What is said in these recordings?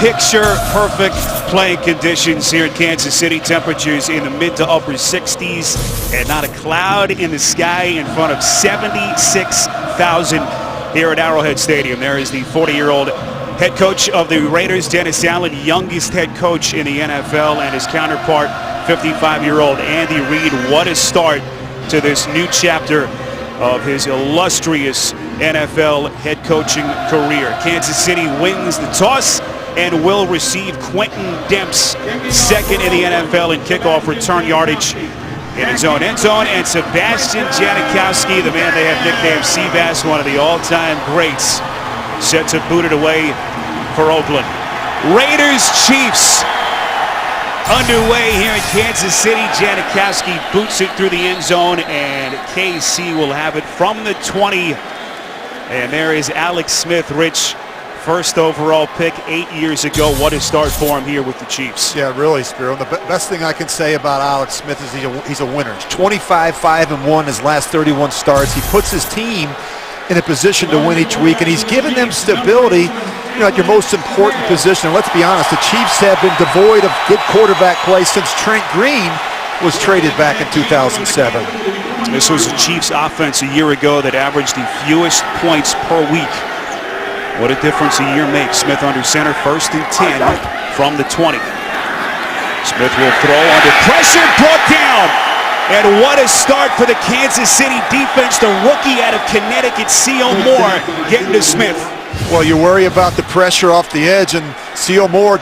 picture-perfect playing conditions here in Kansas City. Temperatures in the mid to upper 60s and not a cloud in the sky in front of 76,000 here at Arrowhead Stadium. There is the 40-year-old head coach of the Raiders, Dennis Allen, youngest head coach in the NFL, and his counterpart, 55-year-old Andy Reid. What a start to this new chapter of his illustrious NFL head coaching career. Kansas City wins the toss and will receive Quentin Demps, second in the NFL in kickoff return yardage in his own end zone. And Sebastian Janikowski, the man they have nicknamed Seabass, one of the all-time greats, set to boot it away for Oakland. Raiders Chiefs underway here in Kansas City. Janikowski boots it through the end zone, and KC will have it from the 20. And there is Alex Smith, Rich, first overall pick 8 years ago. What a start for him here with the Chiefs. Yeah, really, Spiro. The best thing I can say about Alex Smith is he's a winner. He's 25-5-1 his last 31 starts. He puts his team in a position to win each week, and he's given them stability, at your most important position. And let's be honest, the Chiefs have been devoid of good quarterback play since Trent Green was traded back in 2007. This was the Chiefs offense a year ago that averaged the fewest points per week. What a difference a year makes. Smith under center, 1st and 10 from the 20. Smith will throw under pressure, brought down. And what a start for the Kansas City defense. The rookie out of Connecticut, C.O. Moore, getting to Smith. Well, you worry about the pressure off the edge, and C.O. Moore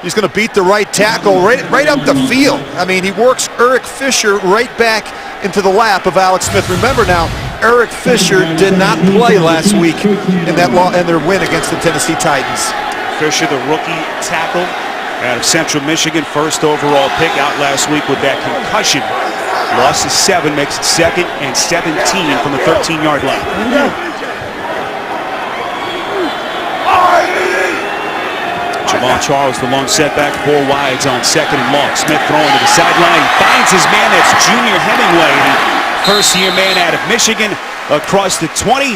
he's going to beat the right tackle right up the field. I mean, he works Eric Fisher right back into the lap of Alex Smith. Remember now, Eric Fisher did not play last week in their win against the Tennessee Titans. Fisher, the rookie tackle out of Central Michigan, 1st overall pick, out last week with that concussion. Loss of 7, makes it 2nd and 17 from the 13-yard line. Jamal Charles, the long setback, 4 wides on 2nd and long. Smith throwing to the sideline. He finds his man. That's Junior Hemingway, the first-year man out of Michigan, across the 20.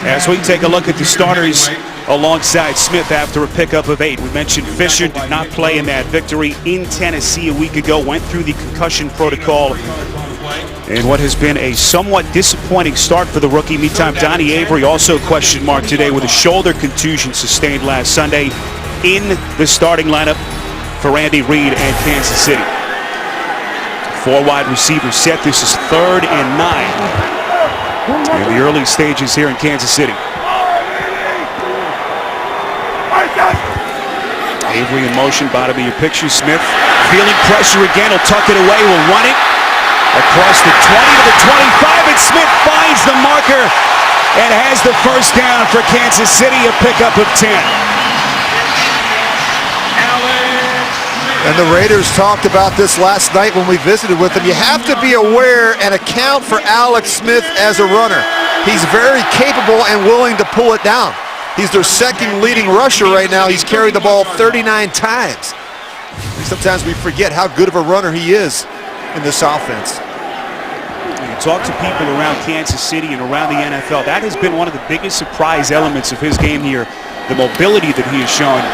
As we take a look at the starters alongside Smith after a pickup of 8. We mentioned Fisher did not play in that victory in Tennessee a week ago, went through the concussion protocol. And what has been a somewhat disappointing start for the rookie. Meantime, Donnie Avery also question mark today with a shoulder contusion sustained last Sunday in the starting lineup for Andy Reid and Kansas City. 4 wide receivers set. This is 3rd and 9 in the early stages here in Kansas City. Avery in motion, bottom of your picture. Smith feeling pressure again. He'll tuck it away. Will run it across the 20 to the 25, and Smith finds the marker and has the first down for Kansas City, a pickup of 10. And the Raiders talked about this last night when we visited with them. You have to be aware and account for Alex Smith as a runner. He's very capable and willing to pull it down. He's their 2nd leading rusher right now. He's carried the ball 39 times. Sometimes we forget how good of a runner he is in this offense. You talk to people around Kansas City and around the NFL. That has been one of the biggest surprise elements of his game here, the mobility that he has shown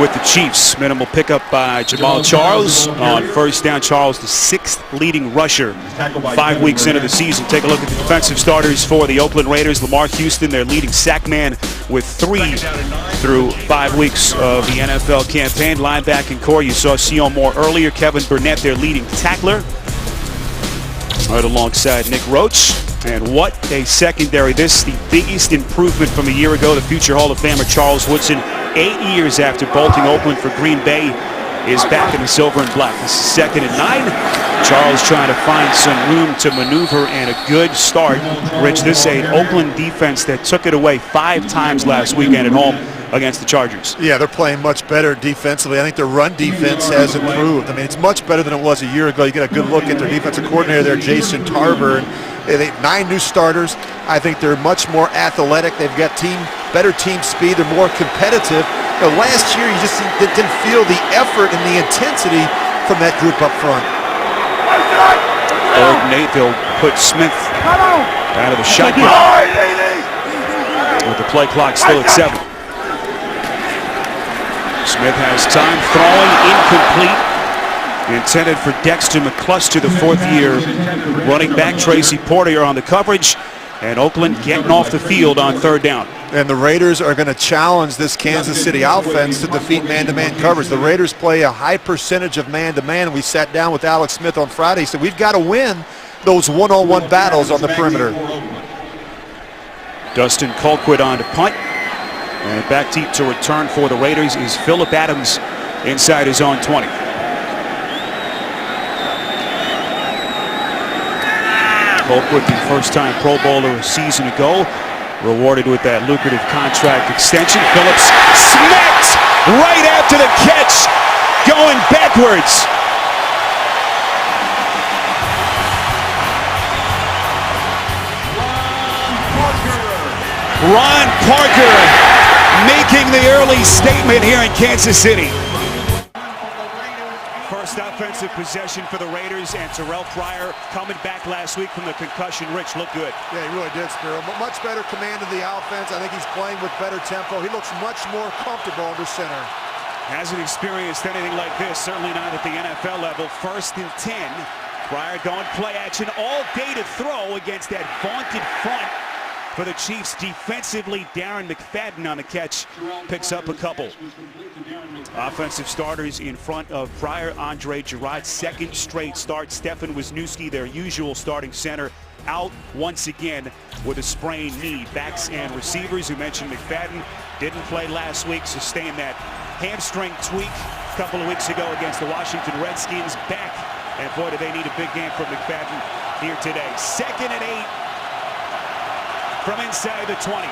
with the Chiefs. Minimal pickup by Jamal Charles on 1st down. Charles, the 6th leading rusher 5 weeks into the season. Take a look at the defensive starters for the Oakland Raiders. Lamar Houston, their leading sack man, with 3 through 5 weeks of the NFL campaign. Linebacking core, you saw C.O. Moore earlier. Kevin Burnett, their leading tackler, right alongside Nick Roach. And what a secondary. This is the biggest improvement from a year ago. The future Hall of Famer Charles Woodson, 8 years after bolting Oakland for Green Bay, is back in the silver and black. This is 2nd and 9. Charles trying to find some room to maneuver, and a good start. Rich, this is an Oakland defense that took it away 5 times last weekend at home against the Chargers. Yeah, they're playing much better defensively. I think their run defense has improved. I mean, it's much better than it was a year ago. You get a good look at their defensive coordinator there, Jason Tarver. They have 9 new starters. I think they're much more athletic. They've got better team speed. They're more competitive. Last year, you just didn't feel the effort and the intensity from that group up front. 3rd and 8, they'll put Smith out of the shotgun with the play clock still at 7. Smith has time, throwing incomplete. Intended for Dexter McCluster, the fourth-year running back. Tracy Porter on the coverage, and Oakland getting off the field on third down. And the Raiders are going to challenge this Kansas City offense to defeat man-to-man coverage. The Raiders play a high percentage of man-to-man. We sat down with Alex Smith on Friday. He said we've got to win those one-on-one battles on the perimeter. Dustin Colquitt on to punt. And back deep to return for the Raiders is Phillip Adams inside his own 20. Colquitt, the first-time Pro Bowler a season ago, rewarded with that lucrative contract extension. Phillips smacked right after the catch, going backwards. Ron Parker making the early statement here in Kansas City. First offensive possession for the Raiders, and Terrell Pryor coming back last week from the concussion. Rich looked good. Yeah, he really did, Spiro. Much better command of the offense. I think he's playing with better tempo. He looks much more comfortable under center. Hasn't experienced anything like this, certainly not at the NFL level. 1st and 10. Pryor going play action all day to throw against that vaunted front for the Chiefs defensively. Darren McFadden on the catch, picks up a couple. Offensive starters in front of Pryor. Andre Gerard, second straight start. Stefan Wisniewski, their usual starting center, out once again with a sprained knee. Backs and receivers, who mentioned McFadden, didn't play last week, sustained that hamstring tweak a couple of weeks ago against the Washington Redskins. Back, and boy, do they need a big game from McFadden here today. 2nd and 8 from inside the 20.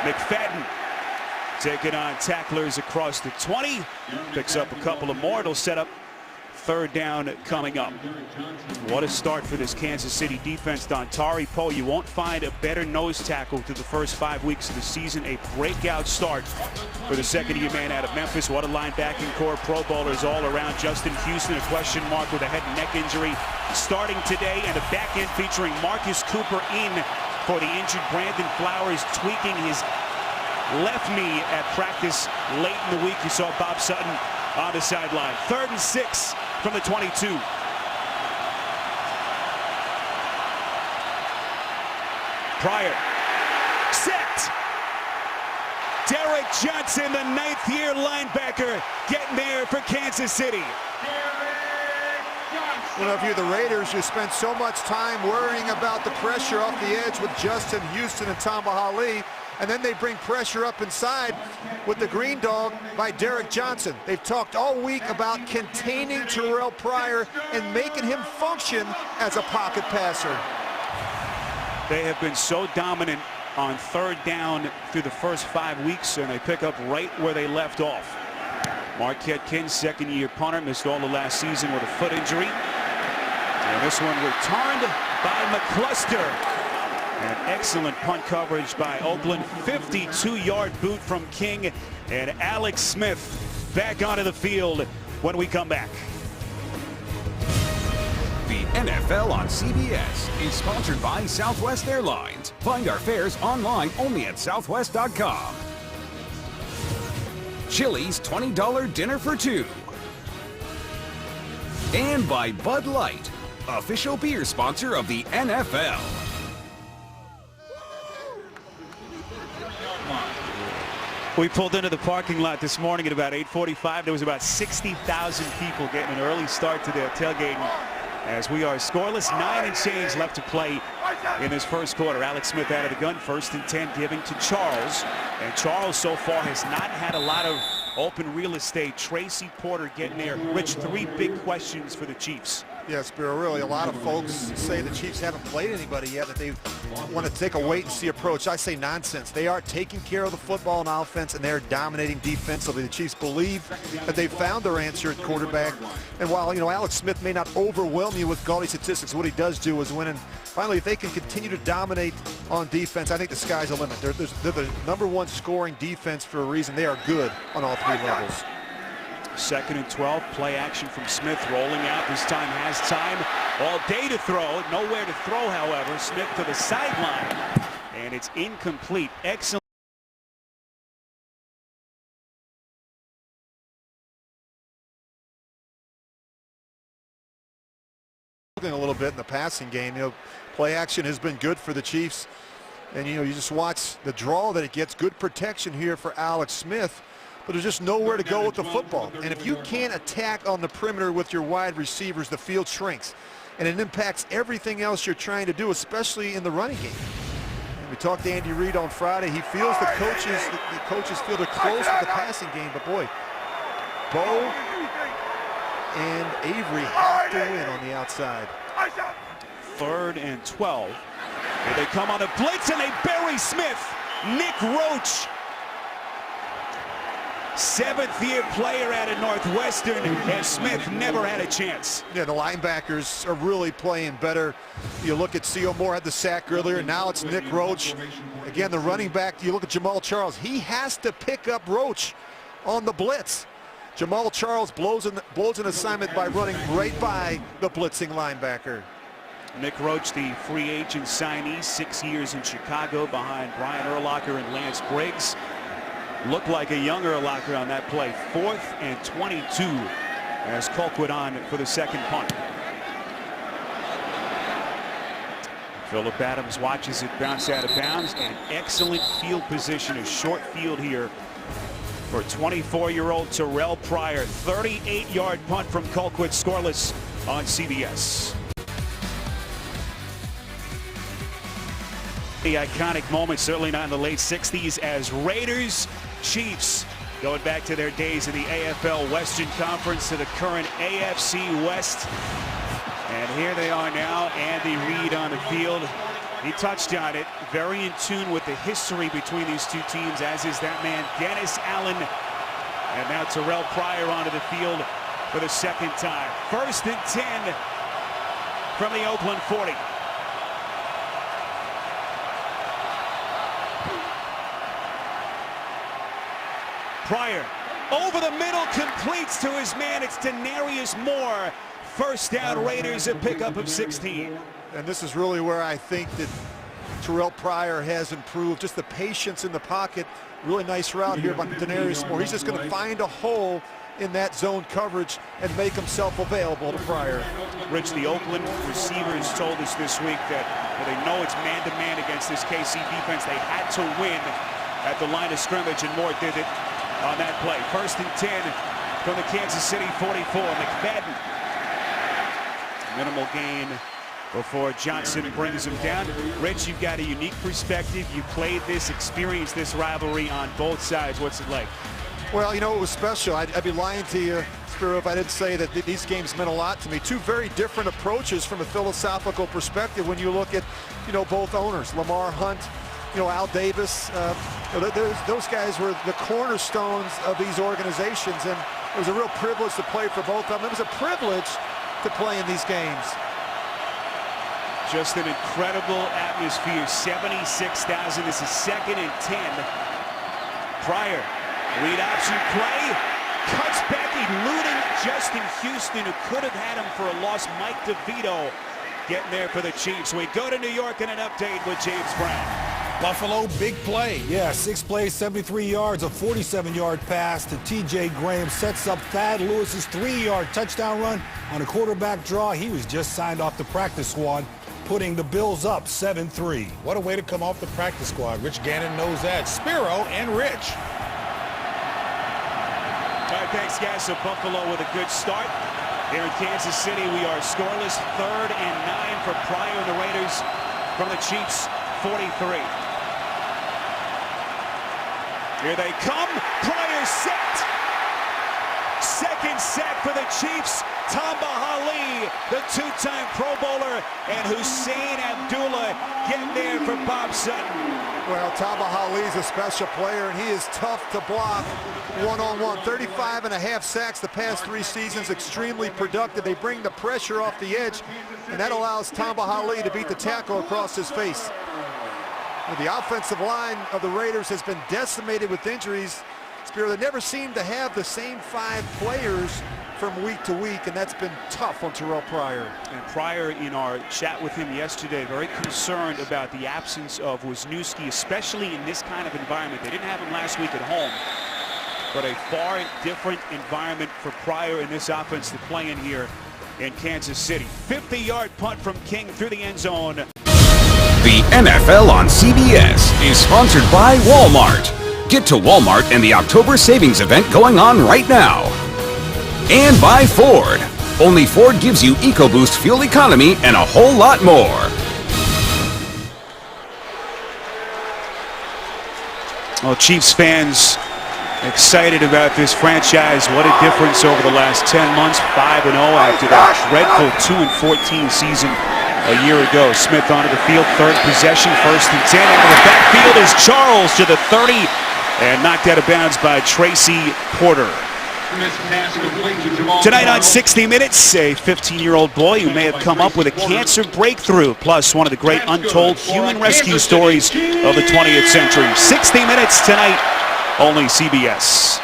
McFadden taking on tacklers across the 20. Picks up a couple of more. It'll set up third down coming up. What a start for this Kansas City defense. Dontari Poe, you won't find a better nose tackle to the first 5 weeks of the season. A breakout start for the second-year man out of Memphis. What a linebacking core. Pro Bowlers all around. Justin Houston, a question mark with a head and neck injury, starting today, and a back end featuring Marcus Cooper in for the injured Brandon Flowers, tweaking his left knee at practice late in the week. You saw Bob Sutton on the sideline. 3rd and 6 from the 22. Pryor set. Derek Johnson, the 9th-year linebacker, getting there for Kansas City. Well, if you're the Raiders, you spent so much time worrying about the pressure off the edge with Justin Houston and Tamba Hali, and then they bring pressure up inside with the green dog by Derek Johnson. They've talked all week about containing Terrell Pryor and making him function as a pocket passer. They have been so dominant on third down through the first 5 weeks, and they pick up right where they left off. Marquette King, 2nd-year punter, missed all the last season with a foot injury. And this one returned by McCluster. An excellent punt coverage by Oakland. 52-yard boot from King, and Alex Smith back onto the field when we come back. The NFL on CBS is sponsored by Southwest Airlines. Find our fares online only at southwest.com. Chili's $20 dinner for two. And by Bud Light, official beer sponsor of the NFL. We pulled into the parking lot this morning at about 8:45. There was about 60,000 people getting an early start to their tailgating as we are scoreless. 9 and change left to play in this first quarter. Alex Smith out of the gun. 1st and 10 giving to Charles. And Charles so far has not had a lot of open real estate. Tracy Porter getting there. Rich, 3 big questions for the Chiefs. Yes, Spiro, really, a lot of folks say the Chiefs haven't played anybody yet, that they want to take a wait-and-see approach. I say nonsense. They are taking care of the football on offense, and they're dominating defensively. The Chiefs believe that they've found their answer at quarterback. And while, you know, Alex Smith may not overwhelm you with gaudy statistics, what he does do is win. And finally, if they can continue to dominate on defense, I think the sky's the limit. They're the #1 scoring defense for a reason. They are good on all 3 levels. 2nd and 12. Play action from Smith, rolling out. This time has time all day to throw. Nowhere to throw, however. Smith to the sideline, and it's incomplete. Excellent. A little bit in the passing game. Play action has been good for the Chiefs, and you just watch the draw that it gets. Good protection here for Alex Smith, but there's just nowhere to go with the football. And if you can't attack on the perimeter with your wide receivers, the field shrinks, and it impacts everything else you're trying to do, especially in the running game. And we talked to Andy Reid on Friday. He feels the coaches feel they're close to the passing game, but boy, Bo and Avery have to win on the outside. 3rd and 12. Here they come on a blitz, and they bury Smith. Nick Roach, 7th-year player out of Northwestern, and Smith never had a chance. Yeah, the linebackers are really playing better. You look at C.O. Moore had the sack earlier. Now it's Nick Roach. Again, the running back, you look at Jamal Charles. He has to pick up Roach on the blitz. Jamal Charles blows an assignment by running right by the blitzing linebacker. Nick Roach, the free agent signee, 6 years in Chicago behind Brian Urlacher and Lance Briggs. Looked like a young Urlacher on that play. 4th and 22 as Colquitt on for the 2nd punt. Phillip Adams watches it bounce out of bounds, and excellent field position, a short field here for 24-year-old Terrell Pryor. 38-yard punt from Colquitt, scoreless on CBS. The iconic moment, certainly not in the late 60s, as Raiders Chiefs, going back to their days in the AFL Western Conference, to the current AFC West. And here they are now. Andy Reid on the field. He touched on it. Very in tune with the history between these two teams, as is that man, Dennis Allen. And now Terrell Pryor onto the field for the 2nd time. 1st and 10 from the Oakland 40. Pryor over the middle, completes to his man. It's Denarius Moore. 1st down, Raiders, a pickup of 16. And this is really where I think that Terrell Pryor has improved. Just the patience in the pocket. Really nice route here by Denarius Moore. He's just going to find a hole in that zone coverage and make himself available to Pryor. Rich, the Oakland receivers told us this week that they know it's man-to-man against this KC defense. They had to win at the line of scrimmage, and Moore did it on that play. 1st and 10 from the Kansas City 44. McFadden. Minimal gain before Johnson brings him down. Rich, you've got a unique perspective. You played this, experienced this rivalry on both sides. What's it like? Well, it was special. I'd be lying to you, Spiro, if I didn't say that these games meant a lot to me. Two very different approaches from a philosophical perspective when you look at, both owners. Lamar Hunt, Al Davis. Those guys were the cornerstones of these organizations, and it was a real privilege to play for both of them. It was a privilege to play in these games. Just an incredible atmosphere. 76,000. This is 2nd and 10. Pryor, read option play, cuts back, eluding Justin Houston, who could have had him for a loss. Mike DeVito getting there for the Chiefs. We go to New York in an update with James Brown. Buffalo, big play. Yeah, 6 plays, 73 yards, a 47-yard pass to T.J. Graham. Sets up Thad Lewis's 3-yard touchdown run on a quarterback draw. He was just signed off the practice squad, putting the Bills up 7-3. What a way to come off the practice squad. Rich Gannon knows that. Spiro and Rich. All right, thanks, guys. So Buffalo with a good start. Here in Kansas City, we are scoreless. 3rd and 9 for Pryor and the Raiders from the Chiefs 43. Here they come. Pryor sacked. 2nd sack for the Chiefs. Tamba Hali, the 2-time Pro Bowler, and Hussein Abdullah getting there for Bob Sutton. Well, Tamba Hali's a special player, and he is tough to block one-on-one. 35.5 sacks the past 3 seasons, extremely productive. They bring the pressure off the edge, and that allows Tamba Hali to beat the tackle across his face. The offensive line of the Raiders has been decimated with injuries Spiro, they never seem to have the same 5 players from week to week, and that's been tough on Terrell Pryor. And Pryor, in our chat with him yesterday, very concerned about the absence of Wisniewski, especially in this kind of environment. They didn't have him last week at home, but a far different environment for Pryor in this offense to play in here in Kansas City. 50-yard punt from King through the end zone. The NFL on CBS is sponsored by Walmart. Get to Walmart and the October savings event going on right now. And by Ford. Only Ford gives you EcoBoost fuel economy and a whole lot more. Well, Chiefs fans excited about this franchise. What a difference over the last 10 months. 5-0 after that dreadful 2-14 season a year ago. Smith onto the field, third possession, 1st and 10. Into the backfield is Charles to the 30 and knocked out of bounds by Tracy Porter. Tonight on 60 Minutes, a 15-year-old boy who may have come up with a cancer breakthrough, plus one of the great untold human rescue stories of the 20th century. 60 Minutes tonight, only CBS.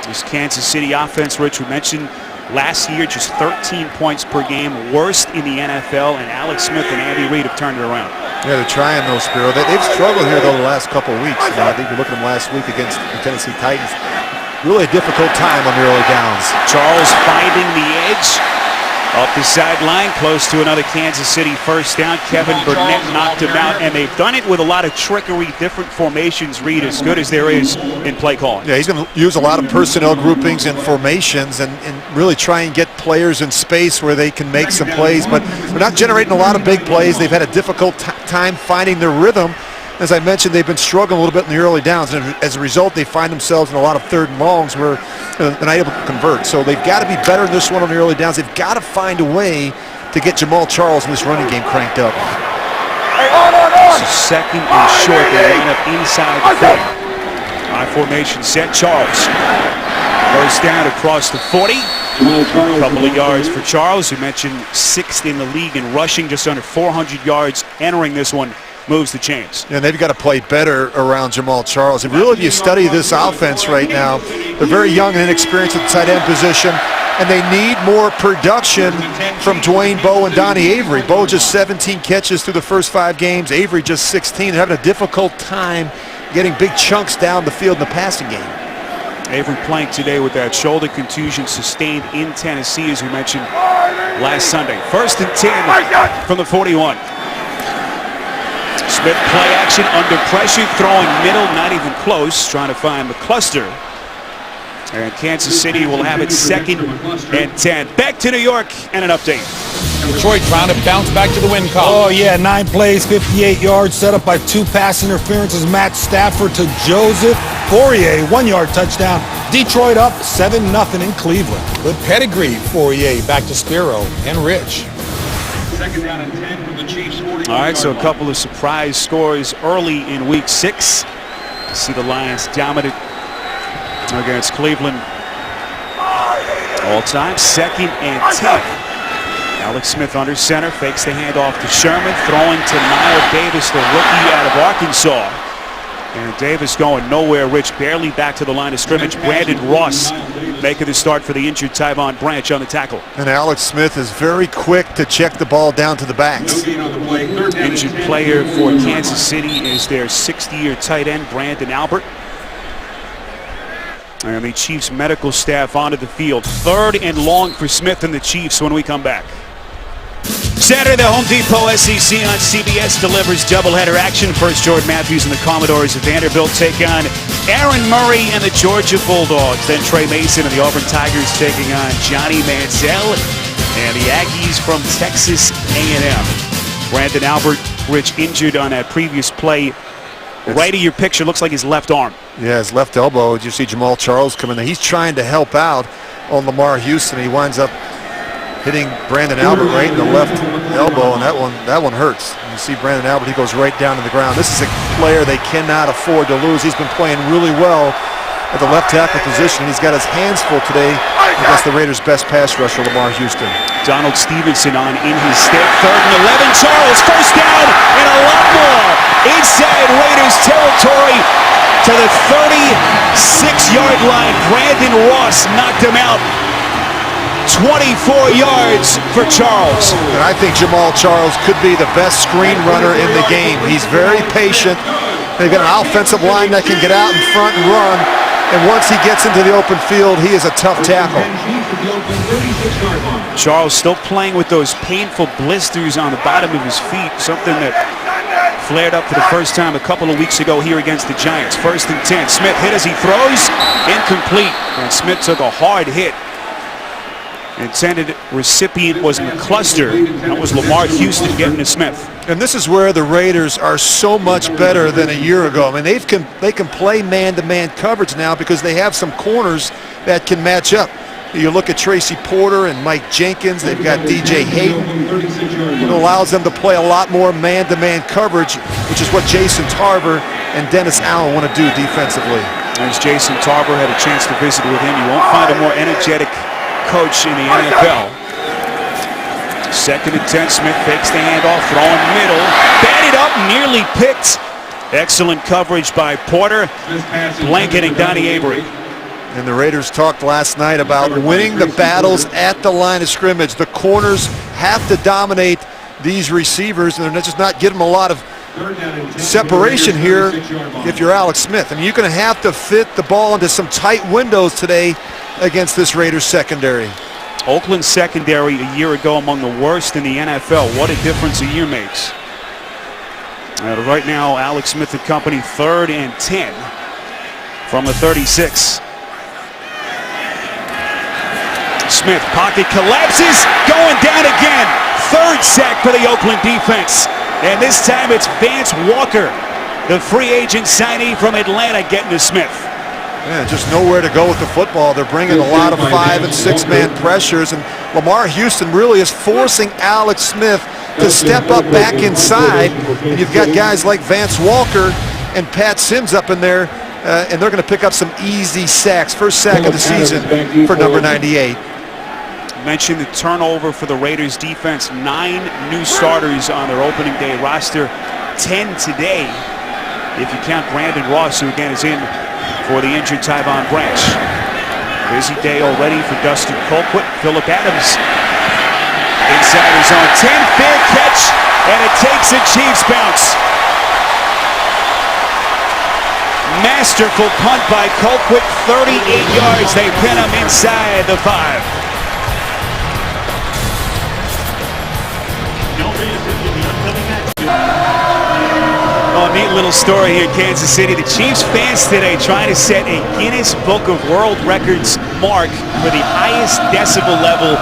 This Kansas City offense, Rich, we mentioned last year, just 13 points per game, worst in the NFL, and Alex Smith and Andy Reid have turned it around. Yeah, they're trying those, Spiro. They've struggled here, though, the last couple of weeks. I think you look at them last week against the Tennessee Titans. Really a difficult time on the early downs. Charles finding the edge up the sideline, close to another Kansas City first down. Kevin Burnett knocked him out, and they've done it with a lot of trickery, different formations. Reid, as good as there is in play calling. Yeah, he's going to use a lot of personnel groupings and formations and really try and get players in space where they can make some plays, but they're not generating a lot of big plays. They've had a difficult time finding their rhythm. As I mentioned, they've been struggling a little bit in the early downs, and as a result, they find themselves in a lot of 3rd and longs where they're not able to convert. So they've got to be better in this one on the early downs. They've got to find a way to get Jamal Charles in this running game cranked up. It's a 2nd and short. They line up inside the 40. High formation set. Charles goes down across the 40. A couple of yards for Charles, who mentioned 6th in the league in rushing, just under 400 yards entering this one. Moves the chains. And they've got to play better around Jamal Charles. And really, if you study this offense right now, they're very young and inexperienced at the tight end position, and they need more production from Dwayne Bowe and Donnie Avery. Bowe just 17 catches through the first 5 games. Avery just 16. They're having a difficult time getting big chunks down the field in the passing game. Avery playing today with that shoulder contusion sustained in Tennessee, as we mentioned last Sunday. 1st and 10 from the 41. Smith play action under pressure, throwing middle, not even close, trying to find McCluster. And Kansas City will have it 2nd and 10. Back to New York and an update. Detroit trying to bounce back to the win column. Oh, yeah, 9 plays, 58 yards, set up by 2 pass interferences. Matt Stafford to Joseph Fourier, 1-yard touchdown. Detroit up 7-0 in Cleveland. Good pedigree, Fourier, back to Spiro and Rich. 2nd down and 10 from the Chiefs. All right, so a couple of surprise scores early in Week 6. See the Lions dominant against Cleveland. All time, 2nd and 10. Alex Smith under center, fakes the handoff to Sherman, throwing to Niall Davis, the rookie out of Arkansas. And Davis going nowhere. Rich barely back to the line of scrimmage. Brandon Ross making the start for the injured Tyvon Branch on the tackle. And Alex Smith is very quick to check the ball down to the backs. Injured player for Kansas City is their 60-year tight end, Brandon Albert. And the Chiefs medical staff onto the field. 3rd and long for Smith and the Chiefs when we come back. Saturday, the Home Depot SEC on CBS delivers doubleheader action. First, Jordan Matthews and the Commodores of Vanderbilt take on Aaron Murray and the Georgia Bulldogs. Then Trey Mason and the Auburn Tigers taking on Johnny Manziel and the Aggies from Texas A&M. Brandon Albert, Rich, injured on that previous play. Right of your picture looks like his left arm. Yeah, his left elbow. You see Jamal Charles come in there. He's trying to help out on Lamar Houston. He winds up hitting Brandon Albert right in the left elbow, and that one hurts. You see Brandon Albert, he goes right down to the ground. This is a player they cannot afford to lose. He's been playing really well at the left tackle position. He's got his hands full today against the Raiders' best pass rusher, Lamar Houston. Donald Stevenson on in his stead. 3rd and 11. Charles, first down, and a lot more inside Raiders territory. to the 36-yard line. Brandon Ross knocked him out. 24 yards for Charles. And I think Jamal Charles could be the best screen runner in the game. He's very patient. They've got an offensive line that can get out in front and run. And once he gets into the open field, he is a tough tackle. Charles still playing with those painful blisters on the bottom of his feet, something that flared up for the first time a couple of weeks ago here against the Giants. 1st and 10. Smith hit as he throws. Incomplete. And Smith took a hard hit. Intended recipient was McCluster. That was Lamar Houston getting to Smith. And this is where the Raiders are so much better than a year ago. I mean, they can play man-to-man coverage now because they have some corners that can match up. You look at Tracy Porter and Mike Jenkins. They've got DJ Hayden. It allows them to play a lot more man-to-man coverage, which is what Jason Tarver and Dennis Allen want to do defensively. As Jason Tarver had a chance to visit with him, you won't find a more energetic coach in the NFL. 2nd and 10. Smith fakes the handoff, throwing middle, batted up, nearly picked. Excellent coverage by Porter, blanketing Donnie Avery. And the Raiders talked last night about winning the battles at the line of scrimmage. The corners have to dominate these receivers, and they're just not getting them a lot of separation here if you're Alex Smith. I mean, you're going to have to fit the ball into some tight windows today against this Raiders secondary. Oakland secondary a year ago among the worst in the NFL. What a difference a year makes. Right now, Alex Smith and company 3rd and 10 from the 36. Smith, pocket collapses, going down again. 3rd sack for the Oakland defense. And this time it's Vance Walker, the free agent signee from Atlanta, getting to Smith. Yeah, just nowhere to go with the football. They're bringing a lot of 5- and 6-man pressures, and Lamar Houston really is forcing Alex Smith to step up back inside. And you've got guys like Vance Walker and Pat Sims up in there, and they're going to pick up some easy sacks. 1st sack of the season for number 98. Mentioned the turnover for the Raiders defense. 9 new starters on their opening day roster. 10 today, if you count Brandon Ross, who again is in for the injured Tyvon Branch. Busy day already for Dustin Colquitt. Phillip Adams inside his own 10. Fair catch, and it takes a Chiefs bounce. Masterful punt by Colquitt. 38 yards. They pin him inside the 5. Oh, neat little story here in Kansas City. The Chiefs fans today trying to set a Guinness Book of World Records mark for the highest decibel level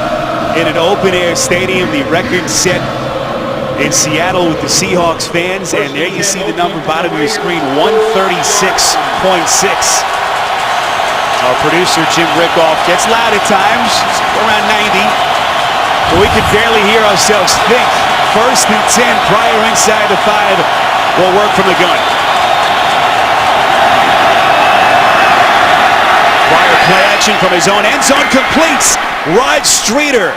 in an open-air stadium. The record set in Seattle with the Seahawks fans, and there you see the number bottom of your screen, 136.6. Our producer, Jim Rickoff, gets loud at times, around 90, but we can barely hear ourselves think. 1st and 10, Pryor inside the 5. Will work from the gun. Pryor play action from his own end zone, completes. Rod Streeter,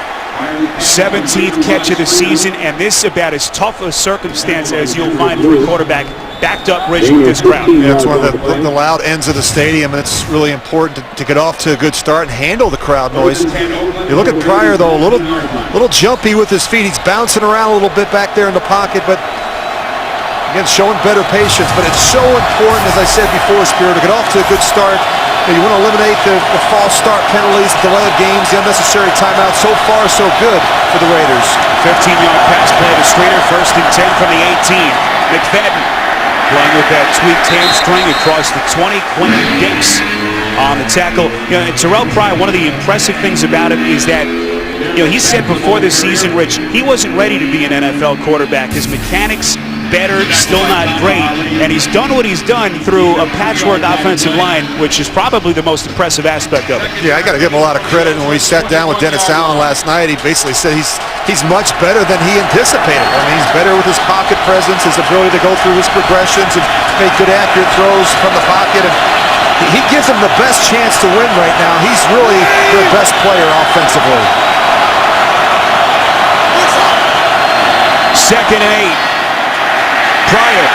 17th catch of the season, and this about as tough a circumstance as you'll find for a quarterback backed up rich with this crowd. Yeah, it's one of the loud ends of the stadium, and it's really important to get off to a good start and handle the crowd noise. You look at Pryor, though, a little jumpy with his feet. He's bouncing around a little bit back there in the pocket, but again, showing better patience. But it's so important, as I said before, Spiro, to get off to a good start. You want to eliminate the false start penalties, delay of games, the unnecessary timeouts. So far, so good for the Raiders. 15-yard pass play to Streeter, 1st and 10 from the 18. McFadden playing with that tweaked hamstring across the 20. Quentin Dix on the tackle. You know, Terrell Pryor, one of the impressive things about him is that, you know, he said before this season, Rich, he wasn't ready to be an NFL quarterback. His mechanics better, still not great, and he's done what he's done through a patchwork offensive line, which is probably the most impressive aspect of it. Yeah, I got to give him a lot of credit. And when we sat down with Dennis Allen last night, he basically said he's much better than he anticipated. I mean, he's better with his pocket presence, his ability to go through his progressions and make good accurate throws from the pocket. And he gives them the best chance to win right now. He's really their best player offensively. 2nd and 8. Pryor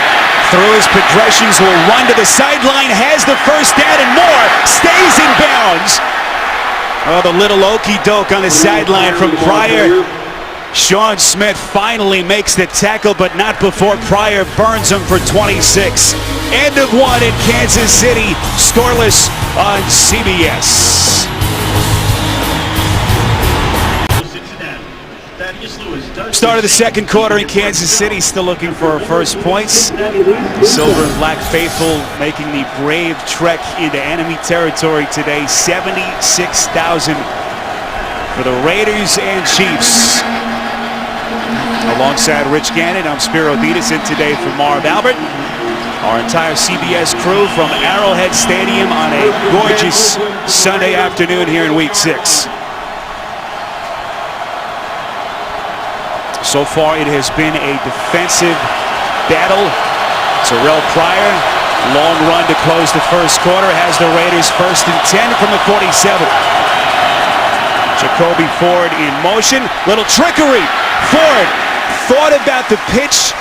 through his progressions, will run to the sideline, has the first down and more, stays in bounds. Oh, the little okey-doke on the sideline from Pryor. Sean Smith finally makes the tackle, but not before Pryor burns him for 26. End of one in Kansas City, scoreless on CBS. Start of the second quarter in Kansas City, still looking for our first points. Silver and Black faithful making the brave trek into enemy territory today. 76,000 for the Raiders and Chiefs. Alongside Rich Gannon, I'm Spiro Dedes, in today for Marv Albert. Our entire CBS crew from Arrowhead Stadium on a gorgeous Sunday afternoon here in Week 6. So far, it has been a defensive battle. Terrell Pryor, long run to close the first quarter, has the Raiders 1st and 10 from the 47. Jacoby Ford in motion, little trickery. Ford thought about the pitch.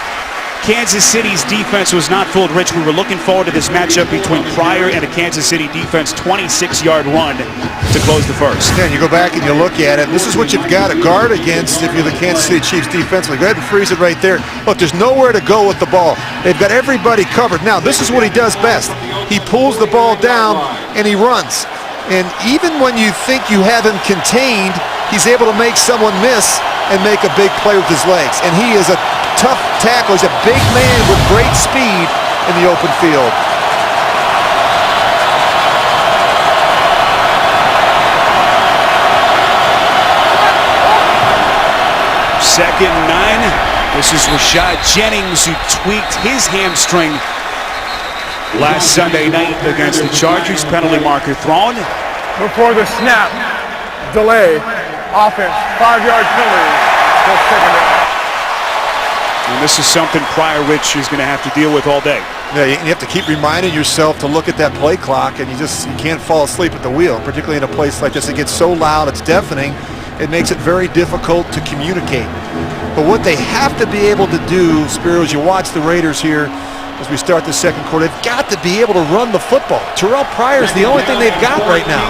Kansas City's defense was not fooled. Rich, we were looking forward to this matchup between Pryor and a Kansas City defense. 26-yard run to close the first. Yeah, you go back and you look at it. This is what you've got to guard against if you're the Kansas City Chiefs defensively. Go ahead and freeze it right there. Look, there's nowhere to go with the ball. They've got everybody covered. Now, this is what he does best. He pulls the ball down and he runs. And even when you think you have him contained, he's able to make someone miss and make a big play with his legs. And he is a tough tackle. He's a big man with great speed in the open field. Second and 9. This is Rashad Jennings, who tweaked his hamstring last Sunday night against the Chargers. Penalty marker thrown. Before the snap, delay, offense, 5-yard penalty, still second down. And this is something Pryor Rich is going to have to deal with all day. Yeah, you have to keep reminding yourself to look at that play clock, and you can't fall asleep at the wheel, particularly in a place like this. It gets so loud, it's deafening. It makes it very difficult to communicate. But what they have to be able to do, Spiro, as you watch the Raiders here as we start the second quarter, they've got to be able to run the football. Terrell Pryor is the only thing they've got right now.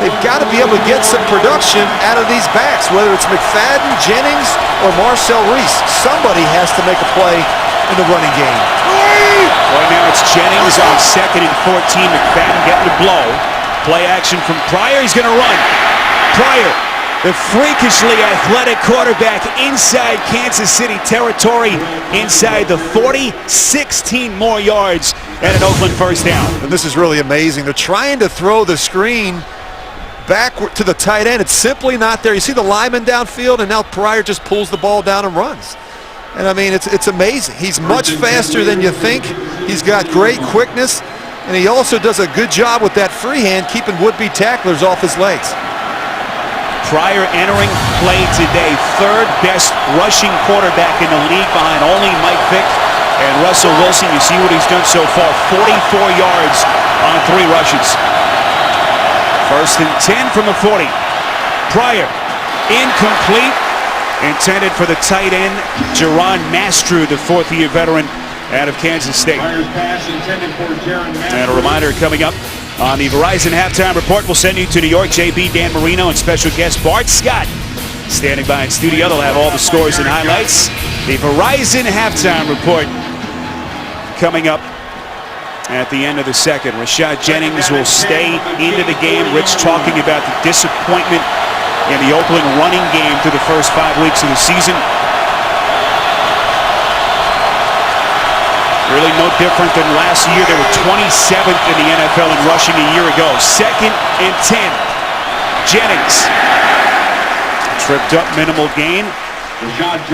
They've got to be able to get some production out of these backs, whether it's McFadden, Jennings, or Marcel Reese. Somebody has to make a play in the running game. Right now it's Jennings on 2nd and 14. McFadden getting the blow. Play action from Pryor. He's going to run. Pryor, the freakishly athletic quarterback, inside Kansas City territory, inside the 40, 16 more yards and an Oakland first down. And this is really amazing. They're trying to throw the screen back to the tight end. It's simply not there. You see the lineman downfield, and now Pryor just pulls the ball down and runs. And I mean, it's amazing. He's much faster than you think. He's got great quickness, and he also does a good job with that free hand, keeping would-be tacklers off his legs. Pryor entering play today, 3rd best rushing quarterback in the league behind only Mike Vick and Russell Wilson. You see what he's done so far, 44 yards on 3 rushes. 1st and 10 from the 40. Pryor, incomplete, intended for the tight end, Jaron Mastrew, the 4th-year veteran out of Kansas State. And a reminder coming up on the Verizon Halftime Report. We'll send you to New York. JB, Dan Marino, and special guest Bart Scott standing by in studio. They'll have all the scores and highlights. The Verizon Halftime Report coming up at the end of the second. Rashad Jennings will stay into the game. Rich talking about the disappointment in the Oakland running game through the first 5 weeks of the season. Really no different than last year. They were 27th in the NFL in rushing a year ago. 2nd and 10. Jennings tripped up, minimal gain.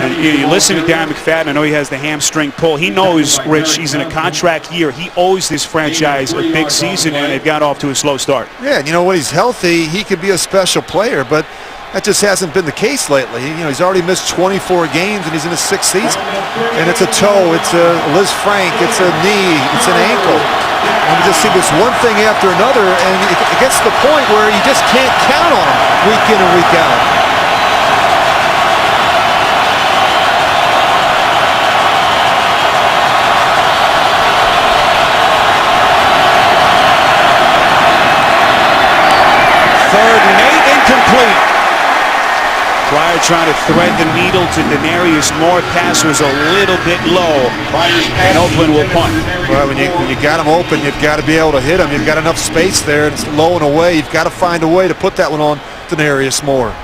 And you listen to Darren McFadden. I know he has the hamstring pull. He knows, Rich, he's in a contract year. He owes this franchise a big season, and they've got off to a slow start. Yeah, and you know, when he's healthy, he could be a special player, but that just hasn't been the case lately. You know, he's already missed 24 games, and he's in his 6th season. And it's a toe, it's a Liz Frank, it's a knee, it's an ankle. And we just see this one thing after another, and it gets to the point where you just can't count on him week in and week out. trying to thread the needle to Denarius Moore. Pass was a little bit low, and Oakland will punt. Well, when you got him open, you've got to be able to hit him. You've got enough space there, and it's low and away. You've got to find a way to put that one on Denarius Moore.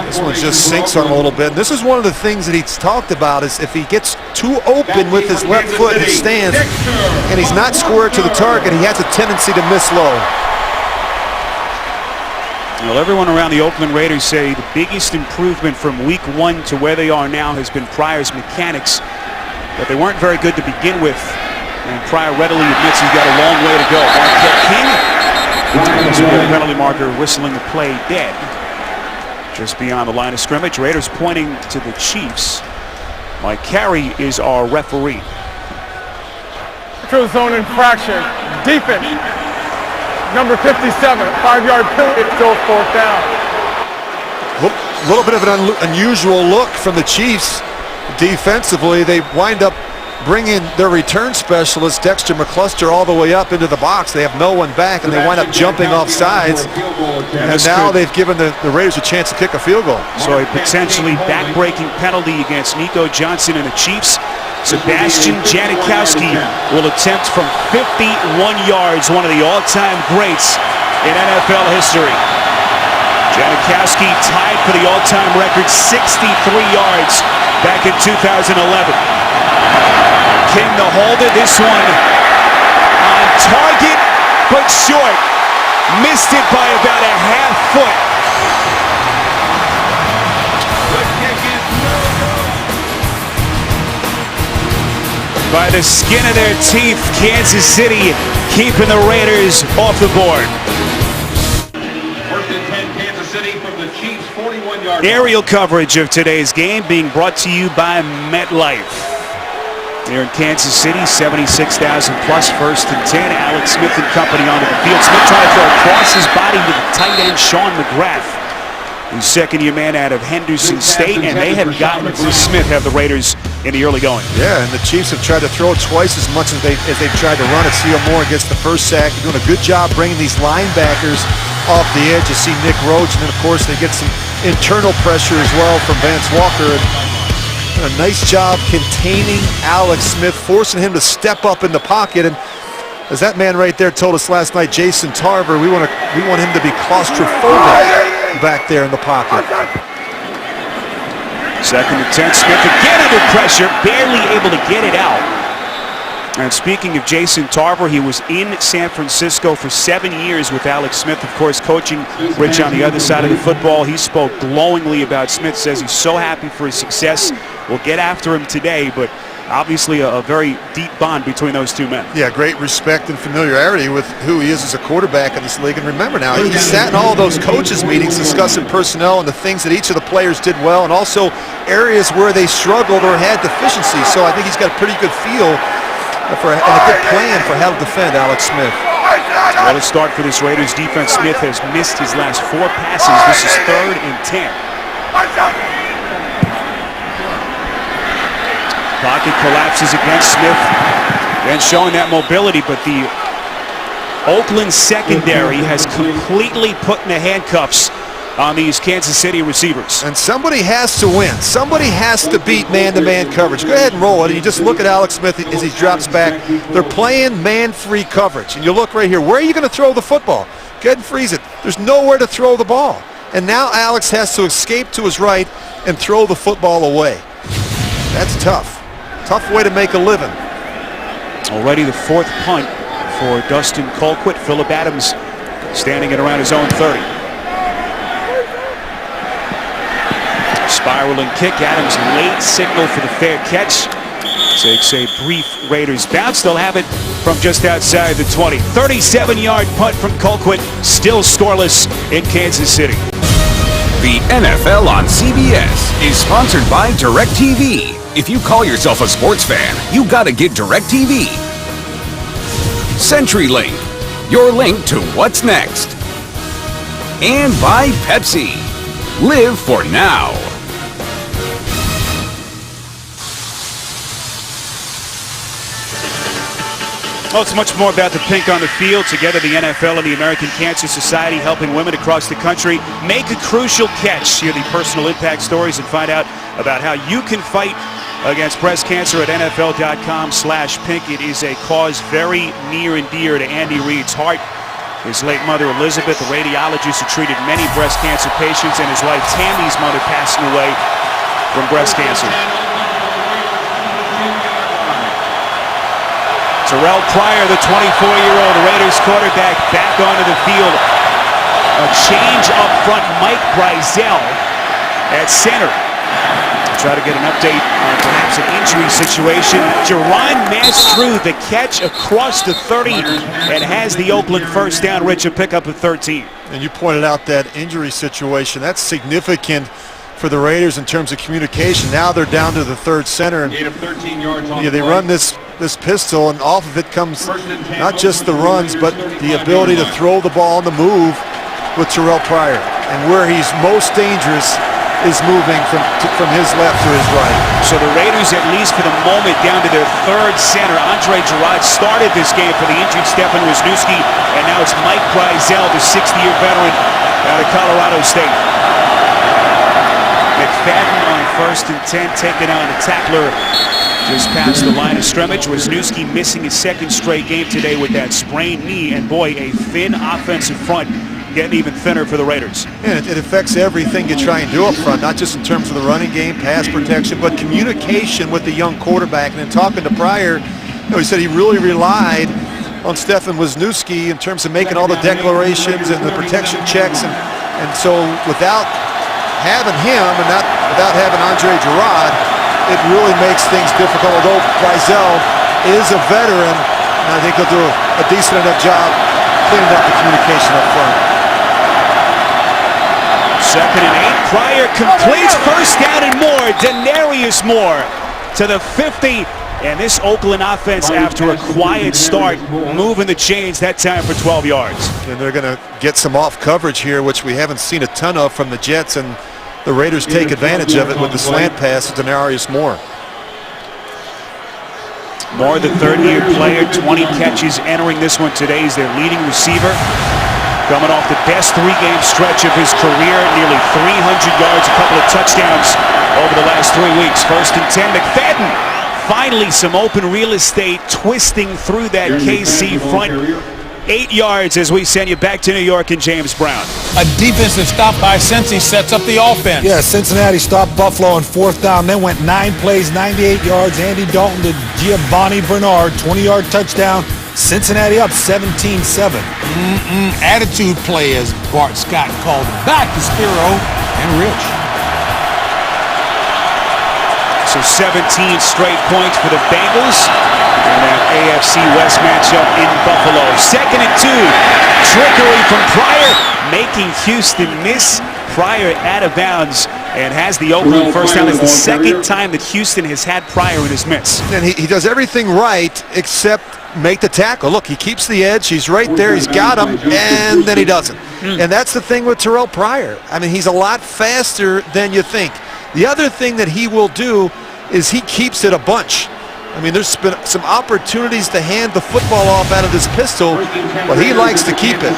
This one just sinks on him a little bit. And this is one of the things that he's talked about, is if he gets too open with his left foot and stands, and he's not square to the target, he has a tendency to miss low. Well, everyone around the Oakland Raiders say the biggest improvement from week 1 to where they are now has been Pryor's mechanics, but they weren't very good to begin with, and Pryor readily admits he's got a long way to go. Marquette King, the penalty marker whistling the play dead. Just beyond the line of scrimmage, Raiders pointing to the Chiefs. Mike Carey is our referee. Control zone infraction. Defense. Number 57, 5-yard penalty, still 4th down. A little bit of an unusual look from the Chiefs defensively. They wind up bringing their return specialist, Dexter McCluster, all the way up into the box. They have no one back, and they wind up jumping off sides. And now they've given the Raiders a chance to kick a field goal. So a potentially back-breaking penalty against Nico Johnson and the Chiefs. Sebastian Janikowski will attempt from 51 yards, one of the all-time greats in NFL history. Janikowski tied for the all-time record, 63 yards back in 2011. King the holder, this one on target, but short. Missed it by about a half foot. By the skin of their teeth, Kansas City keeping the Raiders off the board. First and 10, Kansas City from the Chiefs' 41-yard line. Aerial coverage of today's game being brought to you by MetLife. Here in Kansas City, 76,000 plus, 1st and 10. Alex Smith and company onto the field. Smith trying to throw across his body to the tight end, Sean McGrath, who's second-year man out of Henderson State, and they have gotten Bruce Smith, have the Raiders in the early going. Yeah, and the Chiefs have tried to throw twice as much as they've tried to run it. Seal Moore gets the first sack. They're doing a good job bringing these linebackers off the edge. You see Nick Roach, and then, of course, they get some internal pressure as well from Vance Walker. And a nice job containing Alex Smith, forcing him to step up in the pocket. And as that man right there told us last night, Jason Tarver, we want him to be claustrophobic back there in the pocket. 2nd and 10, Smith again under pressure, barely able to get it out. And speaking of Jason Tarver, he was in San Francisco for 7 years with Alex Smith, of course, coaching Rich on the other side of the football. He spoke glowingly about Smith, says he's so happy for his success. We'll get after him today, but obviously a very deep bond between those two men. Yeah, great respect and familiarity with who he is as a quarterback in this league. And remember now, he sat in all those coaches' meetings discussing personnel and the things that each of the players did well, and also areas where they struggled or had deficiencies. So I think he's got a pretty good feel and a good plan for how to defend Alex Smith. Well, to start for this Raiders defense, Smith has missed his last 4 passes. This is 3rd and 10. Pocket collapses against Smith, and showing that mobility, but the Oakland secondary has completely put in the handcuffs on these Kansas City receivers. And somebody has to win. Somebody has to beat man-to-man coverage. Go ahead and roll it. And you just look at Alex Smith as he drops back. They're playing man-free coverage. And you look right here. Where are you going to throw the football? Go ahead and freeze it. There's nowhere to throw the ball. And now Alex has to escape to his right and throw the football away. That's tough. Tough way to make a living. Already the 4th punt for Dustin Colquitt. Phillip Adams standing at around his own 30. Spiraling kick. Adams' late signal for the fair catch. Takes a brief Raiders bounce. They'll have it from just outside the 20. 37-yard punt from Colquitt. Still scoreless in Kansas City. The NFL on CBS is sponsored by DirecTV. If you call yourself a sports fan, you gotta get DirecTV. CenturyLink, your link to what's next. And by Pepsi. Live for now. Well, it's much more about the pink on the field. Together, the NFL and the American Cancer Society helping women across the country make a crucial catch. Hear the personal impact stories and find out about how you can fight against breast cancer at NFL.com/pink. It is a cause very near and dear to Andy Reid's heart. His late mother, Elizabeth, a radiologist who treated many breast cancer patients, and his wife, Tammy's mother, passing away from breast cancer. Terrell Pryor, the 24-year-old Raiders quarterback, back onto the field. A change up front, Mike Brizell at center. Try to get an update on perhaps an injury situation. Jerron Mastrue, the catch across the 30, and has the Oakland first down. Rich, a pickup of 13. And you pointed out that injury situation. That's significant for the Raiders in terms of communication. Now they're down to the third center. And Gain of 13 yards on they run this pistol, and off of it comes not just the runs, but the ability to throw the ball on the move with Terrell Pryor. And where he's most dangerous is moving from his left to his right. So the Raiders, at least for the moment, down to their third center. Andre Gerard started this game for the injured Stefan Wisniewski, and now it's Mike Brizell, the 60-year veteran out of Colorado State. McFadden on 1st and 10, taking on the tackler just past the line of scrimmage. Wisniewski missing his second straight game today with that sprained knee, and boy, a thin offensive front getting even thinner for the Raiders. And it affects everything you try and do up front, not just in terms of the running game, pass protection, but communication with the young quarterback. And in talking to Pryor, he said he really relied on Stefan Wisniewski in terms of making all the declarations and the protection checks. And so without having him and without having Andre Gerard, it really makes things difficult. Although Brizell is a veteran, and I think he'll do a decent enough job cleaning up the communication up front. 2nd and 8. Pryor completes, first down and more. Denarius Moore to the 50. And this Oakland offense, after a quiet start, moving the chains that time for 12 yards. And they're going to get some off coverage here, which we haven't seen a ton of from the Jets, and the Raiders take advantage of it with the slant pass to Denarius Moore. Moore, the third-year player, 20 catches entering this one today. He's their leading receiver. Coming off the best three-game stretch of his career, nearly 300 yards, a couple of touchdowns over the last 3 weeks. 1st and 10, McFadden. Finally, some open real estate twisting through that KC front. 8 yards as we send you back to New York and James Brown. A defensive stop by Cincy sets up the offense. Yeah, Cincinnati stopped Buffalo on 4th down. Then went 9 plays, 98 yards. Andy Dalton to Giovanni Bernard, 20-yard touchdown. Cincinnati up 17-7. Attitude play, as Bart Scott called it. Back to Spiro and Rich. So 17 straight points for the Bengals in that AFC West matchup in Buffalo. 2nd and 2. Trickery from Pryor, making Houston miss. Pryor out of bounds and has the Oakland first down. It's the second time that Houston has had Pryor in his midst. And he does everything right except make the tackle. Look, he keeps the edge. He's right there. He's got him, and then he doesn't. And that's the thing with Terrell Pryor. I mean, he's a lot faster than you think. The other thing that he will do is he keeps it a bunch. I mean, there's been some opportunities to hand the football off out of this pistol, but he likes to keep it.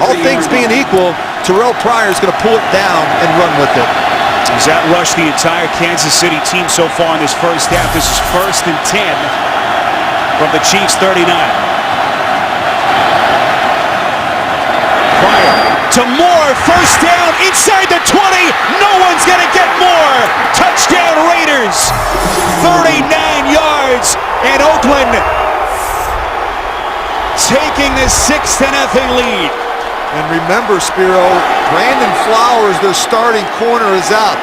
All things being equal, Terrell Pryor is going to pull it down and run with it. He's outrushed the entire Kansas City team so far in this first half. This is 1st and 10 from the Chiefs' 39. Pryor to Moore, first down inside the 20. No one's going to get more. Touchdown Raiders. 39 yards, and Oakland taking the 6-0 lead. And remember, Spiro, Brandon Flowers, their starting corner, is out.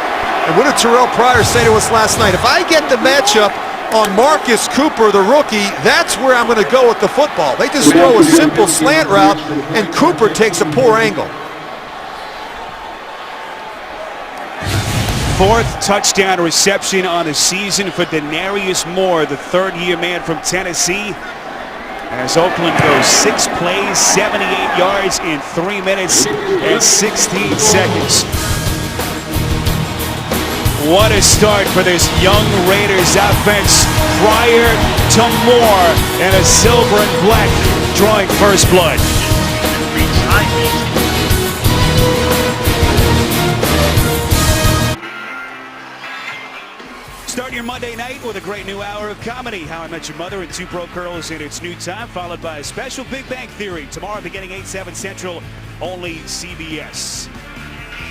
And what did Terrell Pryor say to us last night? If I get the matchup on Marcus Cooper, the rookie, that's where I'm going to go with the football. They just throw a simple slant route, and Cooper takes a poor angle. 4th touchdown reception on the season for Denarius Moore, the third-year man from Tennessee. As Oakland goes 6 plays, 78 yards in 3 minutes and 16 seconds. What a start for this young Raiders offense. Pryor some more, and a silver and black drawing first blood. Start your Monday night with a great new hour of comedy. How I Met Your Mother and Two Broke Girls in its new time, followed by a special Big Bang Theory. Tomorrow beginning 8/7 Central, only CBS.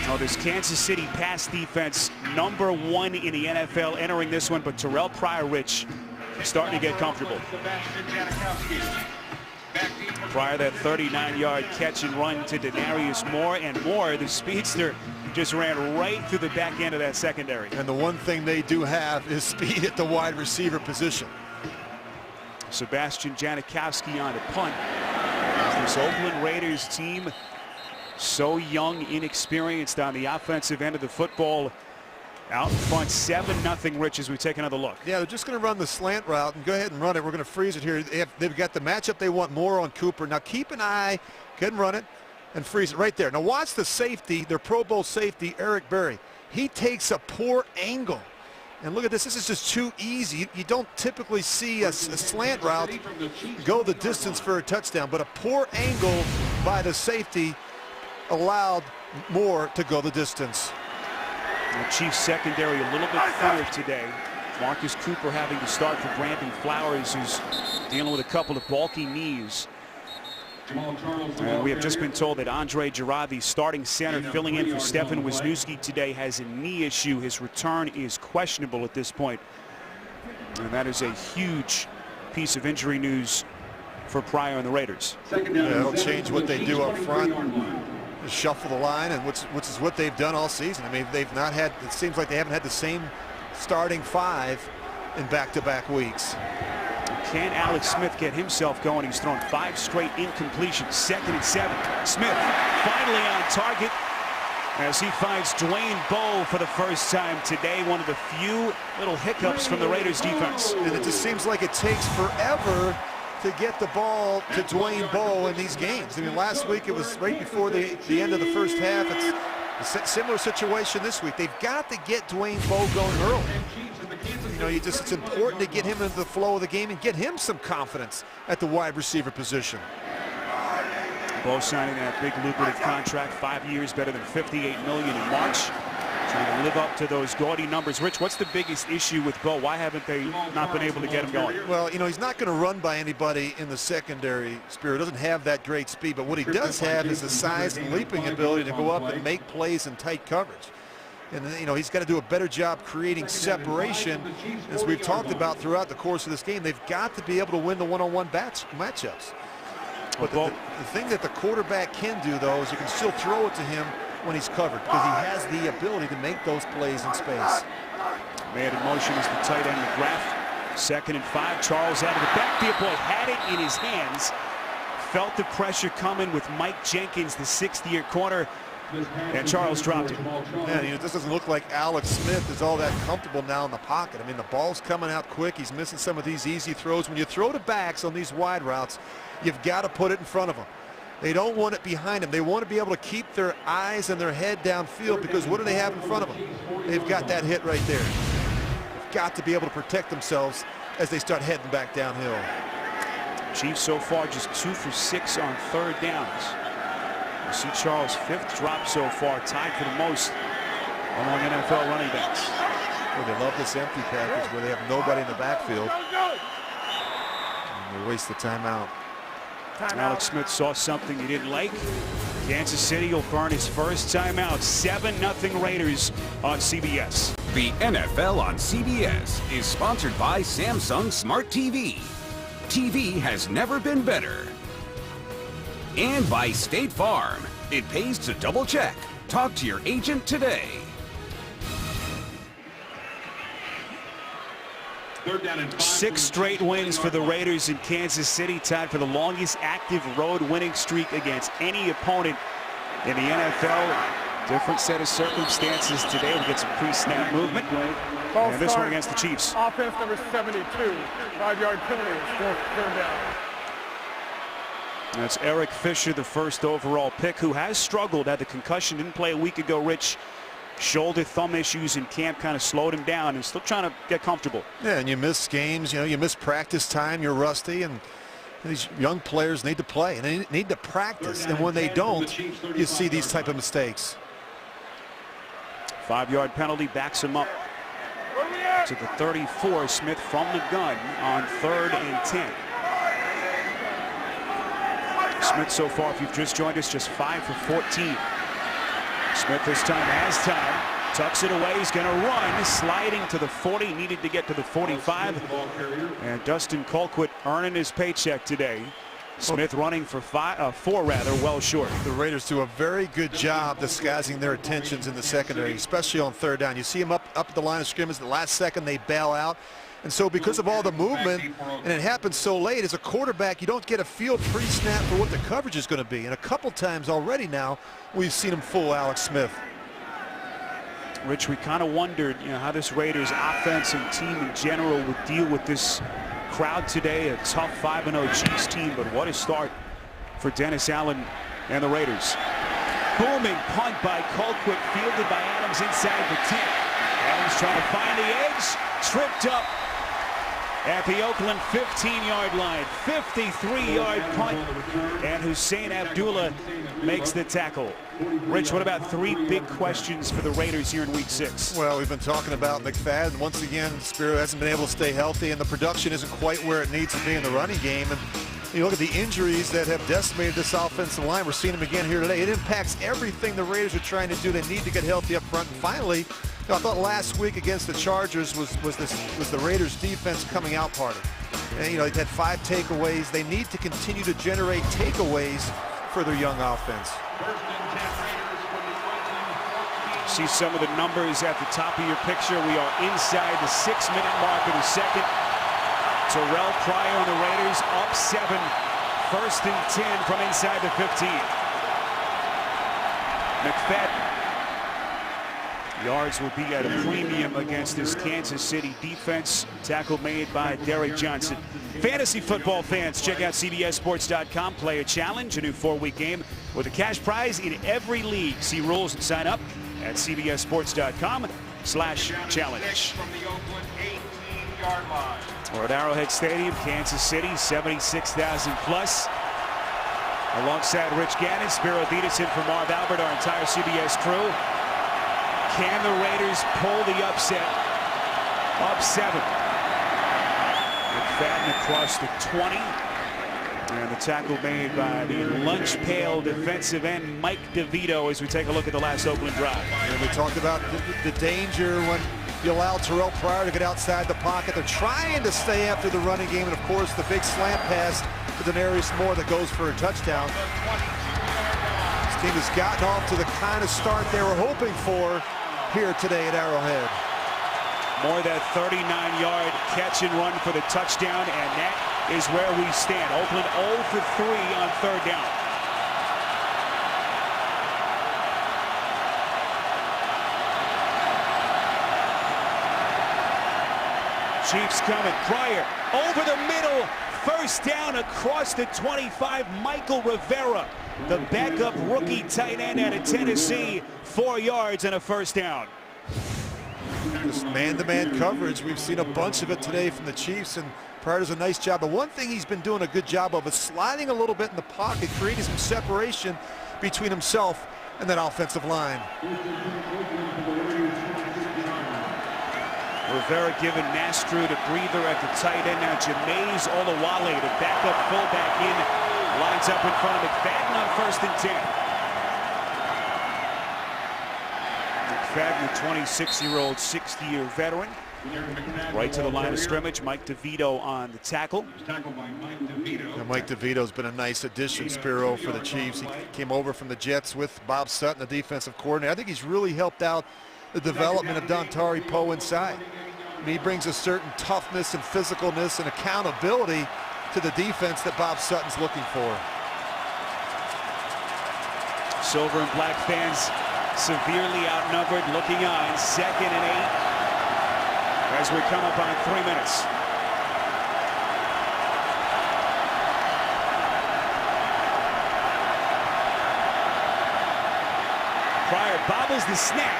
Oh, this Kansas City pass defense, #1 in the NFL entering this one, but Terrell Pryor, Rich, starting to get comfortable. Pryor, that 39-yard catch and run to Denarius Moore, and Moore, the speedster, just ran right through the back end of that secondary. And the one thing they do have is speed at the wide receiver position. Sebastian Janikowski on a punt. As this Oakland Raiders team, so young, inexperienced on the offensive end of the football, out in front 7-0, Rich, as we take another look. Yeah, they're just going to run the slant route and go ahead and run it. We're going to freeze it here. They've got the matchup they want more on Cooper. Now keep an eye, go ahead and run it and freeze it right there. Now watch the safety, their Pro Bowl safety, Eric Berry. He takes a poor angle. And look at this, this is just too easy. You don't typically see a slant route go the distance for a touchdown, but a poor angle by the safety allowed Moore to go the distance. The Chiefs secondary a little bit thinner today. Marcus Cooper having to start for Brandon Flowers, who's dealing with a couple of bulky knees. And we have just been told that Andre Gerard, the starting center filling in for Stefan Wisniewski today, has a knee issue. His return is questionable at this point. And that is a huge piece of injury news for Pryor and the Raiders. Yeah, it'll change what they do up front. Shuffle the line, and which is what they've done all season. I mean, they've not had, it seems like they haven't had the same starting five in back-to-back weeks. Can Alex Smith get himself going? He's thrown 5 straight incompletions. 2nd and 7. Smith finally on target as he finds Dwayne Bowe for the first time today. One of the few little hiccups from the Raiders defense. And it just seems like it takes forever to get the ball to Dwayne Bowe in these games. I mean, last week it was right before the end of the first half. It's a similar situation this week. They've got to get Dwayne Bowe going early. You know, it's important to get him into the flow of the game and get him some confidence at the wide receiver position. Bowe signing that big lucrative contract, 5 years, better than $58 million in March. Trying to live up to those gaudy numbers. Rich, what's the biggest issue with Bowe? Why haven't they not been able to get him going? Well, you know, he's not going to run by anybody in the secondary. Spirit doesn't have that great speed, but what he does have is the size and leaping ability to go up and make plays in tight coverage. And, you know, he's got to do a better job creating separation. As we've talked about throughout the course of this game, they've got to be able to win the one-on-one matchups. But the thing that the quarterback can do, though, is you can still throw it to him when he's covered, because he has the ability to make those plays in space. Man in motion is the tight end McGrath. 2nd and 5. Charles out of the backfield. Boy, had it in his hands. Felt the pressure coming with Mike Jenkins, the 6th-year corner. And Charles dropped it. Man, you know, this doesn't look like Alex Smith is all that comfortable now in the pocket. I mean, the ball's coming out quick. He's missing some of these easy throws. When you throw to backs on these wide routes, you've got to put it in front of them. They don't want it behind them. They want to be able to keep their eyes and their head downfield, because what do they have in front of them? They've got that hit right there. They've got to be able to protect themselves as they start heading back downhill. Chiefs so far just 2 for 6 on 3rd downs. You see Charles' 5th drop so far, tied for the most among NFL running backs. Well, they love this empty package where they have nobody in the backfield. And they waste the timeout. Alex Smith saw something he didn't like. Kansas City will burn his first timeout. 7-0 Raiders on CBS. The NFL on CBS is sponsored by Samsung Smart TV. TV has never been better. And by State Farm. It pays to double check. Talk to your agent today. 6 straight wins for the Raiders in Kansas City, tied for the longest active road winning streak against any opponent in the NFL. Different set of circumstances today. We'll get some pre-snap movement. And this one against the Chiefs. Offense number 72, 5-yard penalty, still turned down. That's Eric Fisher, the 1st overall pick, who has struggled, had the concussion, didn't play a week ago, Rich, shoulder, thumb issues in camp kind of slowed him down and still trying to get comfortable. Yeah, and you miss games, you miss practice time, you're rusty, and these young players need to play and they need to practice, and when they don't, you see these type of mistakes. 5-yard penalty backs him up to the 34. Smith from the gun on 3rd and 10. Smith so far, if you've just joined us, just 5 for 14. Smith this time has time, tucks it away, he's going to run, sliding to the 40, needed to get to the 45, and Dustin Colquitt earning his paycheck today. Smith running for 4 well short. The Raiders do a very good job disguising their intentions in the secondary, especially on 3rd down. You see them up at the line of scrimmage, the last second they bail out. And so because of all the movement, and it happens so late, as a quarterback, you don't get a feel pre-snap for what the coverage is going to be. And a couple times already now, we've seen him fool Alex Smith. Rich, we kind of wondered, how this Raiders offense and team in general would deal with this crowd today, a tough 5-0 Chiefs team, but what a start for Dennis Allen and the Raiders. Booming punt by Colquitt, fielded by Adams inside the 10. Adams trying to find the edge, tripped up at the Oakland 15-yard line. 53-yard punt, and Hussein Abdullah makes the tackle. Rich, what about 3 big questions for the Raiders here in Week 6? Well, we've been talking about McFadden. Once again, Spiro hasn't been able to stay healthy, and the production isn't quite where it needs to be in the running game. And you look at the injuries that have decimated this offensive line. We're seeing them again here today. It impacts everything the Raiders are trying to do. They need to get healthy up front. And finally, I thought last week against the Chargers was the Raiders' defense coming out party. And they had 5 takeaways. They need to continue to generate takeaways for their young offense. See some of the numbers at the top of your picture. We are inside the 6-minute mark of the second. Terrell Pryor on the Raiders up 7. 1st and 10 from inside the 15. McFadden. Yards will be at a premium against this Kansas City defense. Tackle made by Derek Johnson. Fantasy football fans, check out CBSSports.com. Play a challenge, a new 4-week game with a cash prize in every league. See rules and sign up at CBSSports.com/challenge. From the Oakland 18-yard line. We're at Arrowhead Stadium, Kansas City, 76,000 plus. Alongside Rich Gannon, Spiro Dieterson from Marv Albert, our entire CBS crew. Can the Raiders pull the upset? Up 7. McFadden across the 20. And the tackle made by the lunch pail defensive end Mike DeVito as we take a look at the last Oakland drive. And we talked about the danger when you allow Terrell Pryor to get outside the pocket. They're trying to stay after the running game, and of course the big slant pass to Denarius Moore that goes for a touchdown. This team has gotten off to the kind of start they were hoping for here today at Arrowhead. Moore, that 39-yard catch and run for the touchdown, and that is where we stand. Oakland 0 for 3 on 3rd down. Chiefs coming. Pryor over the middle. 1st down across the 25. Michael Rivera, the backup rookie tight end out of Tennessee. 4 yards and a 1st down. This man-to-man coverage, we've seen a bunch of it today from the Chiefs, and Pryor does a nice job. The one thing he's been doing a good job of is sliding a little bit in the pocket, creating some separation between himself and that offensive line. Rivera giving Nastru the breather at the tight end. Now Jameis Olawale, the backup fullback in, lines up in front of McFadden on 1st and 10. McFadden, the 26-year-old, 60-year veteran. Right to the line of scrimmage. Mike DeVito on the tackle. And Mike DeVito's been a nice addition, Spiro, for the Chiefs. He came over from the Jets with Bob Sutton, the defensive coordinator. I think he's really helped out the development of Dontari Poe inside. And he brings a certain toughness and physicalness and accountability to the defense that Bob Sutton's looking for. Silver and black fans severely outnumbered, looking on 2nd and 8 as we come up on 3 minutes. Pryor bobbles the snap.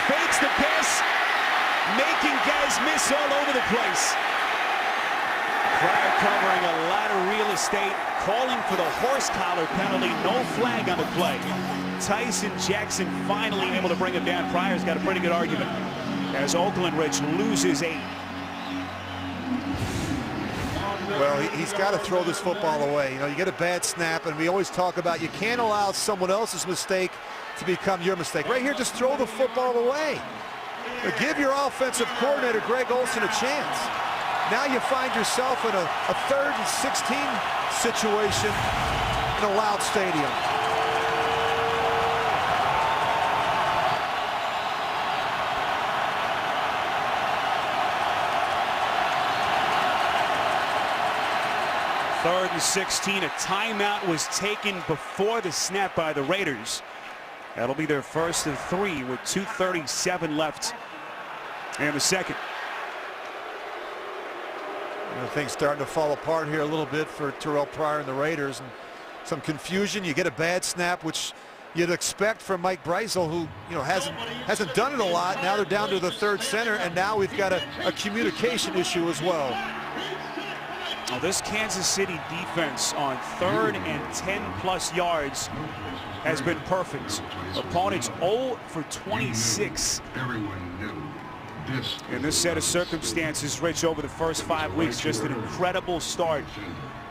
fakes the pass, making guys miss all over the place. Pryor covering a lot of real estate, calling for the horse collar penalty. No flag on the play. Tyson Jackson finally able to bring him down. Pryor's got a pretty good argument as Oakland Rich loses 8. Well, he's got to throw this football away. You know, you get a bad snap, and we always talk about you can't allow someone else's mistake to become your mistake. Right here, just throw the football away. But give your offensive coordinator, Greg Olson, a chance. Now you find yourself in a 3rd and 16 situation in a loud stadium. Third and 16, a timeout was taken before the snap by the Raiders. That'll be their first of 3 with 2:37 left in the second. You know, things starting to fall apart here a little bit for Terrell Pryor and the Raiders, and some confusion. You get a bad snap, which you'd expect from Mike Breisel, who hasn't done it a lot. Now they're down to the 3rd center, and now we've got a communication issue as well. Well, this Kansas City defense on 3rd and 10+ yards has been perfect. Opponents 0 for 26 in this set of circumstances, Rich, over the first 5 weeks. Just an incredible start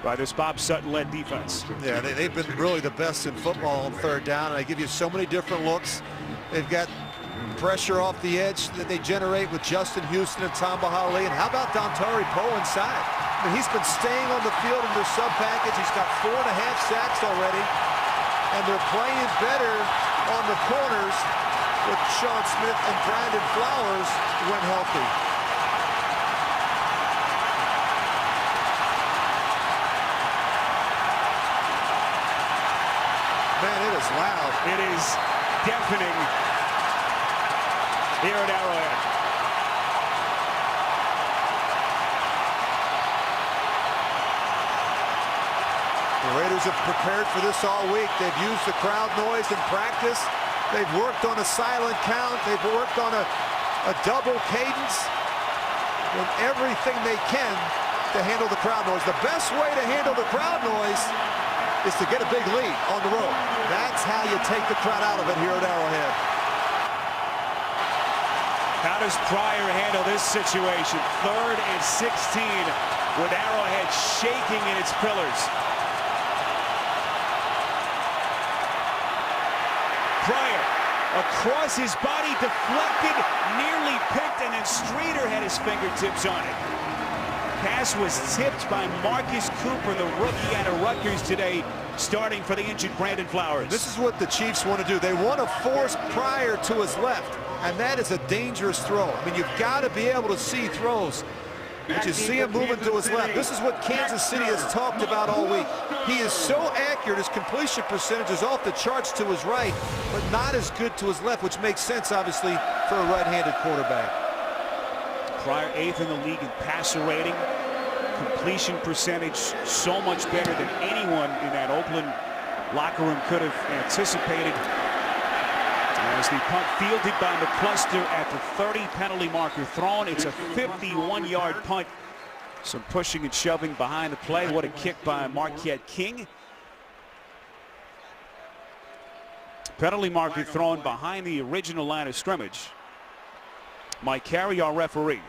by this Bob Sutton-led defense. Yeah, they've been really the best in football on 3rd down, and they give you so many different looks. They've got pressure off the edge that they generate with Justin Houston and Tom Bahali. And how about Dontari Poe inside? I mean, he's been staying on the field in their sub-package. He's got 4.5 sacks already. And they're playing better on the corners with Sean Smith and Brandon Flowers when healthy. Man, it is loud. It is deafening here at Arrowhead. The Raiders have prepared for this all week. They've used the crowd noise in practice. They've worked on a silent count. They've worked on a double cadence, and everything they can to handle the crowd noise. The best way to handle the crowd noise is to get a big lead on the road. That's how you take the crowd out of it here at Arrowhead. How does Pryor handle this situation? 3rd and 16 with Arrowhead shaking in its pillars. Pryor across his body, deflected, nearly picked, and then Streeter had his fingertips on it. Pass was tipped by Marcus Cooper, the rookie out of Rutgers today, starting for the injured Brandon Flowers. This is what the Chiefs want to do. They want to force Pryor to his left, and that is a dangerous throw. I mean, you've got to be able to see throws. But you see him moving to his left. This is what Kansas City has talked about all week. He is so accurate. His completion percentage is off the charts to his right, but not as good to his left, which makes sense, obviously, for a right-handed quarterback. Pryor 8th in the league in passer rating. Completion percentage so much better than anyone in that Oakland locker room could have anticipated. As the punt fielded by McCluster at the 30 penalty marker thrown. It's a 51-yard punt. Some pushing and shoving behind the play. What a kick by Marquette King. Penalty marker thrown behind the original line of scrimmage. Mike Carey, our referee.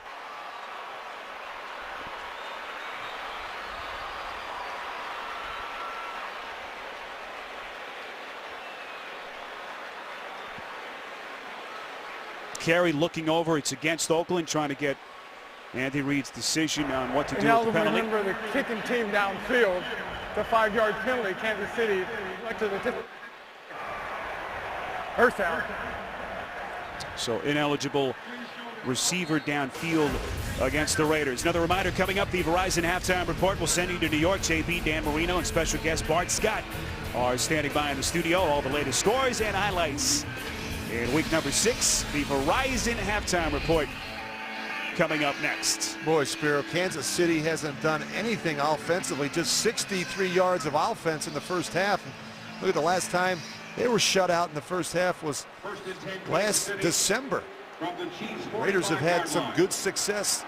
Carey looking over. It's against Oakland, trying to get Andy Reid's decision on what to do with the penalty. Remember the kicking team downfield, the 5-yard penalty. Kansas City went to the first down. So ineligible receiver downfield against the Raiders. Another reminder coming up, the Verizon Halftime Report will send you to New York. JB, Dan Marino, and special guest Bart Scott are standing by in the studio. All the latest scores and highlights in week number 6, the Verizon Halftime Report coming up next. Boy, Spiro, Kansas City hasn't done anything offensively, just 63 yards of offense in the first half. Look at the last time they were shut out in the first half was last December. from the Chiefs 45 Raiders have had yard some line. good success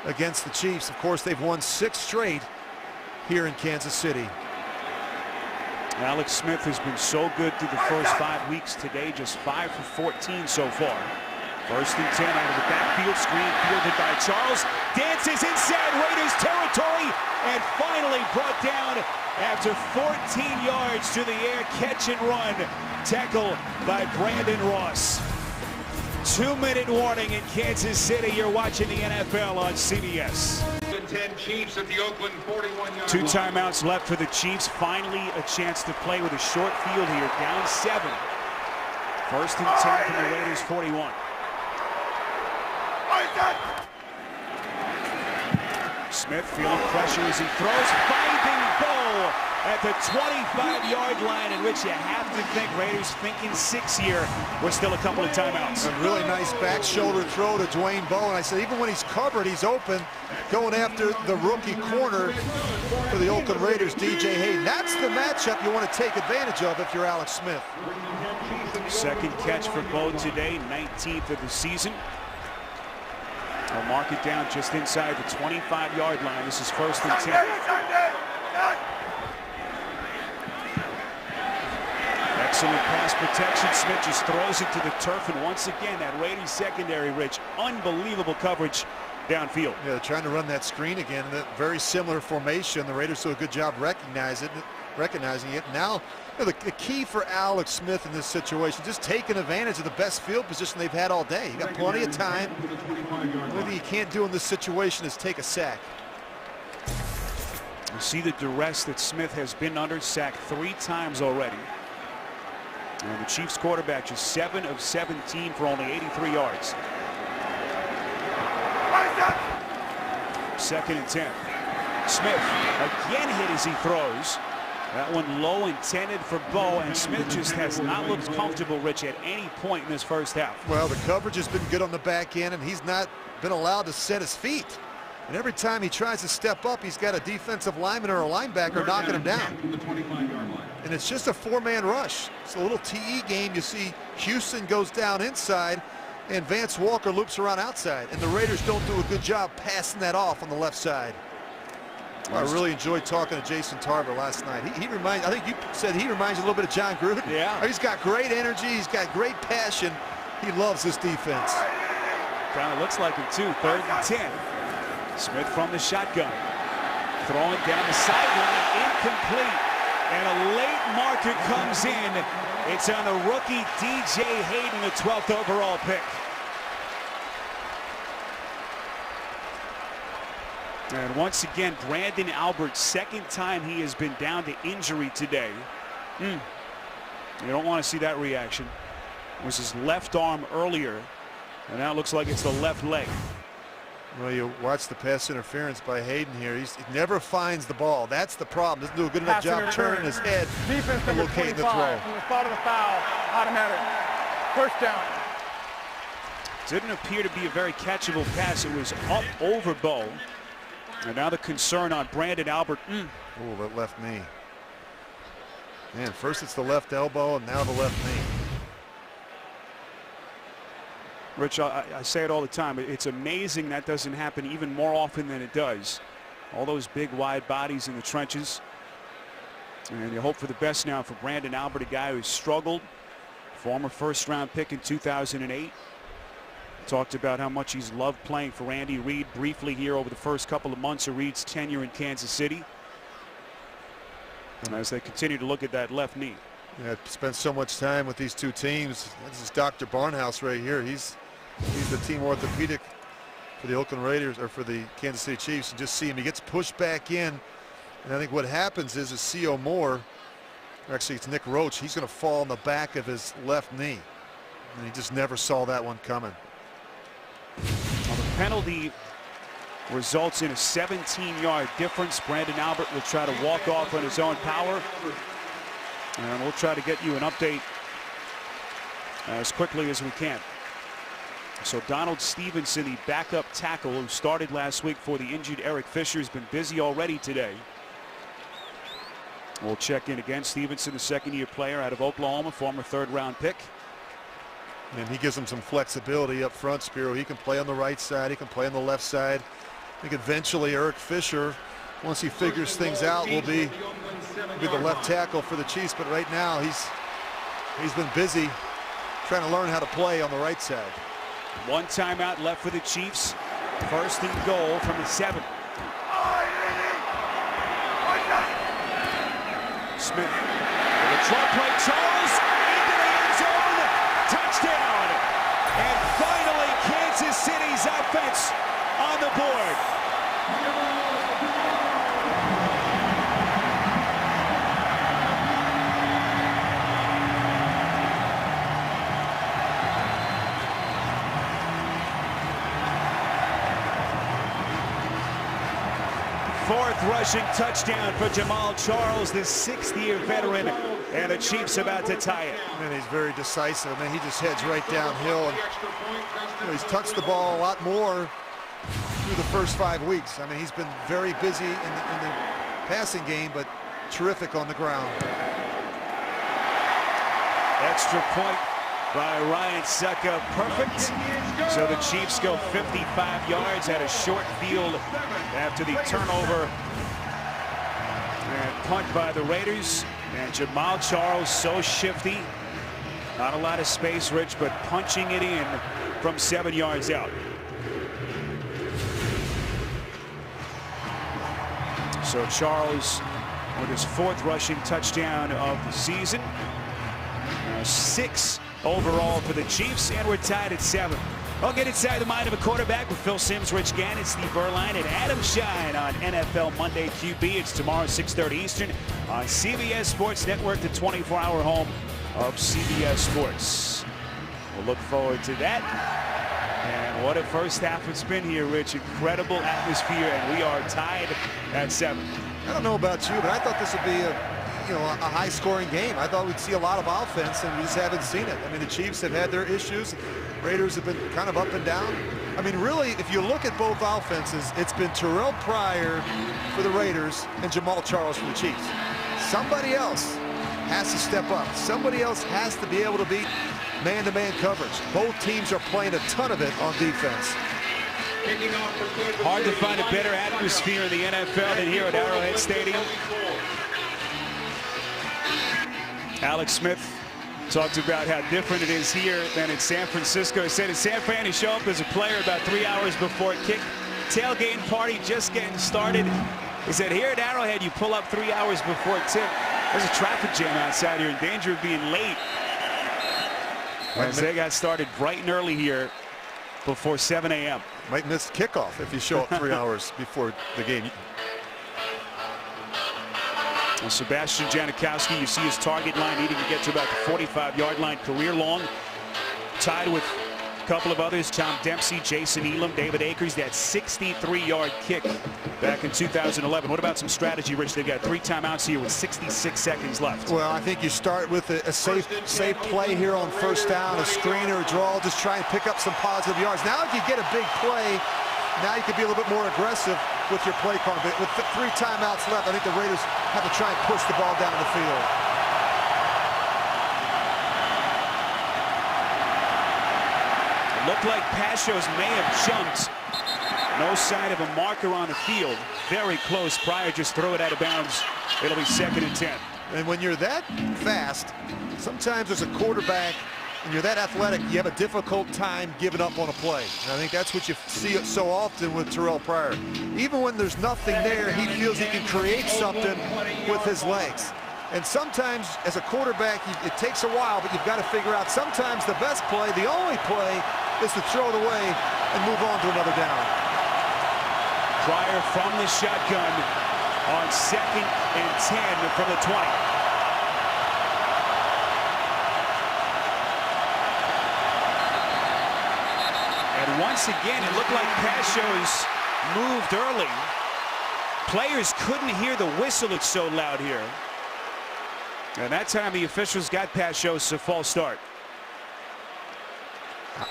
against the Chiefs. Of course, they've won 6 straight here in Kansas City. Alex Smith has been so good through the first 5 weeks. Today, just 5 for 14 so far. First and 10 out of the backfield, screen fielded by Charles. Dances inside Raiders territory and finally brought down after 14 yards to the air. Catch and run. Tackle by Brandon Ross. 2-minute warning in Kansas City. You're watching the NFL on CBS. 10 Chiefs at the Oakland 41-yard 2 line. timeouts left for the Chiefs. Finally a chance to play with a short field here. Down 7. First and 10 from the Raiders 41. Smith feeling pressure as he throws. Finding Bo at the 25-yard line, in which you have to think Raiders thinking 6 here. We're still a couple of timeouts. A really nice back shoulder throw to Dwayne Bowe. And I said, even when he's covered, he's open, going after the rookie corner for the Oakland Raiders, DJ Hayden. That's the matchup you want to take advantage of if you're Alex Smith. Second catch for Bo today, 19th of the season. They'll mark it down just inside the 25-yard line. This is first and 10. Excellent pass protection. Smith just throws it to the turf, and once again, that Raiders secondary, Rich, unbelievable coverage downfield. Yeah, they're trying to run that screen again. That very similar formation. The Raiders do a good job recognizing it. Now, you know, the key for Alex Smith in this situation, just taking advantage of the best field position they've had all day. You got plenty of time. The only thing you can't do in this situation is take a sack. You see the duress that Smith has been under, sacked 3 times already. And the Chiefs quarterback just 7 of 17 for only 83 yards. Second and 10. Smith again hit as he throws. That one low, intended for Bo, and Smith just has not looked comfortable, Rich, at any point in this first half. Well, the coverage has been good on the back end, and he's not been allowed to set his feet. And every time he tries to step up, he's got a defensive lineman or a linebacker knocking him down. From the 25-yard line. And it's just a 4-man rush. It's a little TE game. You see Houston goes down inside, and Vance Walker loops around outside. And the Raiders don't do a good job passing that off on the left side. I really enjoyed talking to Jason Tarver last night. He reminds, I think you said he reminds you a little bit of John Gruden. Yeah. He's got great energy. He's got great passion. He loves this defense. Kind of looks like it too. Third and 10. Smith from the shotgun. Throwing down the sideline. Incomplete. And a late marker comes in. It's on the rookie DJ Hayden, the 12th overall pick. And once again, Brandon Albert, second time he has been down to injury today. You don't want to see that reaction. It was his left arm earlier, and now it looks like it's the left leg. Well, you watch the pass interference by Hayden here. He never finds the ball. That's the problem. Doesn't do a good enough Pass job interference. turning his head Defense and number locating 25 the throw. from the spot of the foul, automatic. First down. Didn't appear to be a very catchable pass. It was up over Bo. And now the concern on Brandon Albert. Oh, that left knee. Man, first it's the left elbow and now the left knee. Rich, I say it all the time. It's amazing that doesn't happen even more often than it does. All those big, wide bodies in the trenches. And you hope for the best now for Brandon Albert, a guy who's struggled. Former first-round pick in 2008. Talked about how much he's loved playing for Andy Reid briefly here over the first couple of months of Reid's tenure in Kansas City. And as they continue to look at that left knee. Yeah, spent so much time with these two teams. This is Dr. Barnhouse right here. He's the team orthopedic for the Oakland Raiders, or for the Kansas City Chiefs. And just see him, he gets pushed back in. And I think what happens is C.O. Moore, actually it's Nick Roach, he's going to fall on the back of his left knee. And he just never saw that one coming. Well, the penalty results in a 17-yard difference. Brandon Albert will try to walk off on his own power. And we'll try to get you an update as quickly as we can. So Donald Stevenson, the backup tackle who started last week for the injured Eric Fisher, has been busy already today. We'll check in again. Stevenson, the second-year player out of Oklahoma, former third-round pick. And he gives him some flexibility up front, Spiro. He can play on the right side. He can play on the left side. I think eventually Eric Fisher, once he figures things out, will be the left tackle for the Chiefs. But right now, he's been busy trying to learn how to play on the right side. One timeout left for the Chiefs. First and goal from the 7. Smith. The draw play, Charles into the end zone. Touchdown. And finally, Kansas City's offense on the board. Fourth rushing touchdown for Jamaal Charles, the 6th-year veteran, and the Chiefs about to tie it. And he's very decisive. I mean, he just heads right downhill. And, he's touched the ball a lot more through the first 5 weeks. I mean, he's been very busy in the passing game, but terrific on the ground. Extra point by Ryan Sucka, perfect. So the Chiefs go 55 yards at a short field after the turnover and punt by the Raiders. And Jamaal Charles, so shifty. Not a lot of space, Rich, but punching it in from 7 yards out. So Charles with his 4th rushing touchdown of the season. 6 overall for the Chiefs, and we're tied at 7. I'll get inside the mind of a quarterback with Phil Simms, Rich Gannon, Steve Berline, and Adam Shine on NFL Monday QB. It's tomorrow, 6:30 Eastern on CBS Sports Network, the 24-hour home of CBS Sports. We'll look forward to that. And what a first half it's been here, Rich. Incredible atmosphere, and we are tied at 7. I don't know about you, but I thought this would be a high-scoring game. I thought we'd see a lot of offense, and we just haven't seen it. I mean, the Chiefs have had their issues. Raiders have been kind of up and down. I mean, really, if you look at both offenses, it's been Terrell Pryor for the Raiders and Jamaal Charles for the Chiefs. Somebody else has to step up. Somebody else has to be able to beat man-to-man coverage. Both teams are playing a ton of it on defense. Hard to find a better atmosphere in the NFL than here at Arrowhead Stadium. Alex Smith talked about how different it is here than in San Francisco. He said in San Fran, he showed up as a player about 3 hours before kick. Tailgate party just getting started. He said here at Arrowhead, you pull up 3 hours before tip. There's a traffic jam outside here, in danger of being late. As they got started bright and early here before 7 a.m. Might miss kickoff if you show up 3 hours before the game. Well, Sebastian Janikowski, you see his target line needing to get to about the 45-yard line, career long. Tied with a couple of others, Tom Dempsey, Jason Elam, David Akers. That 63-yard kick back in 2011. What about some strategy, Rich? They've got 3 timeouts here with 66 seconds left. Well, I think you start with a safe play here on first down, a screen or a draw, just try and pick up some positive yards. Now if you get a big play, now you can be a little bit more aggressive with your play call. But with 3 timeouts left, I think the Raiders have to try and push the ball down the field. It looked like Pashos may have jumped. No sign of a marker on the field. Very close. Pryor just threw it out of bounds. It'll be 2nd and 10. And when you're that fast, sometimes as a quarterback, and you're that athletic, you have a difficult time giving up on a play. And I think that's what you see so often with Terrell Pryor. Even when there's nothing there, he feels he can create something with his legs. And sometimes, as a quarterback, it takes a while, but you've got to figure out sometimes the best play, the only play, is to throw it away and move on to another down. Pryor from the shotgun on 2nd and 10 from the 20. And once again, it looked like Pashos moved early. Players couldn't hear the whistle, it's so loud here. And that time the officials got Pashos a false start.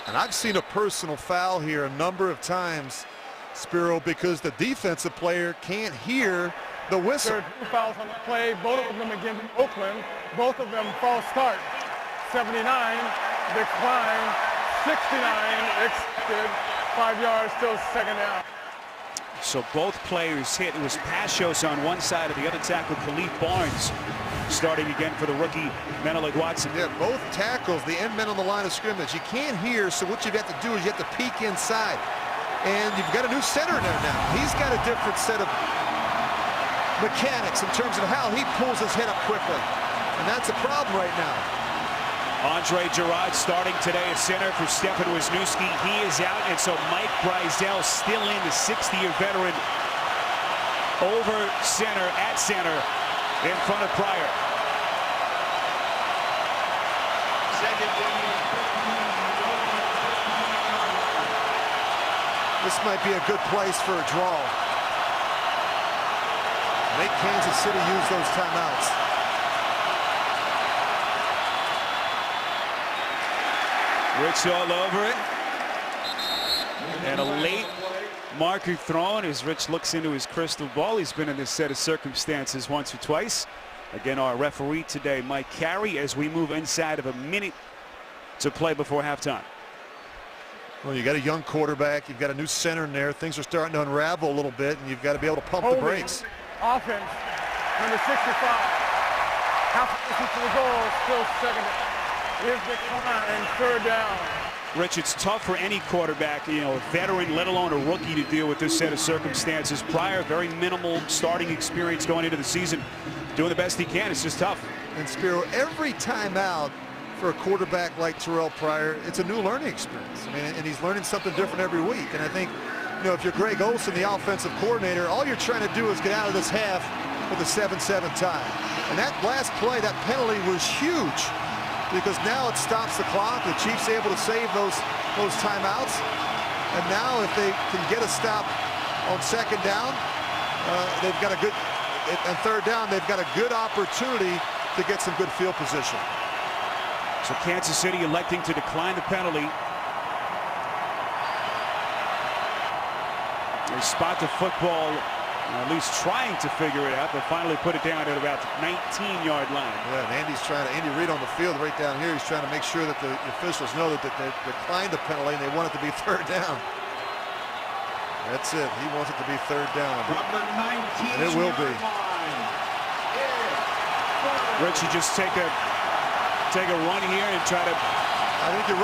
And I've seen a personal foul here a number of times, Spiro, because the defensive player can't hear the whistle. There are 2 fouls on the play, both of them against Oakland. Both of them false start. 79 decline, 69 expected, 5 yards, still second down. So both players hit. It was Pashos on one side of the other tackle, Khalif Barnes, starting again for the rookie Menelik Watson. Yeah, both tackles, the end men on the line of scrimmage. You can't hear, so what you've got to do is you have to peek inside. And you've got a new center there now. He's got a different set of mechanics in terms of how he pulls his head up quickly. And that's a problem right now. Andre Gerard starting today at center for Stefan Wisniewski. He is out, and so Mike Breisdell still in, the 60-year veteran, over center, at center, in front of Pryor. This might be a good place for a draw. Make Kansas City use those timeouts. Rich all over it. And a late marker thrown as Rich looks into his crystal ball. He's been in this set of circumstances once or twice. Again, our referee today, Mike Carey, as we move inside of a minute to play before halftime. Well, you got a young quarterback. You've got a new center in there. Things are starting to unravel a little bit, and you've got to be able to pump the brakes. Offense, number 65. Half distance to the goal, still second. Here's decline, third down. Rich, it's tough for any quarterback, a veteran, let alone a rookie, to deal with this set of circumstances. Pryor, very minimal starting experience going into the season, doing the best he can. It's just tough. And Spiro, every timeout for a quarterback like Terrell Pryor, it's a new learning experience. I mean, and he's learning something different every week. And I think, if you're Greg Olson, the offensive coordinator, all you're trying to do is get out of this half with a 7-7 tie. And that last play, that penalty was huge, because now it stops the clock. The Chiefs able to save those timeouts. And now if they can get a stop on second down, they've got a good, and third down, they've got a good opportunity to get some good field position. So Kansas City electing to decline the penalty. They spot the football, at least trying to figure it out, but finally put it down at about the 19-yard line. Yeah, and Andy Reid on the field right down here. He's trying to make sure that the officials know that they declined the penalty and they want it to be third down. That's it. He wants it to be third down. And it will be. Rich, you just take a run here and try to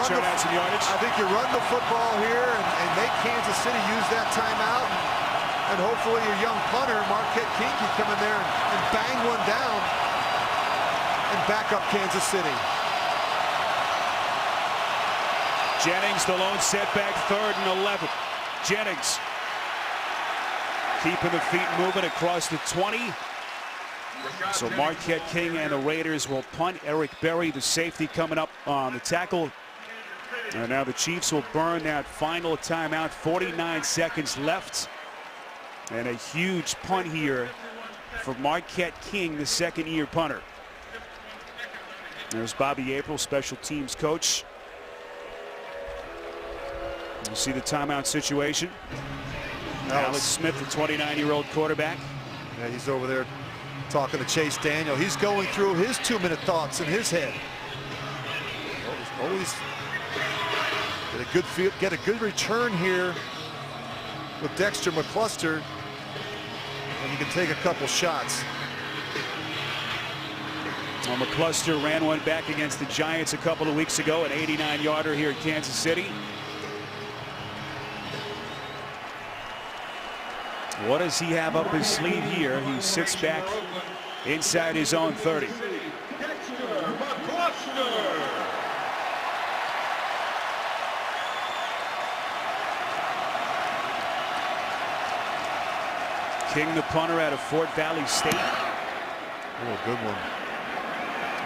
turn out some yardage? I think you run the football here and make Kansas City use that timeout. And hopefully your young punter, Marquette King, can come in there and bang one down and back up Kansas City. Jennings, the lone setback, 3rd and 11. Jennings keeping the feet moving across the 20. So Marquette King and the Raiders will punt. Eric Berry, the safety, coming up on the tackle. And now the Chiefs will burn that final timeout. 49 seconds left. And a huge punt here for Marquette King, the second-year punter. There's Bobby April, special teams coach. You see the timeout situation. Alex Smith, the 29-year-old quarterback. Yeah, he's over there talking to Chase Daniel. He's going through his 2-minute thoughts in his head. Always get a good return here with Dexter McCluster, and you can take a couple shots. Well, McCluster ran one back against the Giants a couple of weeks ago, an 89-yarder here in Kansas City. What does he have up his sleeve here? He sits back inside his own 30. Dexter McCluster. King, the punter out of Fort Valley State. Oh, good one.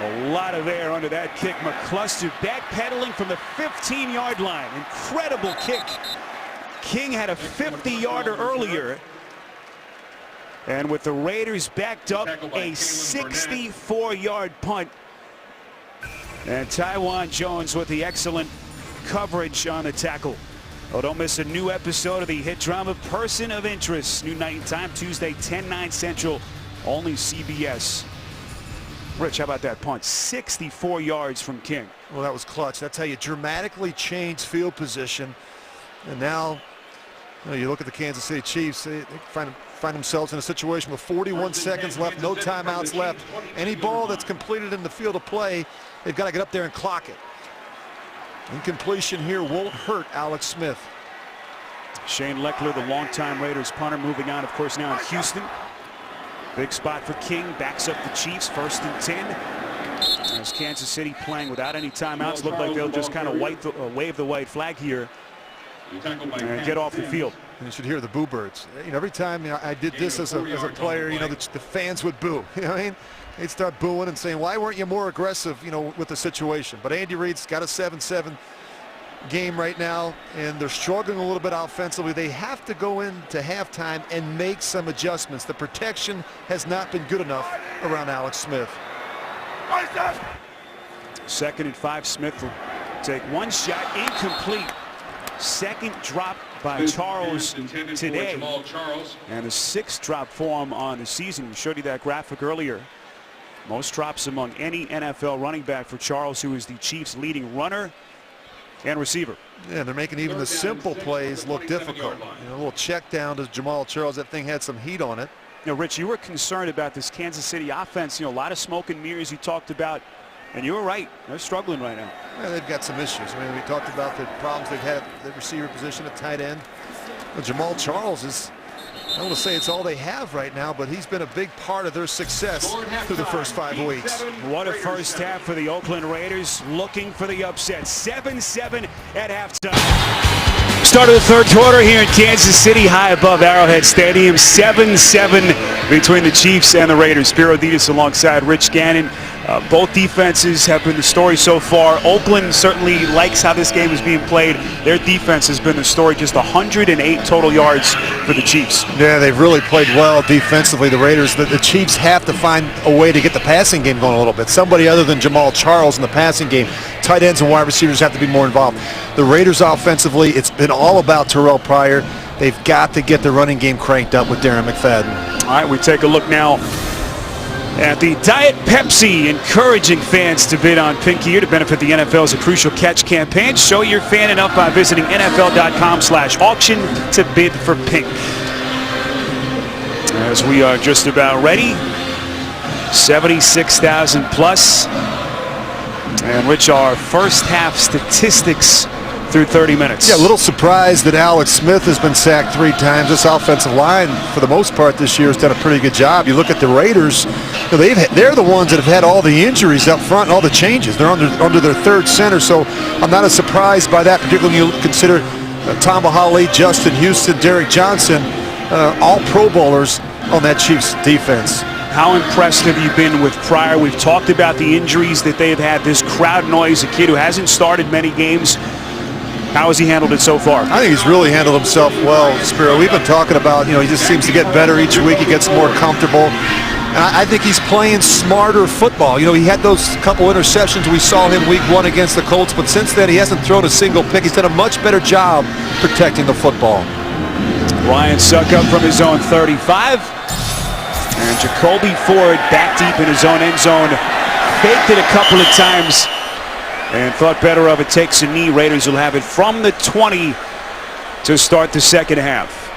A lot of air under that kick. McCluster backpedaling from the 15-yard line. Incredible kick. King had a 50-yarder earlier. And with the Raiders backed up, a 64-yard punt. And Taiwan Jones with the excellent coverage on the tackle. Oh, don't miss a new episode of the hit drama Person of Interest. New night and time, Tuesday, 10/9 Central. Only CBS. Rich, how about that punt? 64 yards from King. Well, that was clutch. That's how you dramatically change field position. And now, you look at the Kansas City Chiefs, they find themselves in a situation with 41 seconds left, no timeouts left. Any ball that's completed in the field of play, they've got to get up there and clock it. Incompletion here won't hurt Alex Smith. Shane Lechler, the longtime Raiders punter, moving on, of course, now in Houston. Big spot for King, backs up the Chiefs, 1st and 10. As Kansas City playing without any timeouts, look like they'll just kind of wave the white flag here and get off the field. And you should hear the boo birds. Every time I did this as a player, the fans would boo. You know what I mean? They'd start booing and saying, why weren't you more aggressive, with the situation? But Andy Reid's got a 7-7 game right now, and they're struggling a little bit offensively. They have to go into halftime and make some adjustments. The protection has not been good enough around Alex Smith. 2nd and 5, Smith will take one shot, incomplete. Second drop by Charles today, and the 6th drop for him on the season. We showed you that graphic earlier. Most drops among any NFL running back for Charles, who is the Chiefs' leading runner and receiver. Yeah, they're making even the simple plays look difficult. A little check down to Jamal Charles. That thing had some heat on it. Rich, you were concerned about this Kansas City offense. A lot of smoke and mirrors you talked about, and you were right. They're struggling right now. Yeah, they've got some issues. We talked about the problems they've had at the receiver position at tight end. Jamal Charles is, I don't want to say it's all they have right now, but he's been a big part of their success through the first 5 weeks. What a first half for the Oakland Raiders, looking for the upset. 7-7 at halftime. Start of the 3rd quarter here in Kansas City, high above Arrowhead Stadium. 7-7 between the Chiefs and the Raiders. Spiro Dedes alongside Rich Gannon. Both defenses have been the story so far. Oakland certainly likes how this game is being played. Their defense has been the story. Just 108 total yards for the Chiefs. Yeah, they've really played well defensively, the Raiders. The Chiefs have to find a way to get the passing game going a little bit. Somebody other than Jamal Charles in the passing game. Tight ends and wide receivers have to be more involved. The Raiders offensively, it's been all about Terrell Pryor. They've got to get the running game cranked up with Darren McFadden. All right, we take a look now at the Diet Pepsi, encouraging fans to bid on Pink here to benefit the NFL's A Crucial Catch campaign. Show you're fanning up by visiting NFL.com/auction to bid for Pink. As we are just about ready, 76,000 plus. And Rich, our first half statistics through 30 minutes. Yeah, a little surprised that Alex Smith has been sacked 3 times. This offensive line, for the most part this year, has done a pretty good job. You look at the Raiders, they're the ones that have had all the injuries up front and all the changes. They're under their 3rd center, so I'm not as surprised by that, particularly when you consider Tom Bahali, Justin Houston, Derek Johnson, all Pro Bowlers on that Chiefs defense. How impressed have you been with Pryor? We've talked about the injuries that they've had, this crowd noise, a kid who hasn't started many games. How has he handled it so far? I think he's really handled himself well, Spiro. We've been talking about, he just seems to get better each week. He gets more comfortable. And I think he's playing smarter football. He had those couple interceptions. We saw him week 1 against the Colts, but since then he hasn't thrown a single pick. He's done a much better job protecting the football. Ryan Succop from his own 35. And Jacoby Ford back deep in his own end zone. Faked it a couple of times and thought better of it. Takes a knee. Raiders will have it from the 20 to start the second half.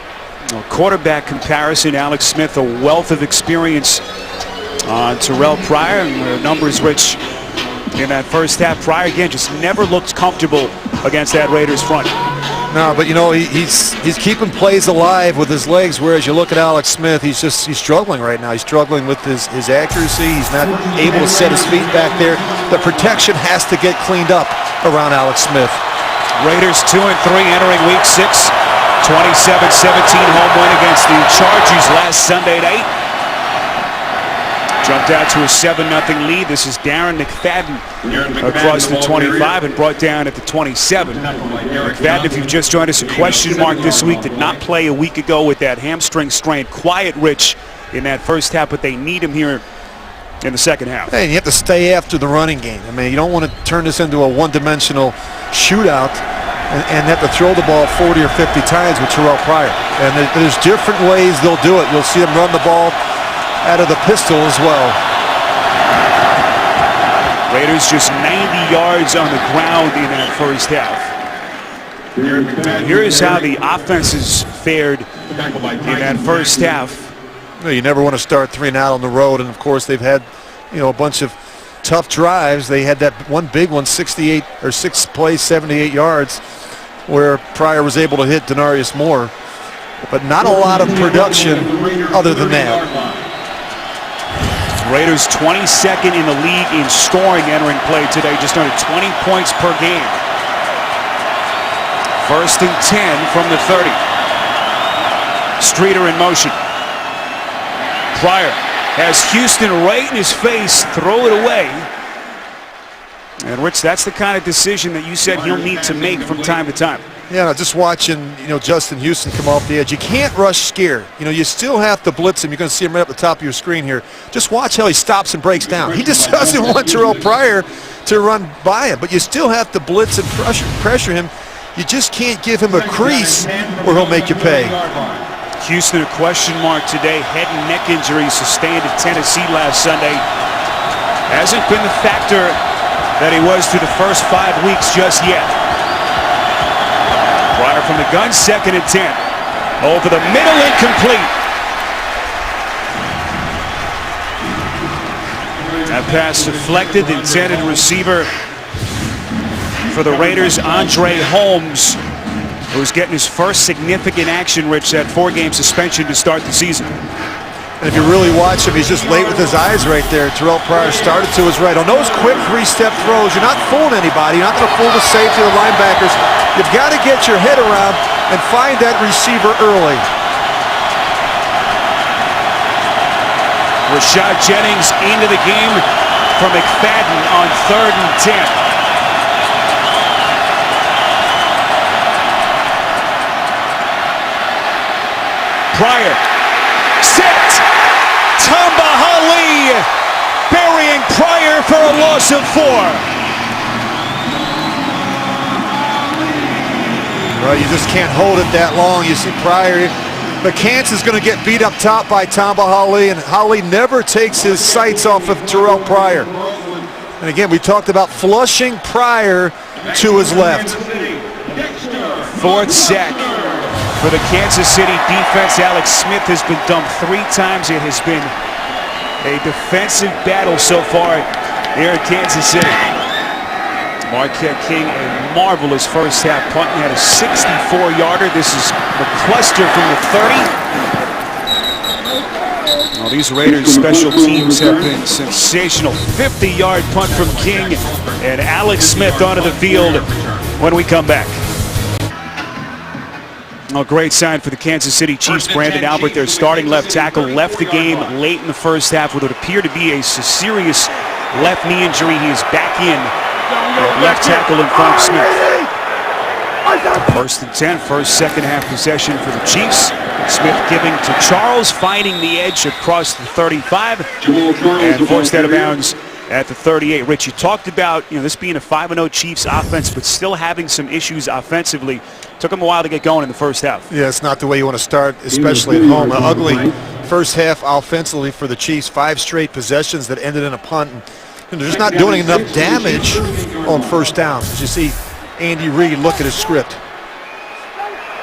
Quarterback comparison, Alex Smith, a wealth of experience on Terrell Pryor, and the numbers, Rich, in that first half. Pryor, again, just never looked comfortable against that Raiders front. No, but he's keeping plays alive with his legs, whereas you look at Alex Smith, he's struggling right now. He's struggling with his accuracy. He's not able to set his feet back there. The protection has to get cleaned up around Alex Smith. Raiders 2-3 entering week 6. 27-17 home win against the Chargers last Sunday night. Jumped out to a 7-0 lead. This is Darren McFadden across the 25 and brought down at the 27. McFadden, if you've just joined us, a question mark this week. Did not play a week ago with that hamstring strain. Quiet, Rich, in that first half, but they need him here in the second half. Hey, and you have to stay after the running game. I mean, you don't want to turn this into a one-dimensional shootout and have to throw the ball 40 or 50 times with Terrell Pryor. And there's different ways they'll do it. You'll see them run the ball out of the pistol as well. Raiders just 90 yards on the ground in that first half. Here's how the offenses fared in that first half. You never want to start 3 and out on the road, and of course they've had, a bunch of tough drives. They had that one big one, 68 or 6 plays, 78 yards, where Pryor was able to hit Denarius Moore, but not a lot of production other than that. Raiders 22nd in the league in scoring entering play today, just under 20 points per game. 1st and 10 from the 30. Streeter in motion. Pryor has Houston right in his face, throw it away. And Rich, that's the kind of decision that you said he'll need to make from time to time. Yeah, just watching, Justin Houston come off the edge. You can't rush scare. You still have to blitz him. You're going to see him right up the top of your screen here. Just watch how he stops and breaks down. He just doesn't want Terrell Pryor to run by him, but you still have to blitz and pressure him. You just can't give him a crease or he'll make you pay. Houston a question mark today. Head and neck injury sustained at Tennessee last Sunday. Hasn't been the factor that he was through the first 5 weeks just yet. Pryor from the gun, 2nd and 10. Over the middle, incomplete. That pass deflected. The intended receiver for the Raiders, Andre Holmes, who's getting his first significant action, Rich, that 4-game suspension to start the season. And if you really watch him, he's just late with his eyes right there. Terrell Pryor started to his right. On those quick 3-step throws, you're not fooling anybody. You're not going to fool the safety or the linebackers. You've got to get your head around and find that receiver early. Rashad Jennings into the game for McFadden on 3rd and 10. Pryor, set, Tamba Hali, burying Pryor for a loss of 4. Well, you just can't hold it that long. You see Pryor, but Kansas is going to get beat up top by Tamba Hali, and Hali never takes his sights off of Terrell Pryor. And again, we talked about flushing Pryor to his left. 4th sack for the Kansas City defense. Alex Smith has been dumped 3 times. It has been a defensive battle so far here at Kansas City. Marquette King, a marvelous first half punt. He had a 64-yarder. This is McCluster from the 30. Well, these Raiders special teams have been sensational. 50-yard punt from King, and Alex Smith onto the field when we come back. A great sign for the Kansas City Chiefs. Brandon Albert, their starting left tackle, left the game late in the first half with what appeared to be a serious left knee injury. He is back in at left tackle in front of Smith. 1st and 10, first second half possession for the Chiefs. Smith giving to Charles, finding the edge across the 35 and forced out of bounds at the 38. Rich, you talked about this being a 5-0 Chiefs offense, but still having some issues offensively. Took them a while to get going in the first half. Yeah, it's not the way you want to start, especially at home. An ugly first half offensively for the Chiefs. 5 straight possessions that ended in a punt. And they're just not doing enough damage on first down. As you see Andy Reid look at his script.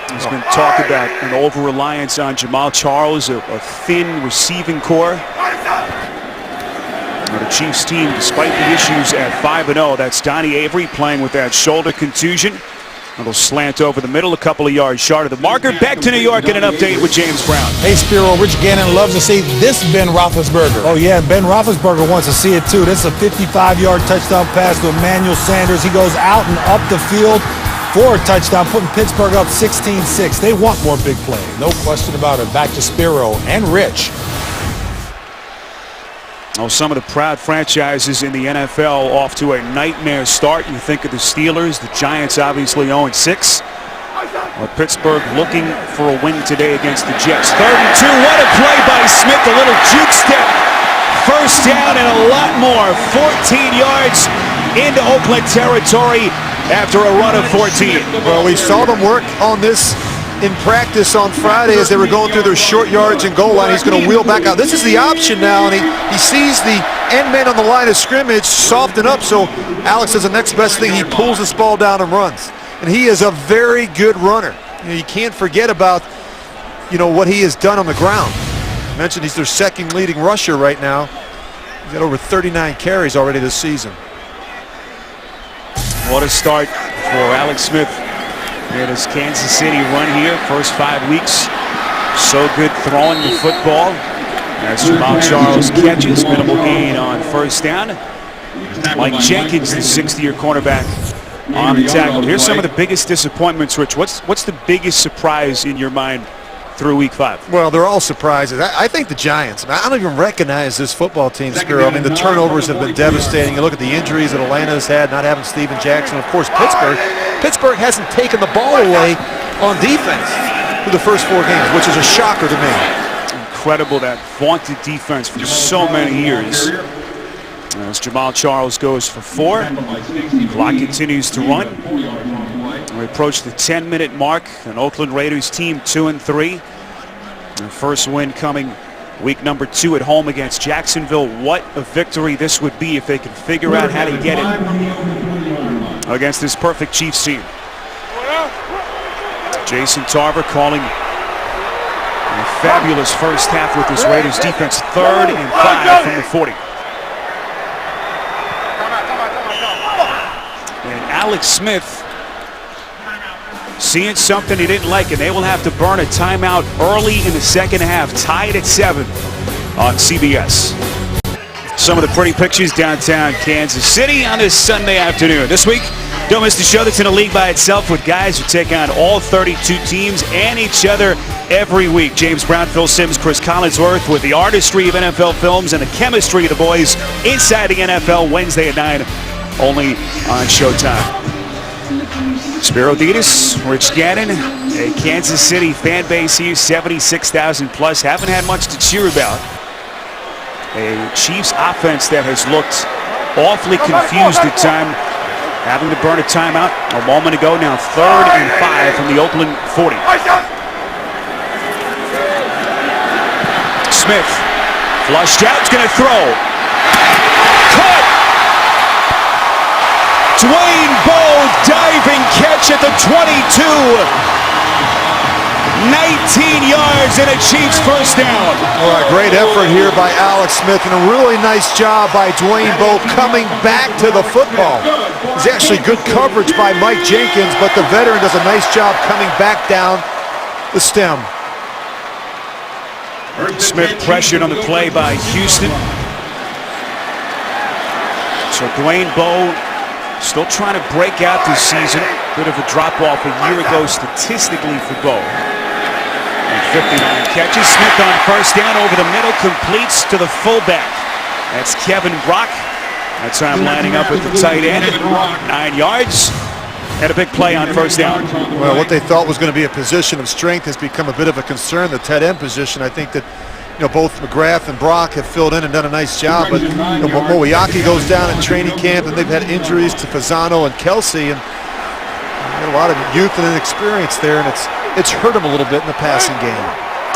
There's been talk about an over-reliance on Jamal Charles, a thin receiving core. The Chiefs team, despite the issues at 5-0, that's Donnie Avery playing with that shoulder contusion. Little slant over the middle, a couple of yards short of the marker. Back to New York and an update with James Brown. Hey, Spiro, Rich Gannon loves to see this Ben Roethlisberger. Oh, yeah, Ben Roethlisberger wants to see it, too. This is a 55-yard touchdown pass to Emmanuel Sanders. He goes out and up the field for a touchdown, putting Pittsburgh up 16-6. They want more big plays. No question about it. Back to Spiro and Rich. Oh, some of the proud franchises in the NFL off to a nightmare start. You think of the Steelers, the Giants obviously 0-6. Well, Pittsburgh looking for a win today against the Jets. 3rd and 2, what a play by Smith, a little juke step. First down and a lot more. 14 yards into Oakland territory after a run of 14. Well, we saw them work on this in practice on Friday as they were going through their short yards and goal line. He's going to wheel back out. This is the option now, and he sees the end man on the line of scrimmage soften up, so Alex says the next best thing, he pulls this ball down and runs. And he is a very good runner. You can't forget about, what he has done on the ground. I mentioned he's their second leading rusher right now. He's got over 39 carries already this season. What a start for Alex Smith in his Kansas City run here. First 5 weeks, so good throwing the football. As Jamal Charles catches, minimal gain on first down. Mike Jenkins, the 60-year cornerback, on the tackle. Here's some of the biggest disappointments, Rich. What's the biggest surprise in your mind through week 5? Well, they're all surprises. I think the Giants. I don't even recognize this football team, Spiro. I mean, the turnovers have been devastating. You look at the injuries that Atlanta has had, not having Steven Jackson. Of course, Pittsburgh. Pittsburgh hasn't taken the ball away on defense through the first 4 games, which is a shocker to me. Incredible, that vaunted defense for so many years. As Jamal Charles goes for 4. Clock continues to run. We approach the 10-minute mark. An Oakland Raiders team 2-3. Their first win coming week number 2 at home against Jacksonville. What a victory this would be if they can figure out how to get it against this perfect Chiefs team. Jason Tarver calling a fabulous first half with this Raiders defense. 3rd and 5 from the 40. And Alex Smith seeing something he didn't like, and they will have to burn a timeout early in the second half. Tied at 7 on CBS. Some of the pretty pictures downtown Kansas City on this Sunday afternoon. This week, don't miss the show that's in a league by itself with guys who take on all 32 teams and each other every week. James Brown, Phil Simms, Chris Collinsworth with the artistry of NFL films and the chemistry of the boys inside the NFL Wednesday at 9, only on Showtime. Spiro Dedes, Rich Gannon, a Kansas City fan base here, 76,000 plus. Haven't had much to cheer about. A Chiefs offense that has looked awfully confused at time, having to burn a timeout a moment ago. Now 3rd and 5 from the Oakland 40. Smith flushed out, going to throw. Caught! Dwayne Bowe diving catch at the 22. 19 yards and a Chiefs first down. All right, great effort here by Alex Smith, and a really nice job by Dwayne Bowe coming back to the football. It's actually good coverage by Mike Jenkins, but the veteran does a nice job coming back down the stem. Smith pressured on the play by Houston. So Dwayne Bowe still trying to break out this season. Bit of a drop-off a year ago statistically for Bowe. And 59 catches. Smith on first down over the middle, completes to the fullback. That's Kevin Brock. That time lining up at the tight end. 9 yards. And a big play on first down. Well, what they thought was going to be a position of strength has become a bit of a concern, the tight end position. I think that both McGrath and Brock have filled in and done a nice job, but Moiaki goes down in training camp, and they've had injuries to Fasano and Kelsey, and got a lot of youth and inexperience there, and it's hurt him a little bit in the passing game.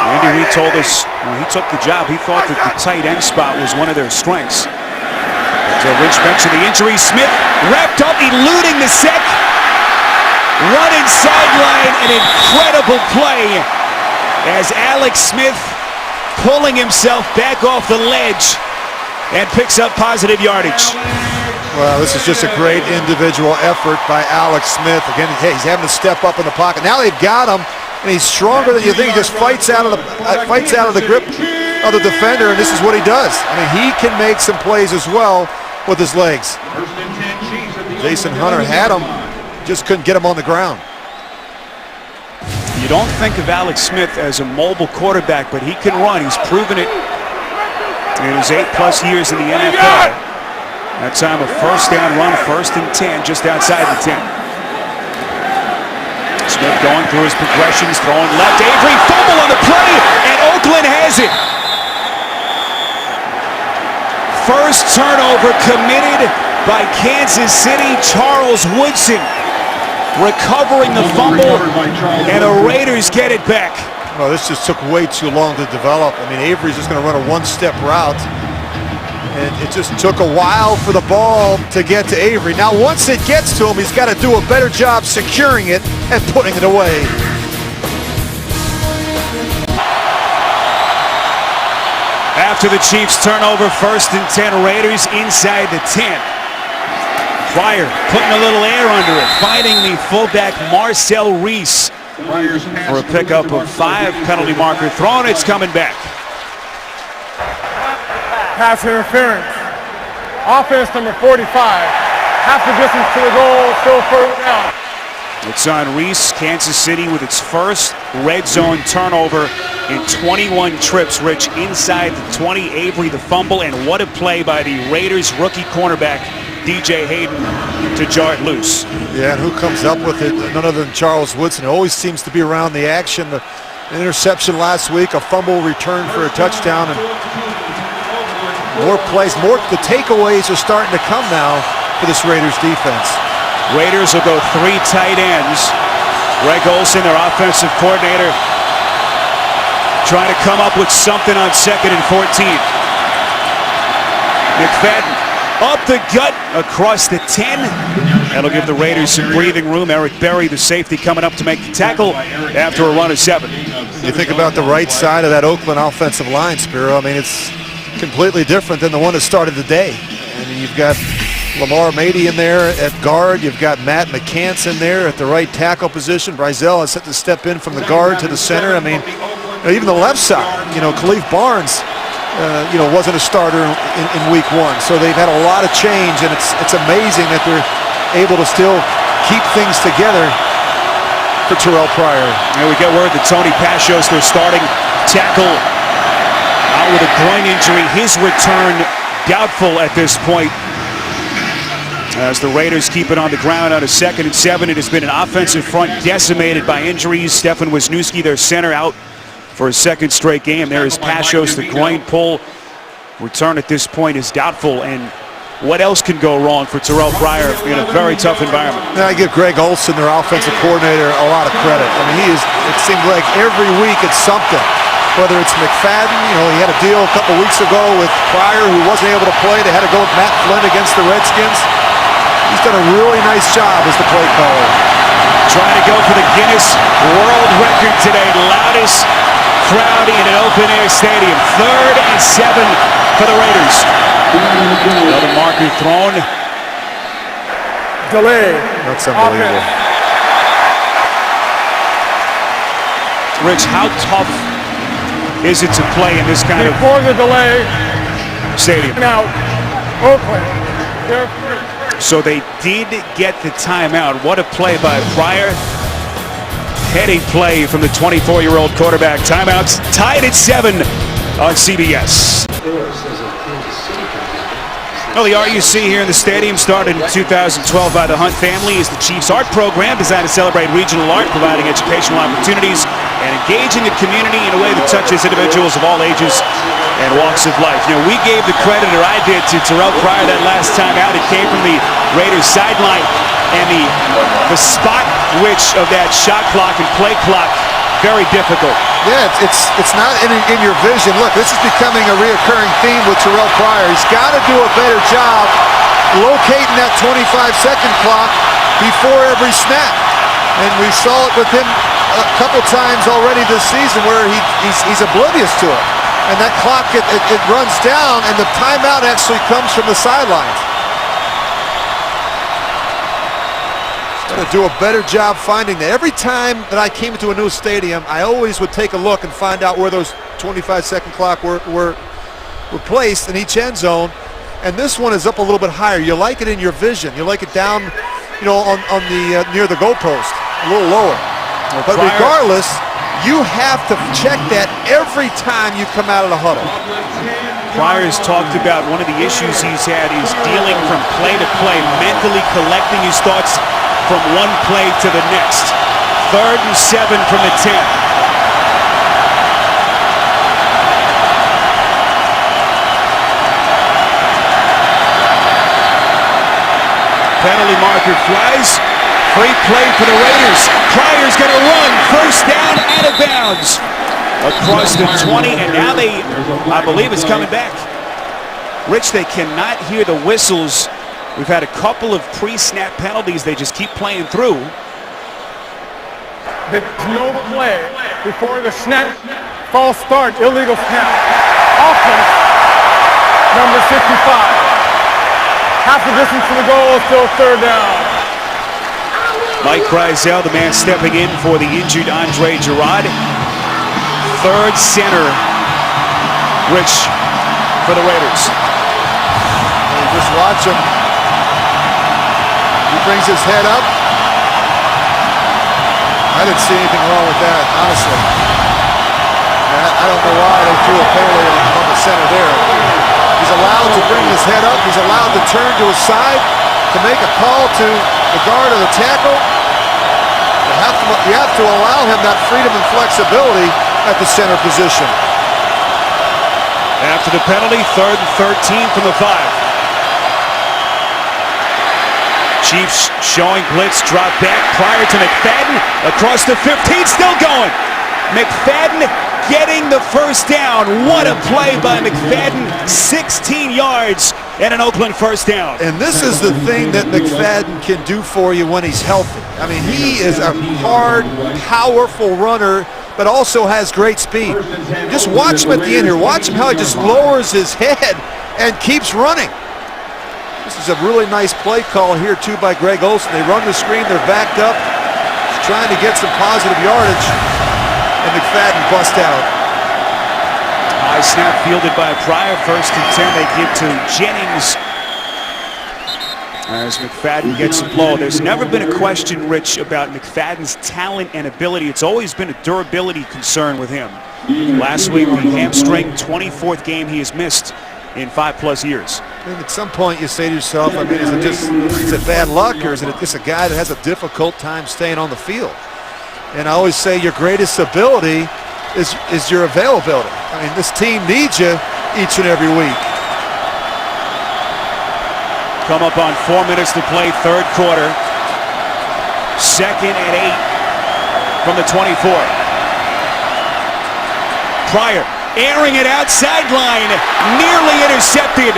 Andy Reid told us when he took the job, he thought that the tight end spot was one of their strengths. So Rich mentioned the injury. Smith wrapped up, eluding the sack. Running sideline, an incredible play as Alex Smith pulling himself back off the ledge and picks up positive yardage. Well, this is just a great individual effort by Alex Smith. Again, he's having to step up in the pocket. Now they've got him, and he's stronger than you think. He just fights out of the grip of the defender, and this is what he does. I mean, he can make some plays as well with his legs. Jason Hunter had him, just couldn't get him on the ground. You don't think of Alex Smith as a mobile quarterback, but he can run. He's proven it in his 8+ years in the NFL. That time a first down run, 1st and 10, just outside the 10. Smith going through his progressions, throwing left. Avery fumble on the play, and Oakland has it. First turnover committed by Kansas City, Charles Woodson. recovering the fumble, and the Raiders get it back. Well, this just took way too long to develop. I mean, Avery's just going to run a one-step route. And it just took a while for the ball to get to Avery. Now, once it gets to him, he's got to do a better job securing it and putting it away. After the Chiefs turnover, 1st and 10, Raiders inside the 10. Pryor putting a little air under it, finding the fullback Marcel Reese for a pickup of 5, penalty marker thrown. It's coming back. Pass interference. Offense number 45. Half the distance to the goal, still further down. It's on Reese. Kansas City with its first red zone turnover in 21 trips. Rich inside the 20. Avery the fumble, and what a play by the Raiders rookie cornerback DJ Hayden to jar it loose. Yeah, and who comes up with it? None other than Charles Woodson. It always seems to be around the action. The interception last week, a fumble return for a touchdown, and more plays. The takeaways are starting to come now for this Raiders defense. Raiders will go 3 tight ends. Greg Olsen, their offensive coordinator, trying to come up with something on 2nd and 14. McFadden up the gut across the 10. That'll give the Raiders some breathing room. Eric Berry, the safety, coming up to make the tackle after a run of 7. You think about the right side of that Oakland offensive line, Spiro. I mean, it's completely different than the one that started the day. I mean, you've got Lamar Mady in there at guard. You've got Matt McCants in there at the right tackle position. Brizell has had to step in from the guard to the center. I mean, even the left side, Khalif Barnes, wasn't a starter in week 1. So they've had a lot of change, and it's amazing that they're able to still keep things together for Terrell Pryor. And we get word that Tony Pashos, their starting tackle, out with a groin injury. His return doubtful at this point. As the Raiders keep it on the ground on a 2nd and 7, it has been an offensive front decimated by injuries. Stefan Wisniewski, their center, out for a 2nd straight game. There is Pashos, the groin pull. Return at this point is doubtful, and what else can go wrong for Terrell Pryor in a very tough environment? Now, I give Greg Olsen, their offensive coordinator, a lot of credit. I mean, it seemed like every week it's something. Whether it's McFadden, he had a deal a couple weeks ago with Pryor who wasn't able to play. They had to go with Matt Flynn against the Redskins. He's done a really nice job as the play caller. Trying to go for the Guinness World Record today. Loudest crowd in an open-air stadium. 3rd and 7 for the Raiders. Another marker thrown. Delay. That's unbelievable. Rich, how tough is it to play in this kind Before the delay, of stadium? now, Oakland. So they did get the timeout. What a play by Pryor. Heady play from the 24-year-old quarterback. Timeouts tied at 7 on CBS. Well, the RUC here in the stadium started in 2012 by the Hunt family. Is the Chiefs art program designed to celebrate regional art, providing educational opportunities and engaging the community in a way that touches individuals of all ages and walks of life. We gave the credit, or I did, to Terrell Pryor that last time out. It came from the Raiders sideline, and the spot which of that shot clock and play clock, very difficult. Yeah, it's not in your vision. Look, this is becoming a reoccurring theme with Terrell Pryor. He's got to do a better job locating that 25-second clock before every snap. And we saw it with him a couple times already this season where he's oblivious to it. And that clock, it runs down, and the timeout actually comes from the sidelines. To do a better job finding that. Every time that I came into a new stadium, I always would take a look and find out where those 25-second clock were placed in each end zone. And this one is up a little bit higher. You like it in your vision. You like it down, on the near the goalpost, a little lower. But regardless, you have to check that every time you come out of the huddle. Pryor's talked about one of the issues he's had is dealing from play to play, mentally collecting his thoughts from one play to the next. 3rd and 7 from the 10. Penalty marker flies. Free play for the Raiders. Pryor's going to run. First down, out of bounds. Across the 20, and now I believe it's coming back. Rich, they cannot hear the whistles. We've had a couple of pre-snap penalties. They just keep playing through. There's no play before the snap. False start, illegal snap. Offense, number 65. Half the distance to the goal, still third down. Mike Kreisel, the man stepping in for the injured Andre Gerard. Third center, Rich, for the Raiders. And just watch him. He brings his head up. I didn't see anything wrong with that, honestly. I don't know why they threw a penalty on the center there. He's allowed to bring his head up. He's allowed to turn to his side to make a call to the guard or the tackle. You have to allow him that freedom and flexibility at the center position. After the penalty, 3rd and 13 from the 5. Chiefs showing blitz, drop back, Pryor to McFadden, across the 15, still going. McFadden getting the first down. What a play by McFadden, 16 yards and an Oakland first down. And this is the thing that McFadden can do for you when he's healthy. I mean, he is a hard, powerful runner, but also has great speed. Just watch him at the end here. Watch him how he just lowers his head and keeps running. This is a really nice play call here, too, by Greg Olsen. They run the screen, they're backed up. He's trying to get some positive yardage, and McFadden bust out. High snap fielded by Pryor. 1st and 10. They give to Jennings as McFadden gets the blow. There's never been a question, Rich, about McFadden's talent and ability. It's always been a durability concern with him. Last week, the hamstring, 24th game he has missed in 5+ years. And at some point you say to yourself, I mean, is it bad luck, or is it just a guy that has a difficult time staying on the field? And I always say your greatest ability is your availability. I mean, this team needs you each and every week. Come up on 4 minutes to play, 3rd quarter. 2nd and 8 from the 24. Pryor airing it outside line, nearly intercepted.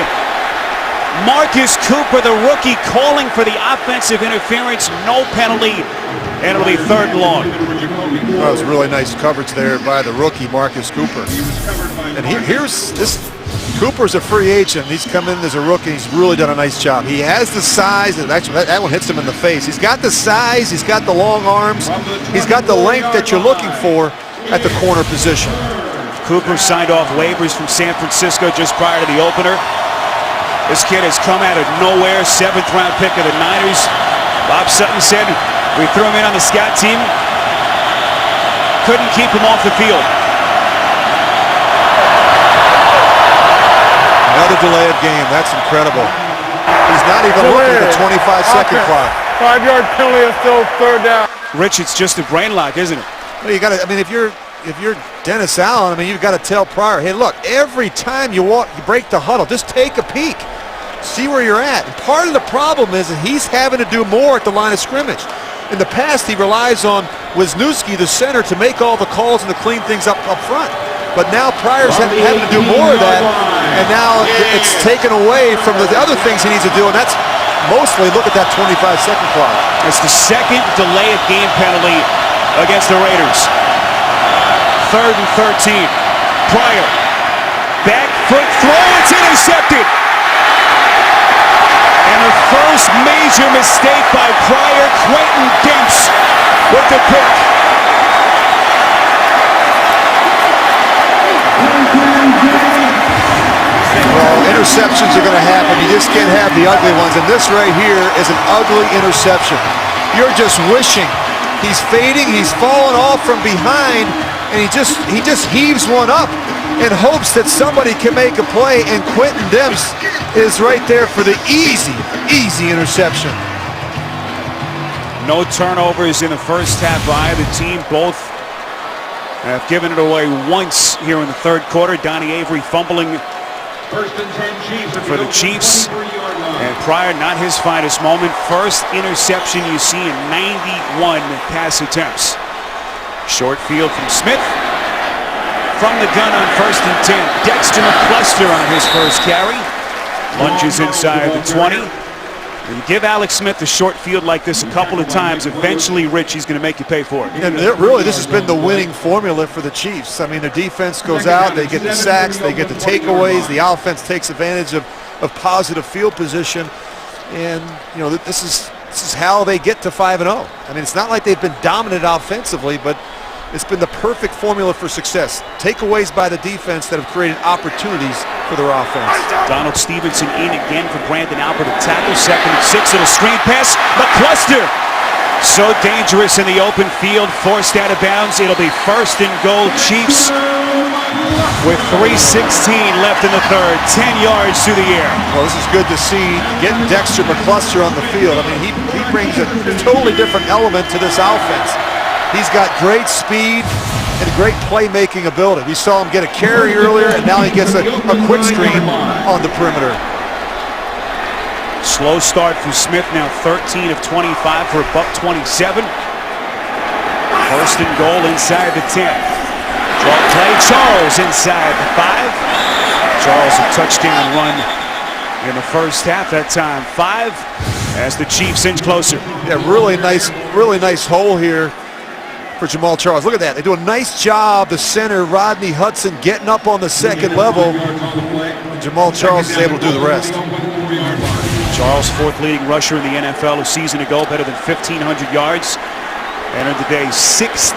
Marcus Cooper, the rookie, calling for the offensive interference. No penalty, and it'll be 3rd and long. That was really nice coverage there by the rookie, Marcus Cooper. And here's this. Cooper's a free agent. He's come in as a rookie. He's really done a nice job. He has the size. And actually, that one hits him in the face. He's got the size. He's got the long arms. He's got the length that you're looking for at the corner position. Cooper signed off waivers from San Francisco just prior to the opener. This kid has come out of nowhere, 7th round pick of the Niners. Bob Sutton said, we threw him in on the scout team. Couldn't keep him off the field. Another delay of game. That's incredible. He's not even looking at the 25-second clock. 5-yard penalty is still 3rd down. Rich, it's just a brain lock, isn't it? Well, you got to. I mean, if you're Dennis Allen, I mean, you've got to tell Pryor, hey, look, every time you break the huddle, just take a peek, see where you're at. And part of the problem is that he's having to do more at the line of scrimmage. In the past, he relies on Wisniewski, the center, to make all the calls and to clean things up front. But now Pryor's having to do more of that, and now it's taken away from the other things he needs to do, and that's mostly look at that 25-second clock. It's the 2nd delay of game penalty against the Raiders. 3rd and 13. Pryor, back foot throw, it's intercepted. And the first major mistake by Pryor, Quentin Demps with the pick. Well, interceptions are going to happen. You just can't have the ugly ones. And this right here is an ugly interception. You're just wishing. He's fading. He's falling off from behind. And he just heaves one up and hopes that somebody can make a play. And Quentin Demps is right there for the easy interception. No turnovers in the first half by either team. Both have given it away once here in the 3rd quarter. Donnie Avery fumbling 1st and 10 Chiefs for the Chiefs. And Pryor, not his finest moment. First interception you see in 91 pass attempts. Short field from Smith. From the gun on 1st and 10. Dexter McCluster on his first carry. Lunges inside the 20. And give Alex Smith a short field like this a couple of times. Eventually, Rich, he's going to make you pay for it. And really, this has been the winning formula for the Chiefs. I mean, their defense goes out, they get the sacks, they get the takeaways, the offense takes advantage of positive field position, and you know this is how they get to 5-0. I mean, it's not like they've been dominant offensively, but it's been the perfect formula for success. Takeaways by the defense that have created opportunities for their offense. Donald Stevenson in again for Brandon Albert to tackle. 2nd and 6, little screen pass. McCluster, so dangerous in the open field, forced out of bounds. It'll be 1st and goal, Chiefs, with 3:16 left in the third. 10 yards through the air. Well, this is good to see, getting Dexter McCluster on the field. I mean, he brings a totally different element to this offense. He's got great speed and great playmaking ability. We saw him get a carry earlier, and now he gets a quick screen on the perimeter. Slow start for Smith, now 13 of 25 for a $127. 1st and goal inside the 10. Draw play, Charles inside the 5. Charles a touchdown run in the first half. That time 5 as the Chiefs inch closer. Yeah, really nice hole here for Jamaal Charles. Look at that. They do a nice job, the center, Rodney Hudson, getting up on the 2nd level. And Jamaal Charles is able to do the rest. Charles, 4th leading rusher in the NFL a season ago, better than 1,500 yards. Entered the day 6th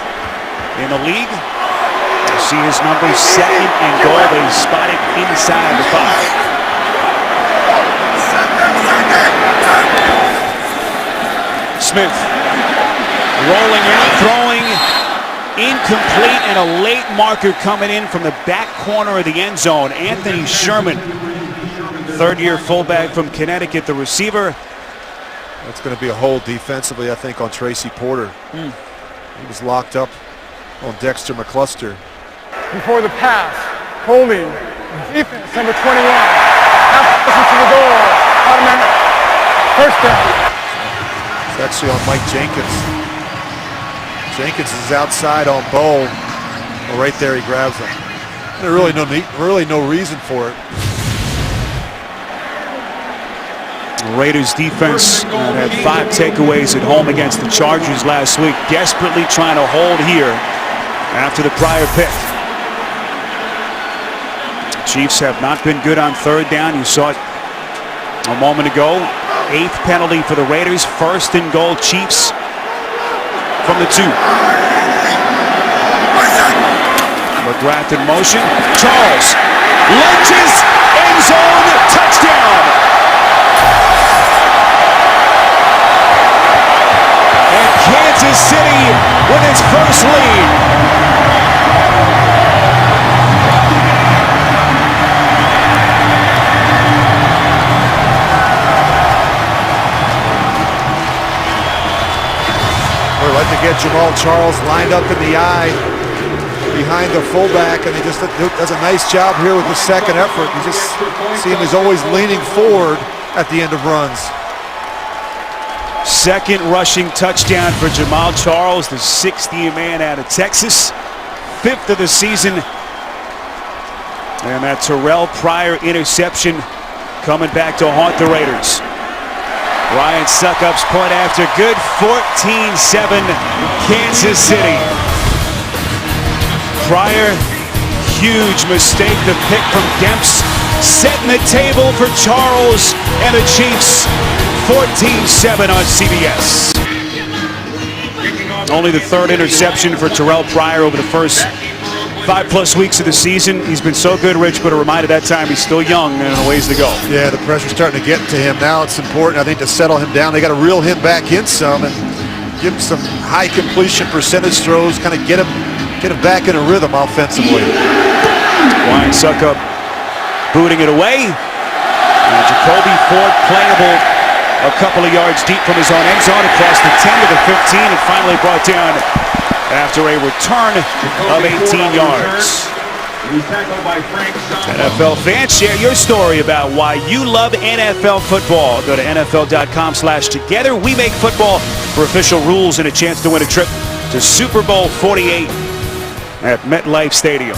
in the league. You see his numbers, 2nd and goal, but he's spotted inside the 5. Smith rolling out, throwing incomplete, and a late marker coming in from the back corner of the end zone. Anthony Sherman, 3rd-year fullback from Connecticut, the receiver. That's going to be a hold defensively, I think, on Tracy Porter. He was locked up on Dexter McCluster. Before the pass, holding, defense, number 21. Half to the goal, automatic, 1st down. It's actually on Mike Jenkins. Jenkins is outside on Bowl. Well, right there, he grabs him. There's really no reason for it. The Raiders defense had 5 takeaways at home against the Chargers last week, desperately trying to hold here after the prior pick. The Chiefs have not been good on 3rd down. You saw it a moment ago. 8th penalty for the Raiders. 1st and goal, Chiefs from the 2. McGrath in motion. Charles lunges, end zone, touchdown. And Kansas City with its first lead. We'd like to get Jamaal Charles lined up in the eye behind the fullback, and he just does a nice job here with the 2nd effort. You just see him, he's always leaning forward at the end of runs. 2nd rushing touchdown for Jamaal Charles, the 60th man out of Texas. 5th of the season. And that Terrell Pryor interception coming back to haunt the Raiders. Ryan Succop's point after good, 14-7 Kansas City. Pryor, huge mistake, the pick from Demps, setting the table for Charles and the Chiefs. 14-7 on CBS. Only the 3rd interception for Terrell Pryor over the first 5+ weeks of the season. He's been so good, Rich, but a reminder that time he's still young and a ways to go. Yeah, the pressure's starting to get to him. Now it's important, I think, to settle him down. They got to reel him back in some and give him some high completion percentage throws, kind of get him back in a rhythm offensively. Ryan Succop booting it away. And Jacoby Ford playable a couple of yards deep from his own end zone, across the 10 to the 15, and finally brought down after a return of 18 yards. He was tackled by Frank Samba. NFL fans, share your story about why you love NFL football. Go to NFL.com/together. We make football for official rules and a chance to win a trip to Super Bowl 48 at MetLife Stadium.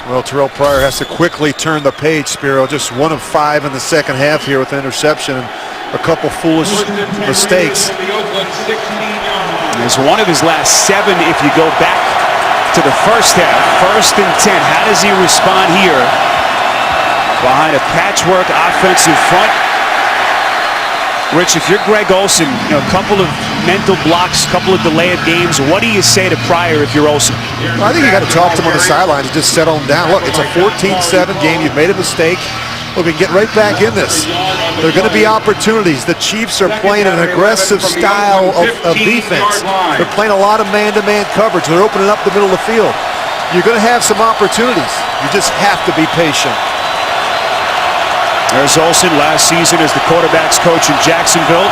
Well, Terrell Pryor has to quickly turn the page, Spiro. Just 1 of 5 in the second half here with an interception and a couple foolish mistakes. It's one of his last 7 if you go back to the first half. 1st and 10. How does he respond here behind a patchwork offensive front? Rich, if you're Greg Olsen, a couple of mental blocks, a couple of delay of games, what do you say to Pryor if you're Olsen? Well, I think you got to talk to him on the sidelines and just settle him down. Look, it's a 14-7 game. You've made a mistake. Look, we can get right back in this. There are going to be opportunities. The Chiefs are playing an aggressive style of defense. They're playing a lot of man-to-man coverage. They're opening up the middle of the field. You're going to have some opportunities. You just have to be patient. There's Olsen last season as the quarterback's coach in Jacksonville.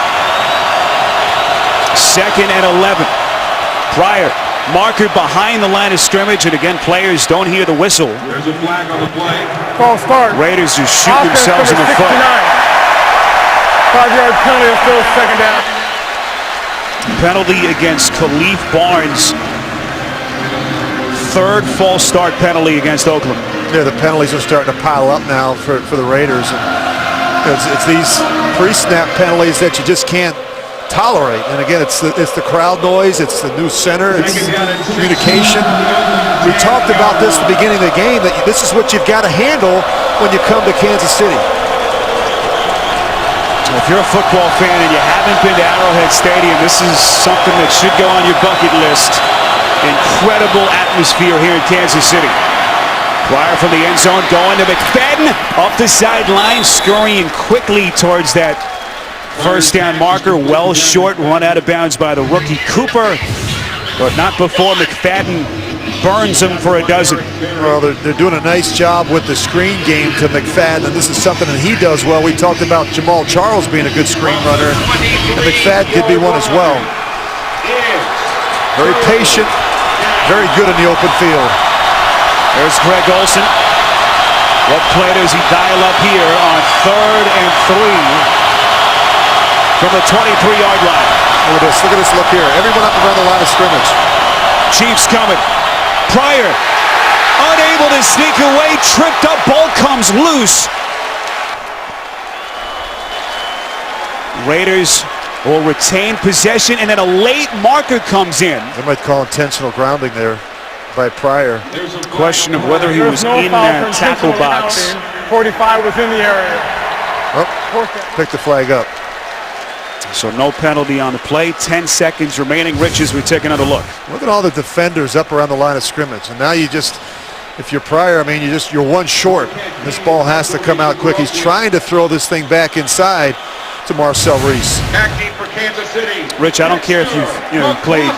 2nd and 11. Pryor, marker behind the line of scrimmage, and again, players don't hear the whistle. There's a flag on the play. False start. Raiders just shoot Offense themselves in number the foot. 69. 5-yard penalty is still 2nd down. Penalty against Khalif Barnes. 3rd false start penalty against Oakland. Yeah, the penalties are starting to pile up now for the Raiders. And it's these pre-snap penalties that you just can't tolerate. And again, it's the crowd noise, it's the new center, it's communication. We talked about this at the beginning of the game, that this is what you've got to handle when you come to Kansas City. If you're a football fan and you haven't been to Arrowhead Stadium, this is something that should go on your bucket list. Incredible atmosphere here in Kansas City. Pryor from the end zone going to McFadden off the sideline, scurrying quickly towards that first down marker. Well short, run out of bounds by the rookie Cooper, but not before McFadden burns him for a dozen. Well, they're doing a nice job with the screen game to McFadden, and this is something that he does well. We talked about Jamal Charles being a good screen runner, and McFadden could be one as well. Very patient, very good in the open field. There's Greg Olsen. What play does he dial up here on 3rd and 3 from the 23-yard line? Look at this look here. Everyone up around the line of scrimmage. Chiefs coming. Pryor unable to sneak away, tripped up, ball comes loose. Raiders will retain possession, and then a late marker comes in. They might call intentional grounding there by Pryor. Question of whether he was in that tackle box. 45 was in the area. Oh, pick the flag up. So no penalty on the play. 10 seconds remaining. Rich, as we take another look. Look at all the defenders up around the line of scrimmage. And now you just, if you're Pryor, I mean, you're one short. This ball has to come out quick. He's trying to throw this thing back inside to Marcel Reese. Acting for Kansas City. Rich, I don't care if you've played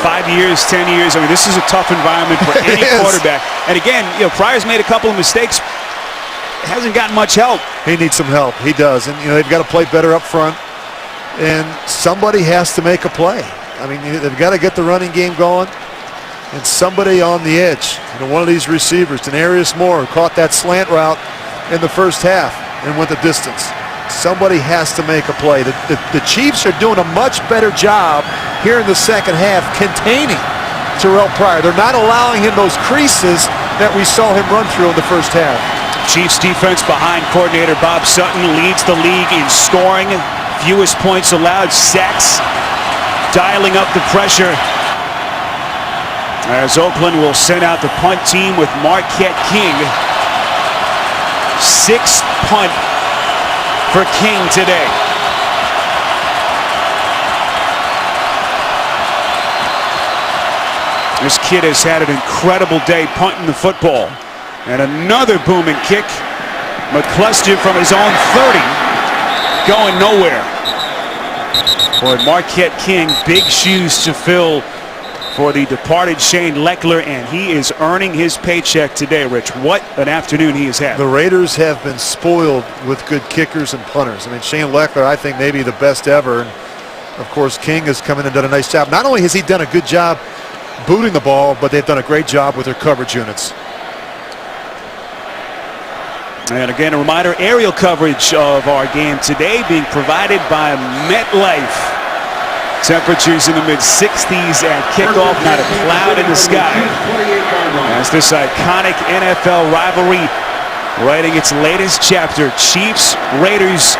5 years, 10 years. I mean, this is a tough environment for any quarterback. And again, Pryor's made a couple of mistakes. Hasn't gotten much help. He needs some help. He does. And, they've got to play better up front. And somebody has to make a play. I mean, they've got to get the running game going. And somebody on the edge. One of these receivers, Denarius Moore, caught that slant route in the first half and went the distance. Somebody has to make a play. The Chiefs are doing a much better job here in the second half containing Terrell Pryor. They're not allowing him those creases that we saw him run through in the first half. Chiefs defense behind coordinator Bob Sutton leads the league in scoring. Fewest points allowed, sacks, dialing up the pressure. As Oakland will send out the punt team with Marquette King. 6th punt for King today. This kid has had an incredible day punting the football. And another booming kick. McCluster from his own 30. Going nowhere. For Marquette King, big shoes to fill for the departed Shane Lechler, and he is earning his paycheck today, Rich. What an afternoon he has had. The Raiders have been spoiled with good kickers and punters. I mean, Shane Lechler, I think, maybe the best ever. And of course, King has come in and done a nice job. Not only has he done a good job booting the ball, but they've done a great job with their coverage units. And again, a reminder, aerial coverage of our game today being provided by MetLife. Temperatures in the mid-60s at kickoff, not a cloud in the sky. As this iconic NFL rivalry writing its latest chapter, Chiefs, Raiders,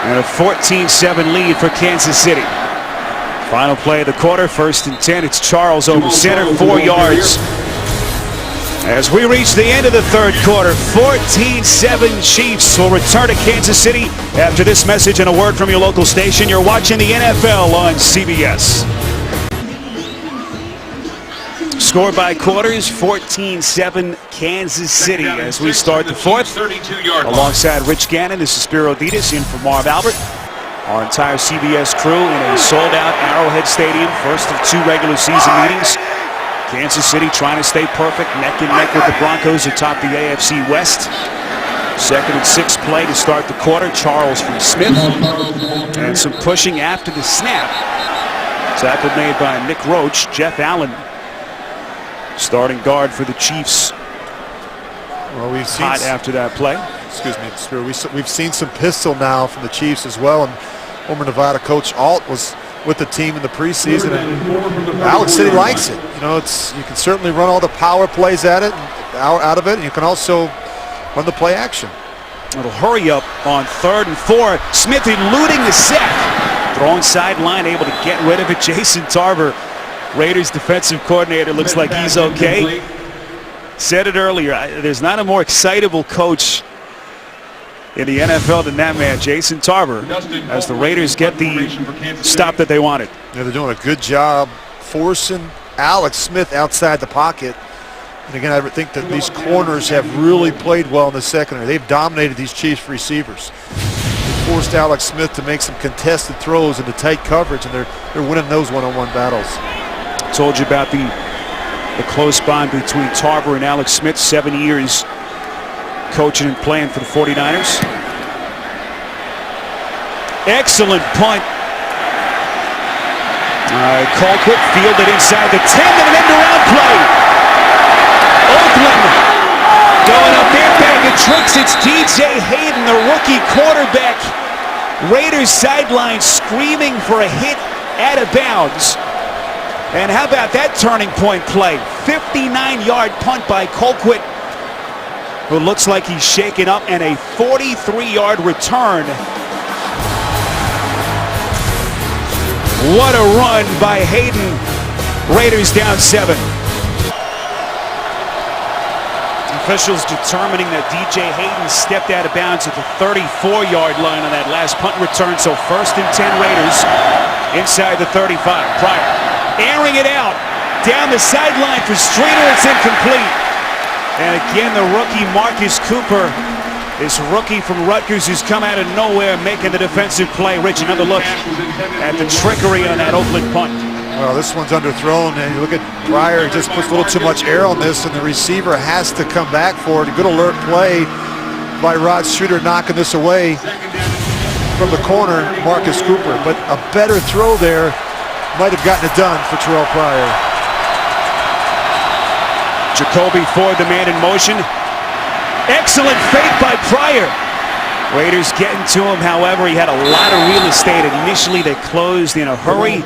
and a 14-7 lead for Kansas City. Final play of the quarter, 1st and 10. It's Charles over center, 4 yards. As we reach the end of the third quarter, 14-7 Chiefs will return to Kansas City after this message and a word from your local station. You're watching the NFL on CBS. Score by quarters, 14-7 Kansas City as we start the fourth. Alongside Rich Gannon, this is Spiro Ditas in for Marv Albert. Our entire CBS crew in a sold-out Arrowhead Stadium, first of 2 regular season meetings. Kansas City trying to stay perfect, neck and neck with the Broncos atop the AFC West. 2nd and 6 play to start the quarter. Charles from Smith. And some pushing after the snap. Tackle made by Nick Roach. Jeff Allen, starting guard for the Chiefs. Well, we've seen hot after that play. Excuse me, Spiro. We've seen some pistol now from the Chiefs as well. And former Nevada coach Alt was with the team in the preseason, and Alex City likes it. You know, you can certainly run all the power plays at it, out of it, and you can also run the play action. It'll hurry up on 3rd and 4. Smith eluding the sack. Throwing sideline, able to get rid of it. Jason Tarver, Raiders defensive coordinator, looks like he's okay. Said it earlier, there's not a more excitable coach in the NFL than that man, Jason Tarver, as the Raiders get the stop that they wanted. Yeah, they're doing a good job forcing Alex Smith outside the pocket. And again, I think that these corners have really played well in the secondary. They've dominated these Chiefs receivers. They forced Alex Smith to make some contested throws into tight coverage, and they're winning those one-on-one battles. Told you about the close bond between Tarver and Alex Smith, 7 years coaching and playing for the 49ers. Excellent punt. Colquitt fielded inside the 10 and an end-around play. Oakland going up their bag of tricks. It's DJ Hayden, the rookie quarterback. Raiders sideline screaming for a hit out of bounds. And how about that turning point play? 59-yard punt by Colquitt, who looks like he's shaken up, and a 43-yard return. What a run by Hayden. Raiders down 7. Officials determining that DJ Hayden stepped out of bounds at the 34-yard line on that last punt return. So 1st and 10 Raiders inside the 35. Pryor airing it out down the sideline for Streeter. It's incomplete. And again, the rookie Marcus Cooper, this rookie from Rutgers who's come out of nowhere making the defensive play. Rich, another look at the trickery on that Oakland punt. Well, this one's underthrown, and you look at Pryor, he just puts a little too much air on this, and the receiver has to come back for it. A good alert play by Rod Streeter knocking this away from the corner, Marcus Cooper. But a better throw there might have gotten it done for Terrell Pryor. Jacoby Ford, the man in motion. Excellent fake by Pryor. Raiders getting to him, however, he had a lot of real estate. Initially, they closed in a hurry.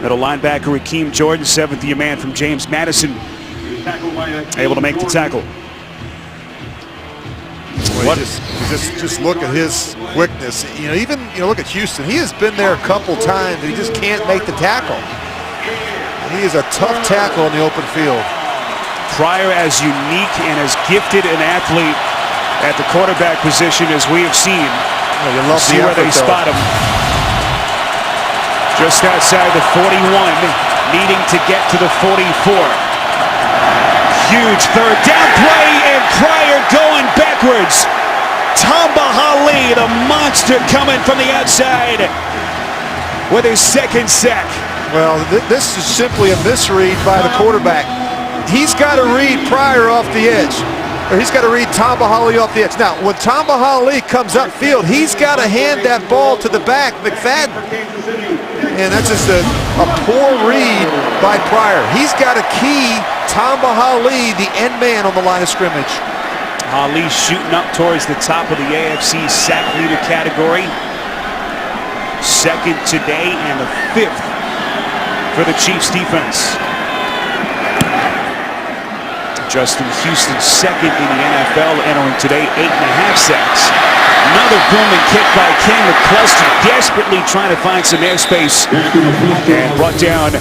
Middle linebacker Rakeem Jordan, 7th-year man from James Madison, able to make the tackle. Well, just look at his quickness. You know, even look at Houston. He has been there a couple times, and he just can't make the tackle. He is a tough tackle in the open field. Pryor as unique and as gifted an athlete at the quarterback position as we have seen. Oh, you love see where they spot him. Just outside the 41, needing to get to the 44. Huge 3rd down play, and Pryor going backwards. Tamba Hali, the monster, coming from the outside with his 2nd sack. Well, this is simply a misread by the quarterback. He's got to read Pryor off the edge, or he's got to read Tamba Hali off the edge. Now, when Tamba Hali comes upfield, he's got to hand that ball to the back, McFadden. And that's just a poor read by Pryor. He's got to key Tamba Hali, the end man, on the line of scrimmage. Ali shooting up towards the top of the AFC sack leader category. Second today and the 5th for the Chiefs defense. Justin Houston second in the NFL, entering today 8.5 sacks. Another booming kick by King McCluster, desperately trying to find some airspace, and brought down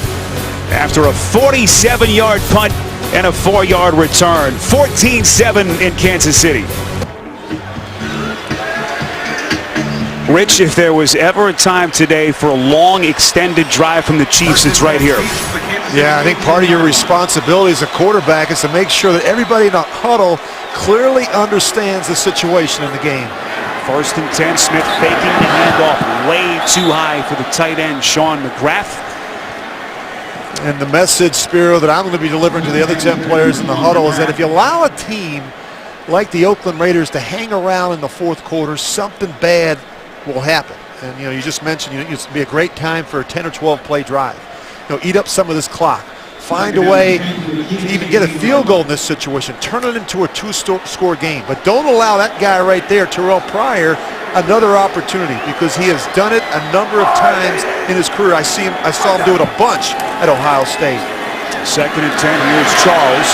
after a 47-yard punt and a 4-yard return. 14-7 in Kansas City. Rich, if there was ever a time today for a long extended drive from the Chiefs, it's right here. Yeah, I think part of your responsibility as a quarterback is to make sure that everybody in the huddle clearly understands the situation in the game. 1st and 10, Smith faking the handoff way too high for the tight end, Sean McGrath. And the message, Spiro, that I'm going to be delivering to the other 10 players in the huddle is that if you allow a team like the Oakland Raiders to hang around in the 4th quarter, something bad will happen. And, you know, you just mentioned, you know, it's be a great time for a 10 or 12 play drive. You know, eat up some of this clock. Find a way to even get a field goal in this situation. Turn it into a 2-score game. But don't allow that guy right there, Terrell Pryor, another opportunity, because he has done it a number of times in his career. I saw him do it a bunch at Ohio State. 2nd and 10, here's Charles.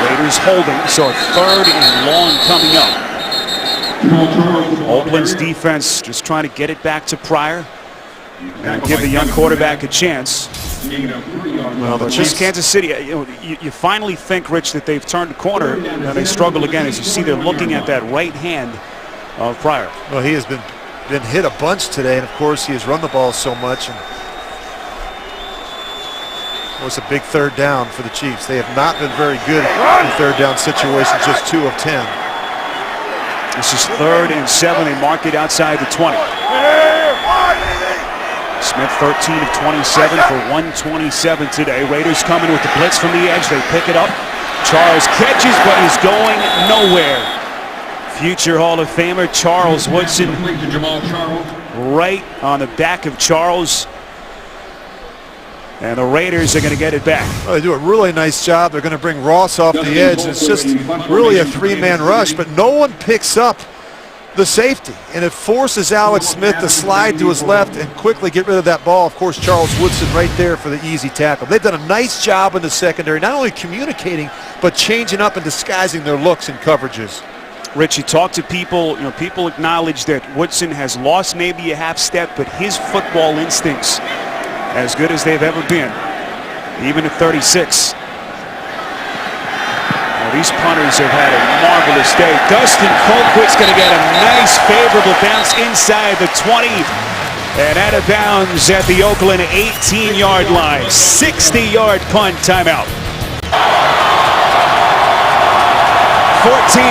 Raiders holding, so a 3rd and long coming up. Oakland's defense just trying to get it back to Pryor and give the young quarterback a chance. Well, but just Kansas City, you finally think, Rich, that they've turned the corner. Now they struggle again, as you see they're looking at that right hand of Pryor. Well, he has been hit a bunch today, and of course he has run the ball so much. And it was a big 3rd down for the Chiefs. They have not been very good in 3rd down situations, just 2 of 10. This is 3rd and 7. They mark it outside the 20. Smith 13 of 27 for 127 today. Raiders coming with the blitz from the edge. They pick it up. Charles catches, but is going nowhere. Future Hall of Famer Charles Woodson right on the back of Charles. And the Raiders are going to get it back. Well, they do a really nice job. They're going to bring Ross off the edge. It's just really a 3-man rush, but no one picks up the safety, and it forces Alex Smith to slide to his left and quickly get rid of that ball. Of course, Charles Woodson right there for the easy tackle. They've done a nice job in the secondary, not only communicating, but changing up and disguising their looks and coverages. Rich, you talk to people, you know, people acknowledge that Woodson has lost maybe a half step, but his football instincts as good as they've ever been, even at 36. These punters have had a marvelous day. Dustin Colquitt's going to get a nice favorable bounce inside the 20 and out of bounds at the Oakland 18-yard line. 60-yard punt timeout. 14-7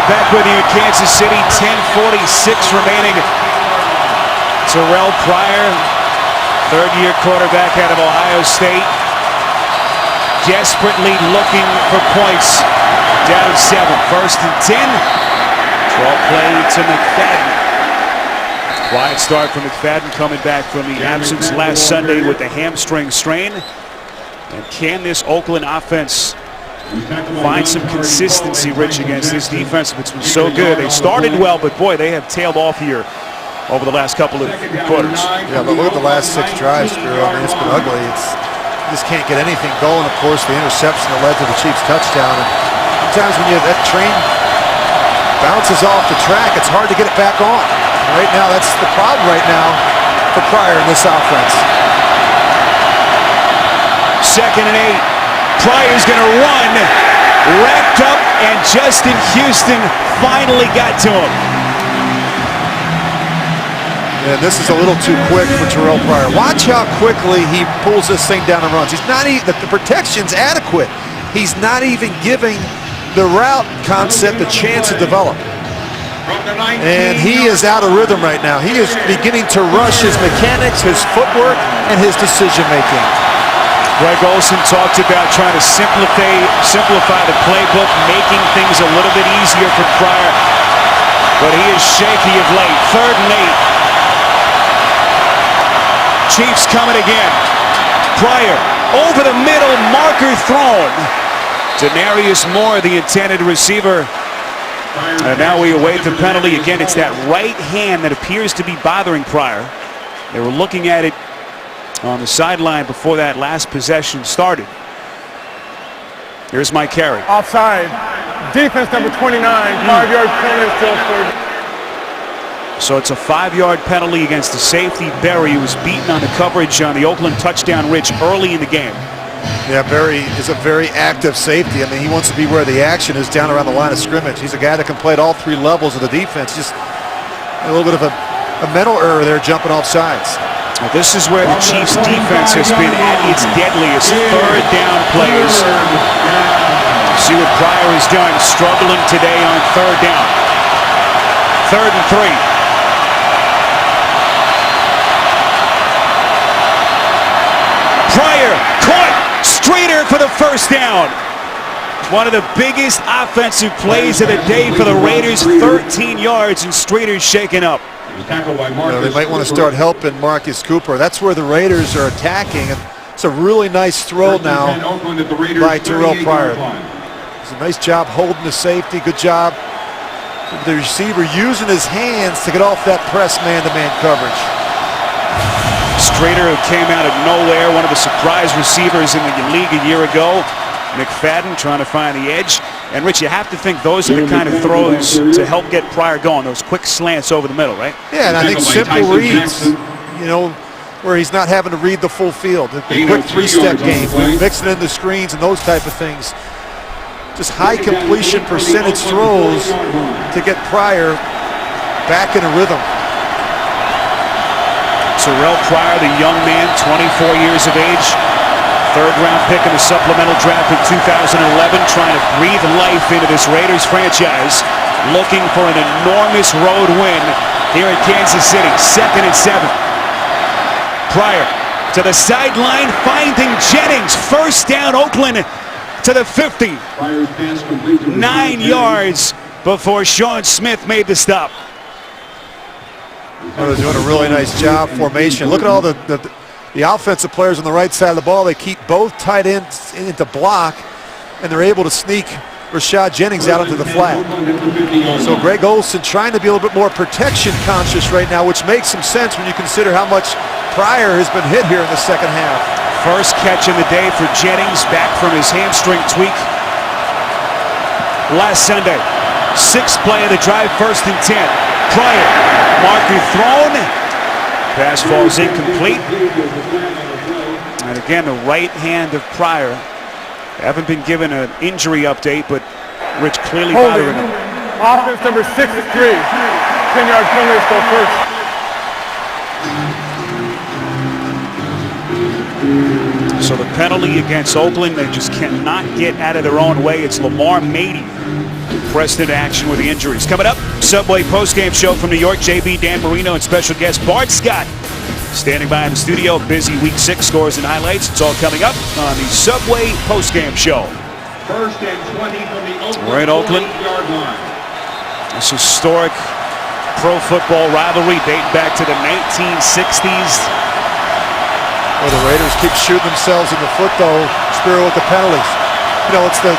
back with you in Kansas City. 10:46 remaining. Terrell Pryor, 3rd-year quarterback out of Ohio State, desperately looking for points. Down 7, 1st and 10. Draw play to McFadden. Quiet start from McFadden, coming back from the absence last Sunday with the hamstring strain. And can this Oakland offense find some consistency, Rich, against this defense that's been so good? They started well, but boy, they have tailed off here over the last couple of quarters. Yeah, but look at the last 6 drives, Spiro. I mean, it's been ugly. You just can't get anything going. Of course, the interception that led to the Chiefs' touchdown. And sometimes when that train bounces off the track, it's hard to get it back on. And right now, that's the problem right now for Pryor in this offense. 2nd and 8. Pryor's going to run. Wrapped up, and Justin Houston finally got to him. And this is a little too quick for Terrell Pryor. Watch how quickly he pulls this thing down and runs. He's not even, the protection's adequate. He's not even giving the route concept a chance to develop. And he is out of rhythm right now. He is beginning to rush his mechanics, his footwork, and his decision making. Greg Olsen talked about trying to simplify the playbook, making things a little bit easier for Pryor. But he is shaky of late. 3rd and 8. Chiefs coming again. Pryor over the middle, marker thrown. Denarius Moore, the intended receiver, And now we await the penalty. Again, it's that right hand that appears to be bothering Pryor. They were looking at it on the sideline before that last possession started. Here's Mike Carey. Offside. Defense number 29. 5-yard penalty still third. So it's a 5-yard penalty against the safety, Berry, who was beaten on the coverage on the Oakland touchdown Rich early in the game. Yeah, Berry is a very active safety. I mean, he wants to be where the action is, down around the line of scrimmage. He's a guy that can play at all 3 levels of the defense. Just a little bit of a mental error there, jumping off sides. Well, this is where the Chiefs' defense has been at its deadliest. Third down plays. See what Pryor has done, struggling today on third down. 3rd and 3. Pryor caught. Streeter for the first down. One of the biggest offensive plays of the day for the Raiders. 13 yards and Streeter's shaken up. They might want to start helping Marcus Cooper. That's where the Raiders are attacking. And it's a really nice throw now by Terrell Pryor. It's a nice job holding the safety. Good job. The receiver using his hands to get off that press man-to-man coverage. Streeter, who came out of nowhere, one of the surprise receivers in the league a year ago. McFadden trying to find the edge. And Rich, you have to think those are the kind of throws to help get Pryor going, those quick slants over the middle, right? Yeah, and I think simple reads, you know, where he's not having to read the full field. The quick 3-step game, mixing in the screens and those type of things. Just high completion percentage throws to get Pryor back in a rhythm. Terrell Pryor, the young man, 24 years of age. 3rd-round pick in the supplemental draft in 2011, trying to breathe life into this Raiders franchise, looking for an enormous road win here in Kansas City. 2nd and 7. Pryor to the sideline, finding Jennings. 1st down, Oakland to the 50. 9 yards before Sean Smith made the stop. Well, they're doing a really nice job formation. Look at all the offensive players on the right side of the ball. They keep both tight ends into block, and they're able to sneak Rashad Jennings out into the flat. So Greg Olsen trying to be a little bit more protection conscious right now, which makes some sense when you consider how much Pryor has been hit here in the second half. First catch in the day for Jennings, back from his hamstring tweak last Sunday. 6th play of the drive, 1st and 10. Pryor, marker thrown. Pass falls incomplete. And again, the right hand of Pryor. Haven't been given an injury update, but Rich clearly bothering him. Offense number 63. 10-yard penalty still first. So the penalty against Oakland, they just cannot get out of their own way. It's Lamar Mady pressed into action with the injuries. Coming up, Subway postgame show from New York. JB, Dan Marino, and special guest Bart Scott standing by in the studio. Busy Week 6 scores and highlights. It's all coming up on the Subway postgame show. 1st and 20 from the Oakland. We're in Oakland. This historic pro football rivalry dating back to the 1960s. Well, the Raiders keep shooting themselves in the foot, though, Spiro, with the penalties. You know, it's the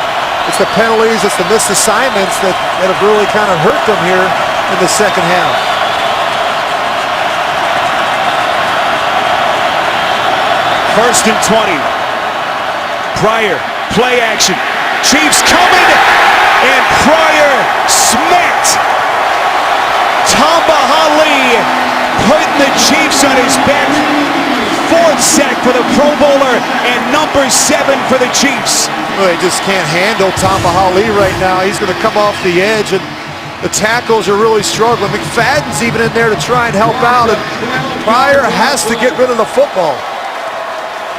penalties, it's the missed assignments that have really kind of hurt them here in the second half. First and 20. Pryor, play action. Chiefs coming, and Pryor smacked Tamba Hali, putting the Chiefs on his back. 4th sack for the Pro Bowler and number 7 for the Chiefs. Well, they just can't handle Tamba Hali right now. He's going to come off the edge, and the tackles are really struggling. McFadden's even in there to try and help out, and Pryor has to get rid of the football.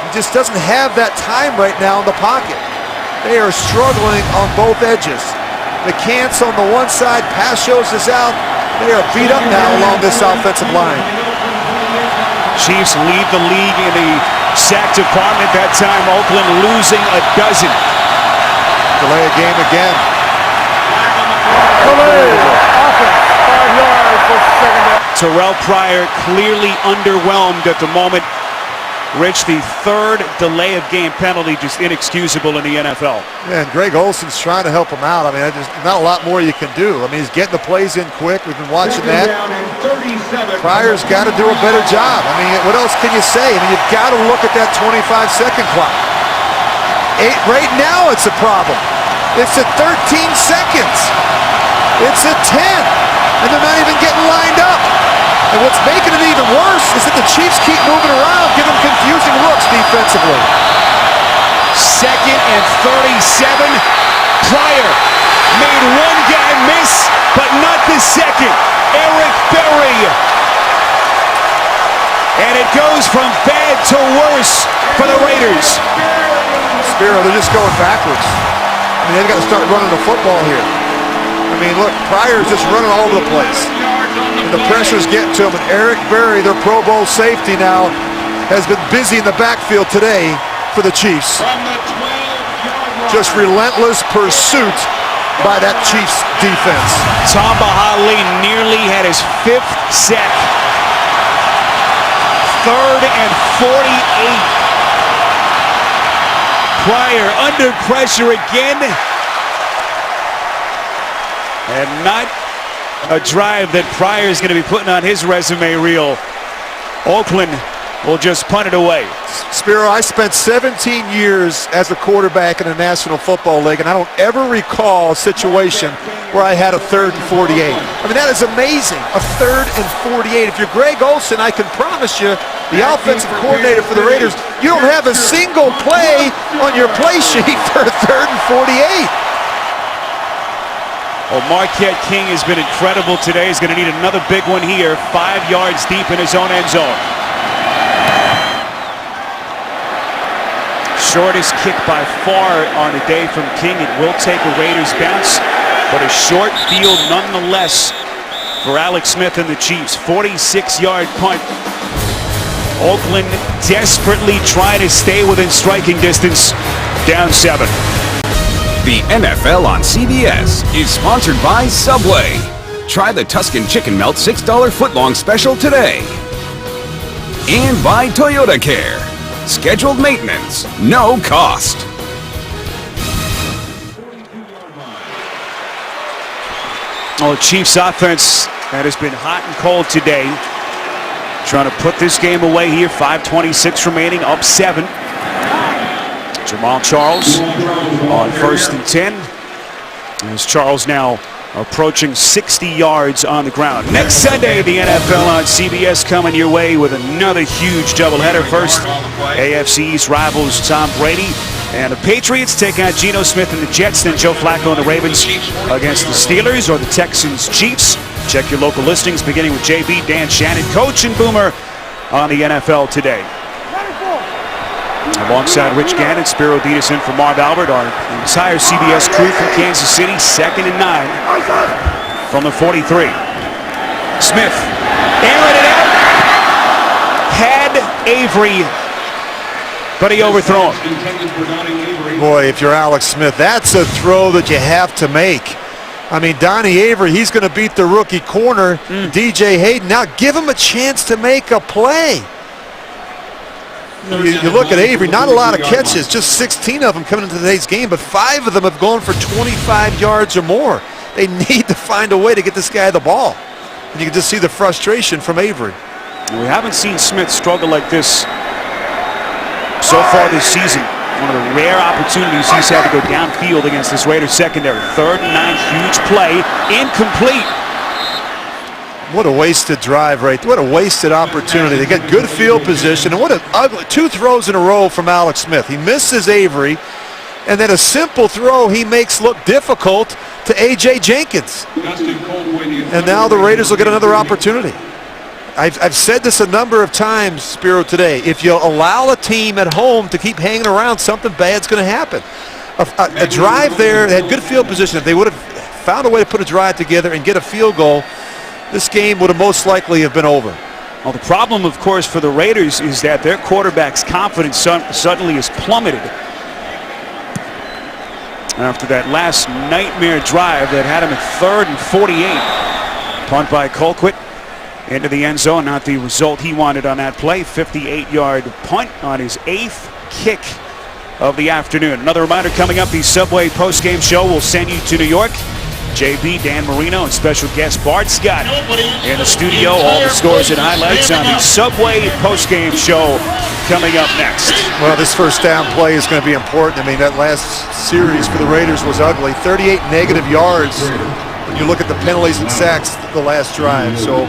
He just doesn't have that time right now in the pocket. They are struggling on both edges. McCants on the one side, Pashos is out. They are beat up now along this offensive line. Chiefs lead the league in the sack department. That time, Oakland losing a dozen. Delay a game again. Offense, 5 yards for 2nd down. Terrell Pryor clearly underwhelmed at the moment Rich, the third delay of game penalty, just inexcusable in the NFL. And Greg Olson's trying to help him out. I mean, not a lot more you can do. I mean, he's getting the plays in quick. We've been watching that. Pryor's got to do a better job. I mean, what else can you say? I mean, you've got to look at that 25-second clock. Right now, it's a problem. It's at 13 seconds. It's at 10. And they're not even getting lined up. And what's making it even worse is that the Chiefs keep moving around, giving confusing looks defensively. 2nd and 37. Pryor made one guy miss, but not the second. Eric Berry. And it goes from bad to worse for the Raiders. Spiro, they're just going backwards. I mean, they've got to start running the football here. I mean, look, Pryor's just running all over the place. And the pressure's getting to him. And Eric Berry, their Pro Bowl safety now, has been busy in the backfield today for the Chiefs. Just relentless pursuit by that Chiefs defense. Tamba Hali nearly had his 5th sack. 3rd and 48. Pryor under pressure again. And not a drive that Pryor is going to be putting on his resume reel. Oakland will just punt it away. Spiro, I spent 17 years as a quarterback in the National Football League, and I don't ever recall a situation where I had a 3rd and 48. I mean, that is amazing, a 3rd and 48. If you're Greg Olson, I can promise you, the offensive coordinator for the Raiders, you don't have a single play on your play sheet for a 3rd and 48. Well, Marquette King has been incredible today. He's going to need another big one here, 5 yards deep in his own end zone. Shortest kick by far on the day from King. It will take a Raiders bounce, but a short field nonetheless for Alex Smith and the Chiefs. 46-yard punt. Oakland desperately trying to stay within striking distance, down 7. The NFL on CBS is sponsored by Subway. Try the Tuscan Chicken Melt $6 footlong special today. And by Toyota Care. Scheduled maintenance, no cost. Well, the Chiefs offense that has been hot and cold today. Trying to put this game away here. 5:26 remaining, up 7. Jamal Charles on 1st and 10. As Charles now approaching 60 yards on the ground. Next Sunday, the NFL on CBS coming your way with another huge doubleheader. First, AFC East rivals Tom Brady and the Patriots take on Geno Smith and the Jets. Then Joe Flacco and the Ravens against the Steelers or the Texans Chiefs. Check your local listings, beginning with JB, Dan Shannon, Coach and Boomer on the NFL Today. Alongside Rich Gannon, Spiro Ditas in for Marv Albert, our entire CBS crew from Kansas City, 2nd and 9 from the 43. Smith, airing it out, had Avery, but he overthrown. Boy, if you're Alex Smith, that's a throw that you have to make. I mean, Donnie Avery, he's going to beat the rookie corner, DJ Hayden. Now give him a chance to make a play. You look at Avery, not a lot of catches, just 16 of them coming into today's game, but 5 of them have gone for 25 yards or more. They need to find a way to get this guy the ball. And you can just see the frustration from Avery. We haven't seen Smith struggle like this so far this season. One of the rare opportunities he's had to go downfield against this Raiders secondary. 3rd and 9, huge play, incomplete. What a wasted drive right there. What a wasted opportunity. They get good field position, and what an ugly 2 throws in a row from Alex Smith. He misses Avery, and then a simple throw he makes look difficult to A.J. Jenkins. And now the Raiders will get another opportunity. I've said this a number of times, Spiro, today. If you allow a team at home to keep hanging around, something bad's going to happen. A drive there, they had good field position. If they would have found a way to put a drive together and get a field goal, this game would have most likely have been over. Well, the problem, of course, for the Raiders is that their quarterback's confidence suddenly is plummeted after that last nightmare drive that had him at 3rd and 48. Punt by Colquitt. into the end zone. Not the result he wanted on that play. 58-yard punt on his 8th kick of the afternoon. Another reminder coming up, the Subway postgame show will send you to New York. JB, Dan Marino, and special guest Bart Scott in the studio. All the scores and highlights on the Subway postgame show coming up next. Well, this first down play is going to be important. I mean, that last series for the Raiders was ugly. 38 negative yards when you look at the penalties and sacks the last drive. So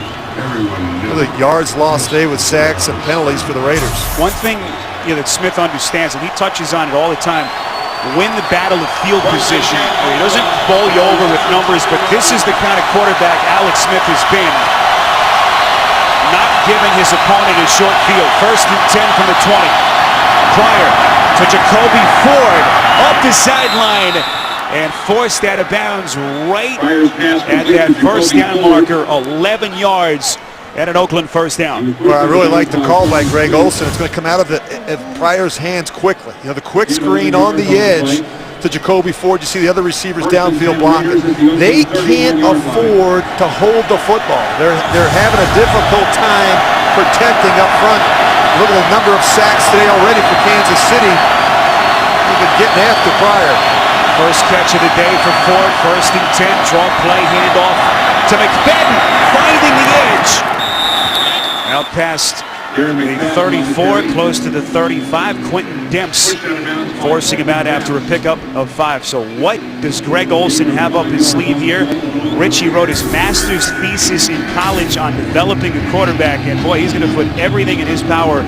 the yards lost today with sacks and penalties for the Raiders. One thing that Smith understands, and he touches on it all the time, win the battle of field position. He doesn't bowl you over with numbers, but this is the kind of quarterback Alex Smith has been. Not giving his opponent a short field. 1st and 10 from the 20. Pryor to Jacoby Ford up the sideline and forced out of bounds right at that first down marker. 11 yards and an Oakland first down. Well, I really like the call by Greg Olsen. It's going to come out of Pryor's hands quickly. You know, the quick screen on the edge to Jacoby Ford. You see the other receivers downfield blocking. They can't afford to hold the football. They're having a difficult time protecting up front. Look at the number of sacks today already for Kansas City. Even getting after Pryor. First catch of the day for Ford. 1st and 10. Draw play, handoff to McFadden, finding the edge. Out past the 34, close to the 35. Quentin Demps forcing him out after a pickup of 5. So what does Greg Olsen have up his sleeve here? Richie wrote his master's thesis in college on developing a quarterback, and boy, he's going to put everything in his power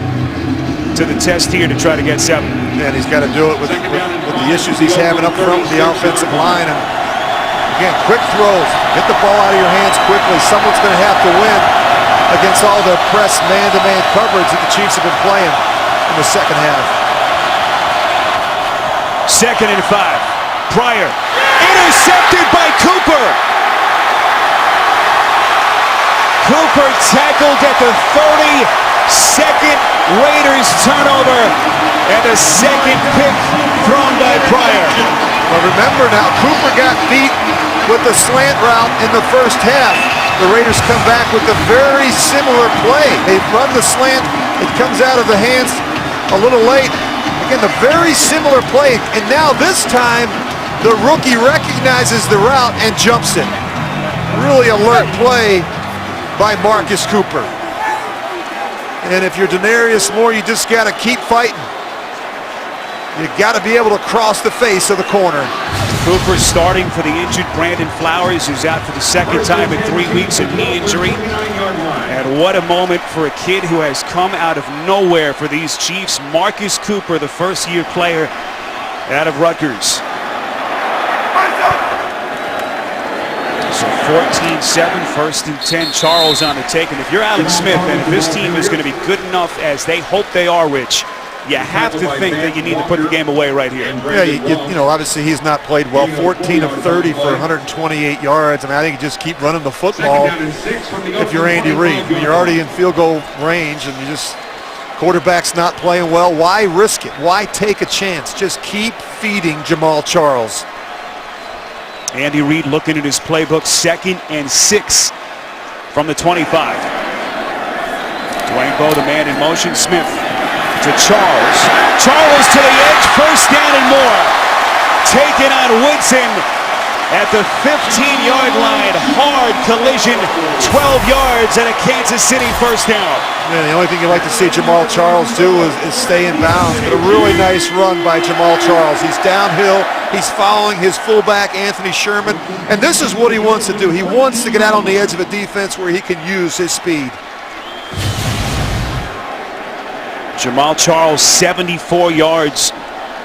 to the test here to try to get 7. And he's got to do it with the issues he's having up front with the offensive line. And again, quick throws. Get the ball out of your hands quickly. Someone's going to have to win against all the press man-to-man coverage that the Chiefs have been playing in the second half. 2nd and 5. Pryor intercepted by Cooper. Cooper tackled at the 32nd Raiders turnover, and a 2nd pick thrown by Pryor. Well, remember now, Cooper got beat with the slant route in the first half. The Raiders come back with a very similar play. They run the slant, it comes out of the hands a little late. Again, the very similar play, and now this time the rookie recognizes the route and jumps it. Really alert play by Marcus Cooper. And if you're Denarius Moore, you just got to keep fighting. You got to be able to cross the face of the corner. Cooper starting for the injured Brandon Flowers, who's out for the 2nd time in 3 weeks of knee injury. And what a moment for a kid who has come out of nowhere for these Chiefs. Marcus Cooper, the first-year player out of Rutgers. So 14-7, 1st and 10, Charles on the take. And if you're Alex Smith, and if this team is going to be good enough as they hope they are, Rich, you have to think that you need to put the game away right here. Yeah, you know, obviously he's not played well. 14 of 30 for 128 yards. I mean, I think you just keep running the football if you're Andy Reid. I mean, you're already in field goal range, and you just, quarterback's not playing well. Why risk it? Why take a chance? Just keep feeding Jamaal Charles. Andy Reid looking at his playbook, 2nd and 6 from the 25. Dwayne Bowe, the man in motion. Smith to Charles. Charles to the edge, 1st down and more. Taken on Woodson at the 15-yard line. Hard collision, 12 yards and a Kansas City 1st down. Man, the only thing you like to see Jamaal Charles do is stay in bounds. But a really nice run by Jamaal Charles. He's downhill. He's following his fullback, Anthony Sherman. And this is what he wants to do. He wants to get out on the edge of a defense where he can use his speed. Jamaal Charles, 74 yards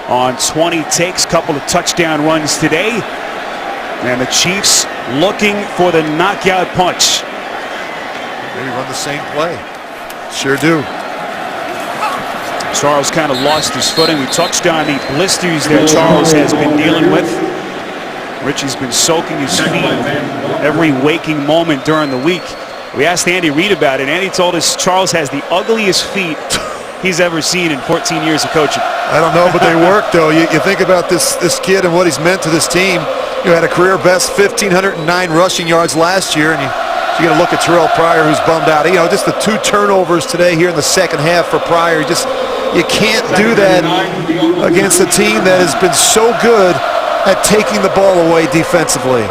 on 20 takes, couple of touchdown runs today. And the Chiefs looking for the knockout punch. Maybe run the same play. Sure do. Charles kind of lost his footing. We touched on the blisters that Charles has been dealing with. Richie's been soaking his feet every waking moment during the week. We asked Andy Reid about it. Andy told us Charles has the ugliest feet he's ever seen in 14 years of coaching. I don't know, but they work, though. You think about this kid and what he's meant to this team. You had a career best 1,509 rushing yards last year, and So you got to look at Terrell Pryor, who's bummed out. You know, just the 2 turnovers today here in the second half for Pryor. You can't do that against a team that has been so good at taking the ball away defensively.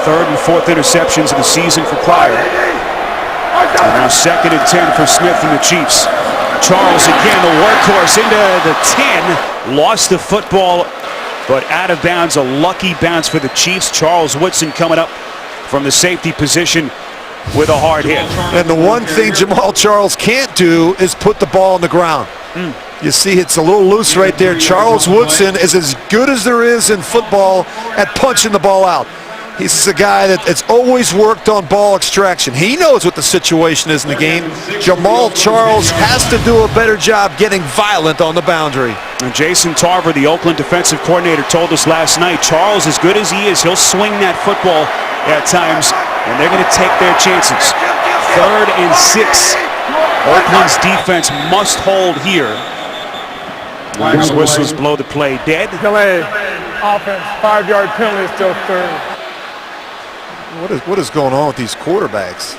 3rd and 4th interceptions of the season for Pryor. And now 2nd and 10 for Smith and the Chiefs. Charles again, the workhorse into the 10. Lost the football, but out of bounds. A lucky bounce for the Chiefs. Charles Woodson coming up from the safety position with a hard hit. And the one thing Jamal Charles can't do is put the ball on the ground. You see it's a little loose right there. Charles Woodson is as good as there is in football at punching the ball out. He's a guy that's always worked on ball extraction. He knows what the situation is in the game. Jamal Charles has to do a better job getting violent on the boundary. And Jason Tarver, the Oakland defensive coordinator, told us last night, Charles, as good as he is, he'll swing that football at times, and they're going to take their chances. 3rd and 6. Oakland's defense must hold here. Lions whistles blow the play dead. Delay. Offense. 5-yard penalty, still 3rd. What is going on with these quarterbacks?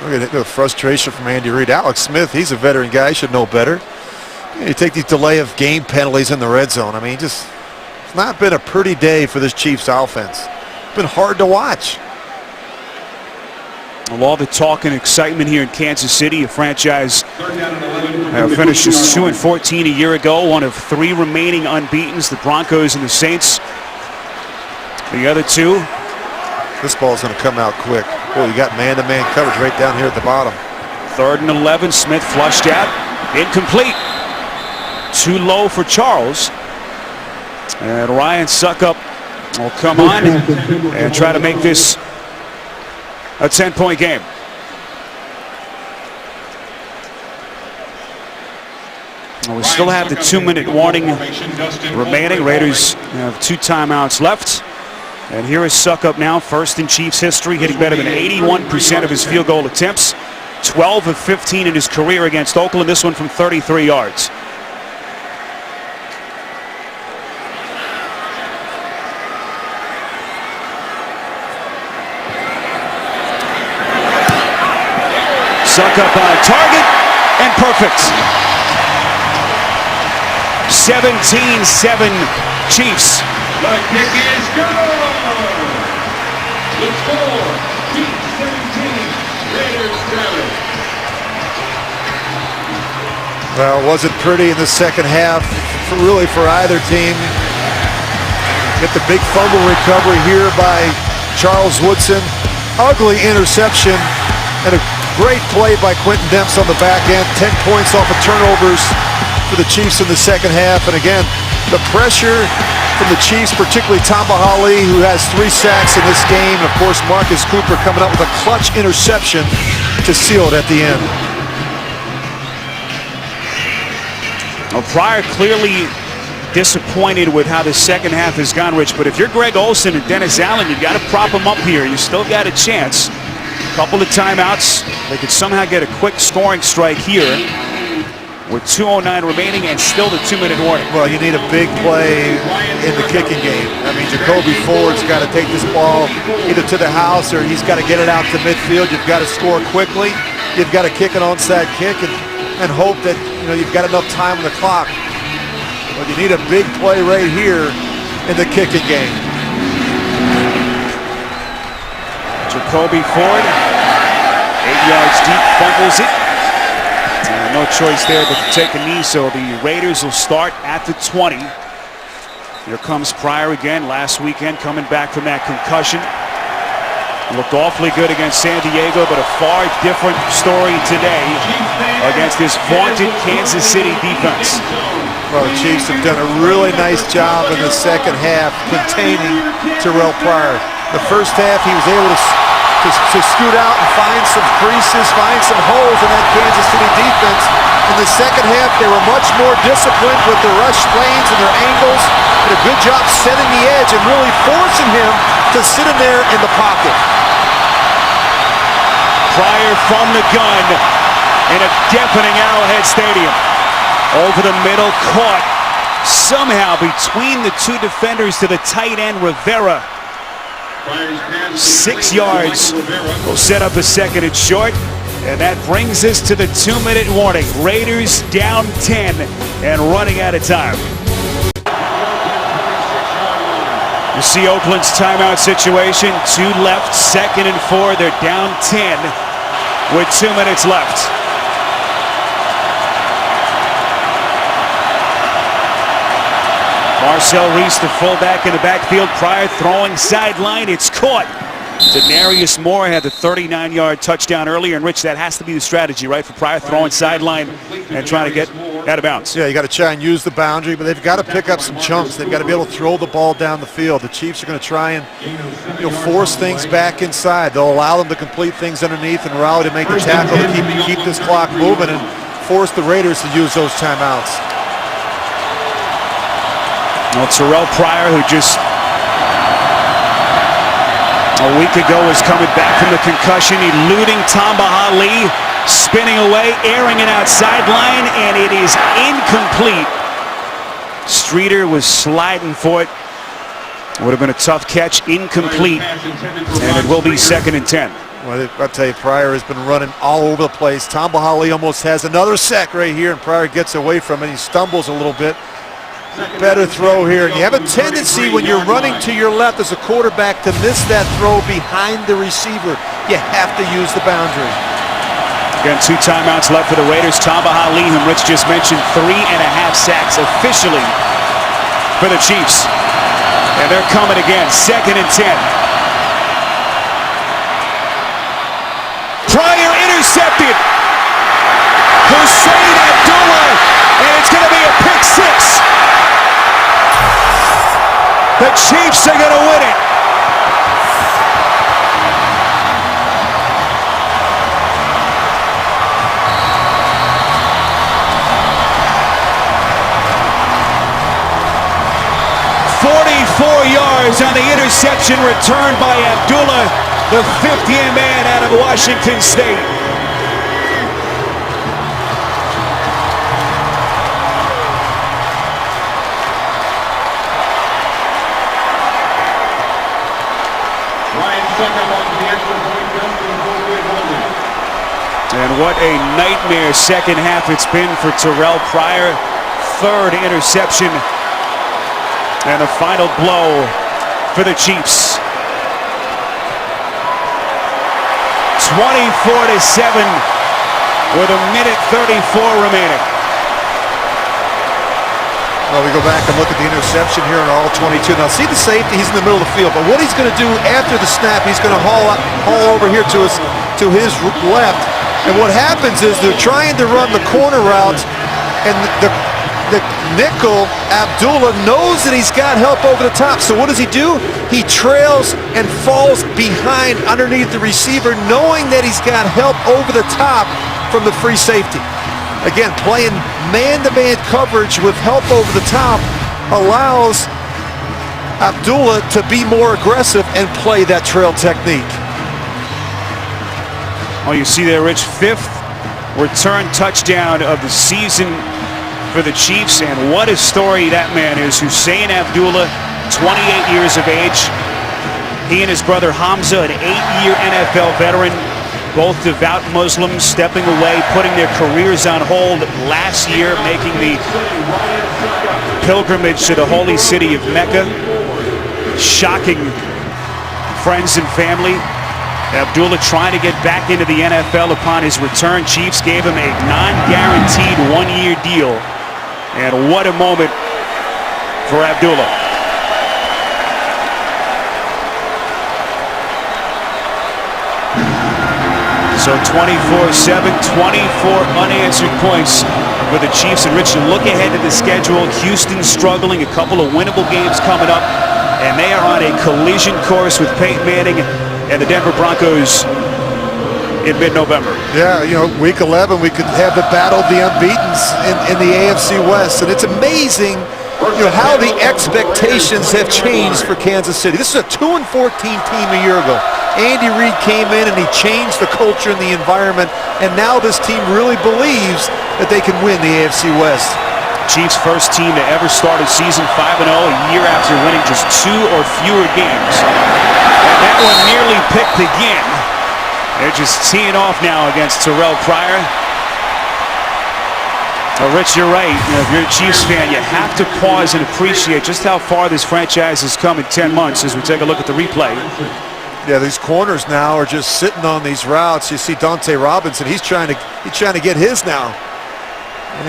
Look at the frustration from Andy Reid. Alex Smith, he's a veteran guy. He should know better. You take these delay of game penalties in the red zone. I mean, it's not been a pretty day for this Chiefs offense. It's been hard to watch. Well, all the talk and excitement here in Kansas City, a franchise finished 2-14 a year ago, one of 3 remaining unbeatens, the Broncos and the Saints. The other 2. This ball's going to come out quick. Boy, you got man-to-man coverage right down here at the bottom. 3rd and 11, Smith flushed out, incomplete. Too low for Charles. And Ryan Succop will come on and try to make this a 10-point game. Well, we still have the 2-minute warning remaining. Raiders have 2 timeouts left. And here is Succop now, first in Chiefs history, hitting better than 81% of his field goal attempts. 12 of 15 in his career against Oakland, this one from 33 yards. Succop on target and perfect. 17-7 Chiefs. The kick is good. The score, Chiefs 17, Raiders 7. Well, it wasn't pretty in the second half, really for either team. Get the big fumble recovery here by Charles Woodson. Ugly interception and a great play by Quentin Demps on the back end. 10 points off of turnovers for the Chiefs in the second half. And again, the pressure from the Chiefs, particularly Tamba Hali, who has 3 sacks in this game. And of course, Marcus Cooper coming up with a clutch interception to seal it at the end. Well, Pryor clearly disappointed with how the second half has gone, Rich. But if you're Greg Olsen and Dennis Allen, you've got to prop them up here. You still got a chance. Couple of timeouts. They could somehow get a quick scoring strike here with 2:09 remaining and still the 2-minute warning. Well, you need a big play in the kicking game. I mean, Jacoby Ford's got to take this ball either to the house or he's got to get it out to midfield. You've got to score quickly. You've got to kick an onside kick and hope that you've got enough time on the clock. But you need a big play right here in the kicking game. Jacoby Ford, 8 yards deep, fumbles it. No choice there but to take a knee, so the Raiders will start at the 20. Here comes Pryor again, last weekend coming back from that concussion. Looked awfully good against San Diego, but a far different story today against this vaunted Kansas City defense. Well, the Chiefs have done a really nice job in the second half containing Terrell Pryor. The first half, he was able to scoot out and find some creases, find some holes in that Kansas City defense. In the second half, they were much more disciplined with their rush lanes and their angles. Did a good job setting the edge and really forcing him to sit in there in the pocket. Pryor from the gun in a deafening Arrowhead Stadium. Over the middle, caught somehow between the 2 defenders to the tight end, Rivera. 6 yards will set up a second and short. And that brings us to the 2-minute warning. Raiders down 10 and running out of time. You see Oakland's timeout situation. 2 left, 2nd and 4. They're down 10 with 2 minutes left. Marcel Reese, the fullback in the backfield. Pryor throwing sideline. It's caught. Denarius Moore had the 39-yard touchdown earlier, and Rich, that has to be the strategy, right, for Pryor, throwing sideline and trying to get out of bounds. Yeah, you got to try and use the boundary, but they've got to pick up some chunks. They've got to be able to throw the ball down the field. The Chiefs are going to try and force things back inside. They'll allow them to complete things underneath and rally to make the tackle to keep this clock moving and force the Raiders to use those timeouts. Well, Terrell Pryor, who just a week ago was coming back from the concussion, eluding Tamba Hali, spinning away, airing it outside line, and it is incomplete. Streeter was sliding for it. Would have been a tough catch, incomplete, and it will be 2nd and 10. Well, I'll tell you, Pryor has been running all over the place. Tamba Hali almost has another sack right here, and Pryor gets away from it. He stumbles a little bit. Better throw here. And you have a tendency when you're running to your left as a quarterback to miss that throw behind the receiver. You have to use the boundary. Again, 2 timeouts left for the Raiders. Tamba Hali, whom Rich just mentioned, 3.5 sacks officially for the Chiefs. And they're coming again, 2nd and 10. Pryor intercepted. Hussein Abdullah, and it's going to be a pick 6. The Chiefs are going to win it. Yards on the interception returned by Abdullah, the 50th man out of Washington State. And what a nightmare second half it's been for Terrell Pryor. 3rd interception. And a final blow for the Chiefs. 24-7 with 1:34 remaining. Well, we go back and look at the interception here in all 22. Now, see the safety? He's in the middle of the field. But what he's going to do after the snap, he's going to haul over here to his left. And what happens is they're trying to run the corner route, and the nickel, Abdullah, knows that he's got help over the top. So what does he do? He trails and falls behind underneath the receiver, knowing that he's got help over the top from the free safety. Again, playing man-to-man coverage with help over the top allows Abdullah to be more aggressive and play that trail technique. Oh, you see there, Rich, 5th return touchdown of the season for the Chiefs, and what a story that man is. Hussein Abdullah, 28 years of age. He and his brother Hamza, an 8-year NFL veteran, both devout Muslims, stepping away, putting their careers on hold last year, making the pilgrimage to the holy city of Mecca, shocking friends and family. Abdullah trying to get back into the NFL upon his return. Chiefs gave him a non-guaranteed 1-year deal. And what a moment for Abdullah. So 24-7, 24 unanswered points for the Chiefs. And Rich, you look ahead to the schedule. Houston struggling, a couple of winnable games coming up. And they are on a collision course with Peyton Manning and the Denver Broncos in mid-November. Yeah, you know, week 11, we could have the battle of the unbeatens in the AFC West. And it's amazing, you know, how the expectations have changed for Kansas City. This is a 2-14 team a year ago. Andy Reid came in and he changed the culture and the environment. And now this team really believes that they can win the AFC West. Chiefs' first team to ever start a season 5-0 a year after winning just 2 or fewer games. And That one nearly picked again. They're just teeing off now against Terrell Pryor. Rich, you're right. If you're a Chiefs fan, you have to pause and appreciate just how far this franchise has come in 10 months as we take a look at the replay. Yeah, these corners now are just sitting on these routes. You see Dante Robinson, he's trying to get his now.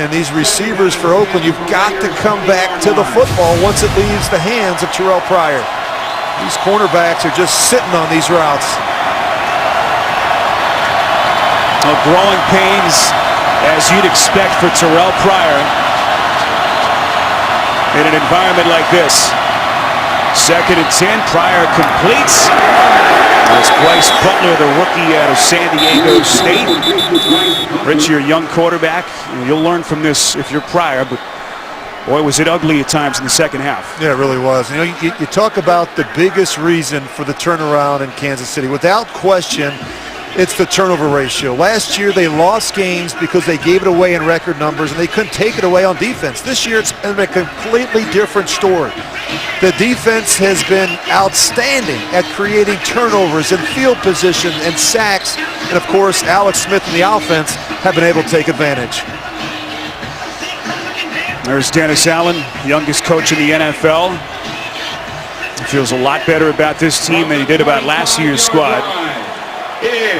And these receivers for Oakland, you've got to come back to the football once it leaves the hands of Terrell Pryor. These cornerbacks are just sitting on these routes. Growing pains, as you'd expect for Terrell Pryor in an environment like this. 2nd and 10, Pryor completes. It's Bryce Butler, the rookie out of San Diego State. Rich, you're a young quarterback. You'll learn from this if you're Pryor, but boy, was it ugly at times in the second half. Yeah, it really was. You know, you talk about the biggest reason for the turnaround in Kansas City. Without question, it's the turnover ratio. Last year, they lost games because they gave it away in record numbers, and they couldn't take it away on defense. This year, it's been a completely different story. The defense has been outstanding at creating turnovers and field position and sacks, and of course, Alex Smith and the offense have been able to take advantage. There's Dennis Allen, youngest coach in the NFL. He feels a lot better about this team than he did about last year's squad.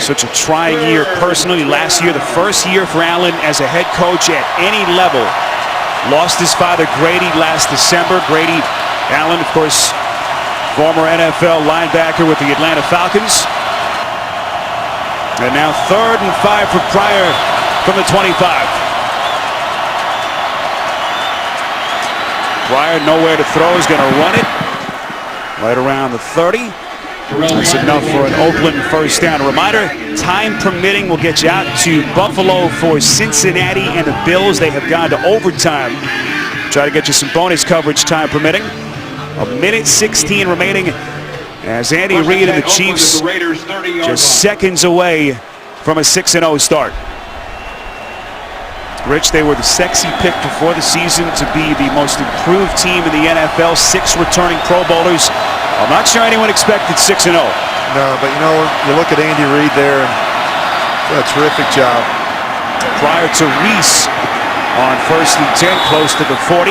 Such a trying year personally. Last year, the first year for Allen as a head coach at any level. Lost his father Grady last December. Grady Allen, of course, former NFL linebacker with the Atlanta Falcons. And now 3rd and 5 for Pryor from the 25. Pryor nowhere to throw, is going to run it right around the 30. That's enough for an Oakland first down. A reminder, time permitting, we'll get you out to Buffalo for Cincinnati and the Bills. They have gone to overtime. Try to get you some bonus coverage, time permitting. 1:16 remaining as Andy Reid and the Chiefs just seconds away from a 6-0 start. Rich, they were the sexy pick before the season to be the most improved team in the NFL. 6 returning Pro Bowlers. I'm not sure anyone expected 6-0. No, but you know, you look at Andy Reid there, and done a terrific job. Prior to Reese on 1st and 10, close to the 40.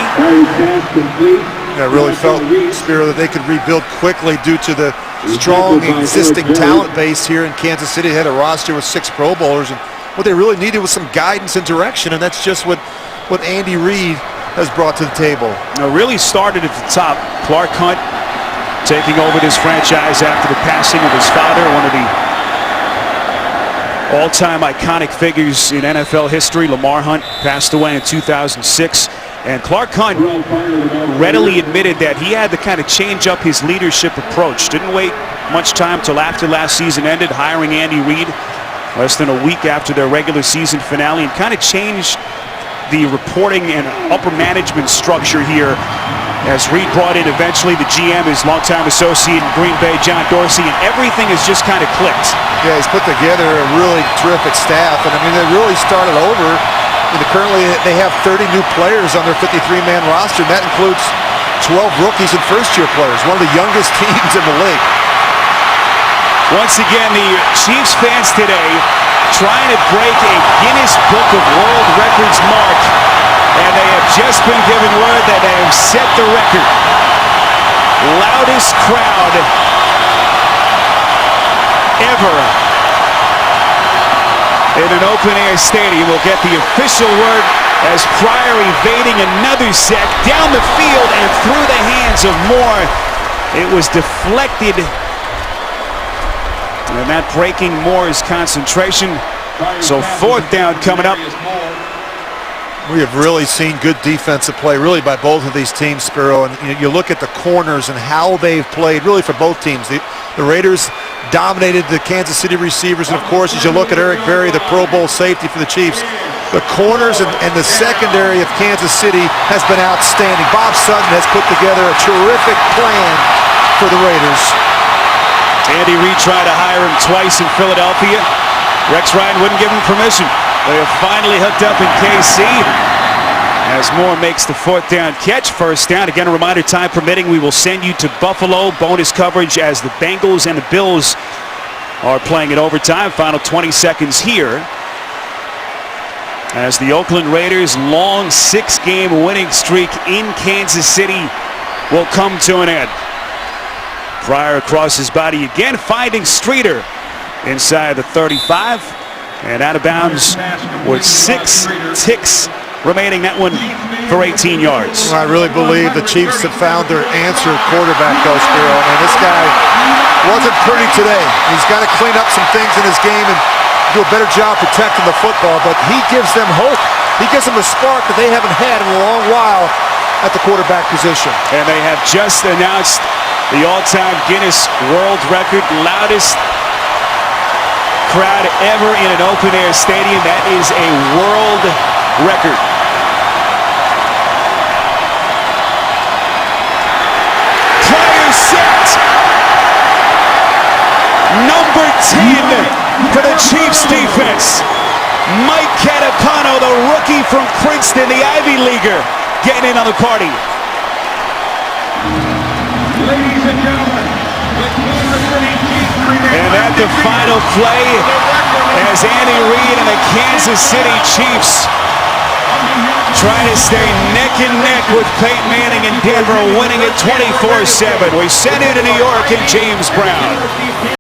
I really felt, Spiro, that they could rebuild quickly due to the strong existing talent base here in Kansas City. They had a roster with 6 Pro Bowlers, and what they really needed was some guidance and direction, and that's just what Andy Reid has brought to the table. Now, really started at the top. Clark Hunt taking over this franchise after the passing of his father, one of the all-time iconic figures in NFL history. Lamar Hunt passed away in 2006. And Clark Hunt readily admitted that he had to kind of change up his leadership approach. Didn't wait much time till after last season ended, hiring Andy Reid less than a week after their regular season finale, and kind of changed the reporting and upper management structure here as Reid brought in eventually the GM, his longtime associate in Green Bay, John Dorsey, and everything has just kind of clicked. Yeah, he's put together a really terrific staff, and I mean, they really started over. Currently, they have 30 new players on their 53-man roster, and that includes 12 rookies and first-year players, one of the youngest teams in the league. Once again, the Chiefs fans today trying to break a Guinness Book of World Records mark, and they have just been given word that they have set the record. Loudest crowd ever in an open-air stadium. We'll get the official word as Pryor evading another sack down the field and through the hands of Moore. It was deflected, and that breaking Moore's concentration. So 4th down coming up. We have really seen good defensive play, really, by both of these teams, Spiro. And you look at the corners and how they've played, really, for both teams. The Raiders dominated the Kansas City receivers, and of course, as you look at Eric Berry, the Pro Bowl safety for the Chiefs, the corners and the secondary of Kansas City has been outstanding. Bob Sutton has put together a terrific plan for the Raiders. Andy Reid tried to hire him twice in Philadelphia. Rex Ryan wouldn't give him permission. They have finally hooked up in KC. As Moore makes the 4th down catch, 1st down. Again, a reminder, time permitting, we will send you to Buffalo. Bonus coverage as the Bengals and the Bills are playing in overtime. Final 20 seconds here as the Oakland Raiders' long 6-game winning streak in Kansas City will come to an end. Pryor across his body again, finding Streeter inside the 35 and out of bounds with 6 ticks remaining. That one for 18 yards. I really believe the Chiefs have found their answer quarterback, though, Spiro. And this guy wasn't pretty today. He's got to clean up some things in his game and do a better job protecting the football, but he gives them hope. He gives them a spark that they haven't had in a long while at the quarterback position. And they have just announced the all-time Guinness World Record, loudest crowd ever in an open-air stadium. That is a world record. Pryor set. Number 10 for the Chiefs defense. Mike Catapano, the rookie from Princeton, the Ivy Leaguer, getting in on the party. Ladies and gentlemen, the Kansas City Chiefs And at the final play, as Andy Reid and the Kansas City Chiefs try to stay neck and neck with Peyton Manning and Denver, winning it 24-7. We send it to New York and James Brown.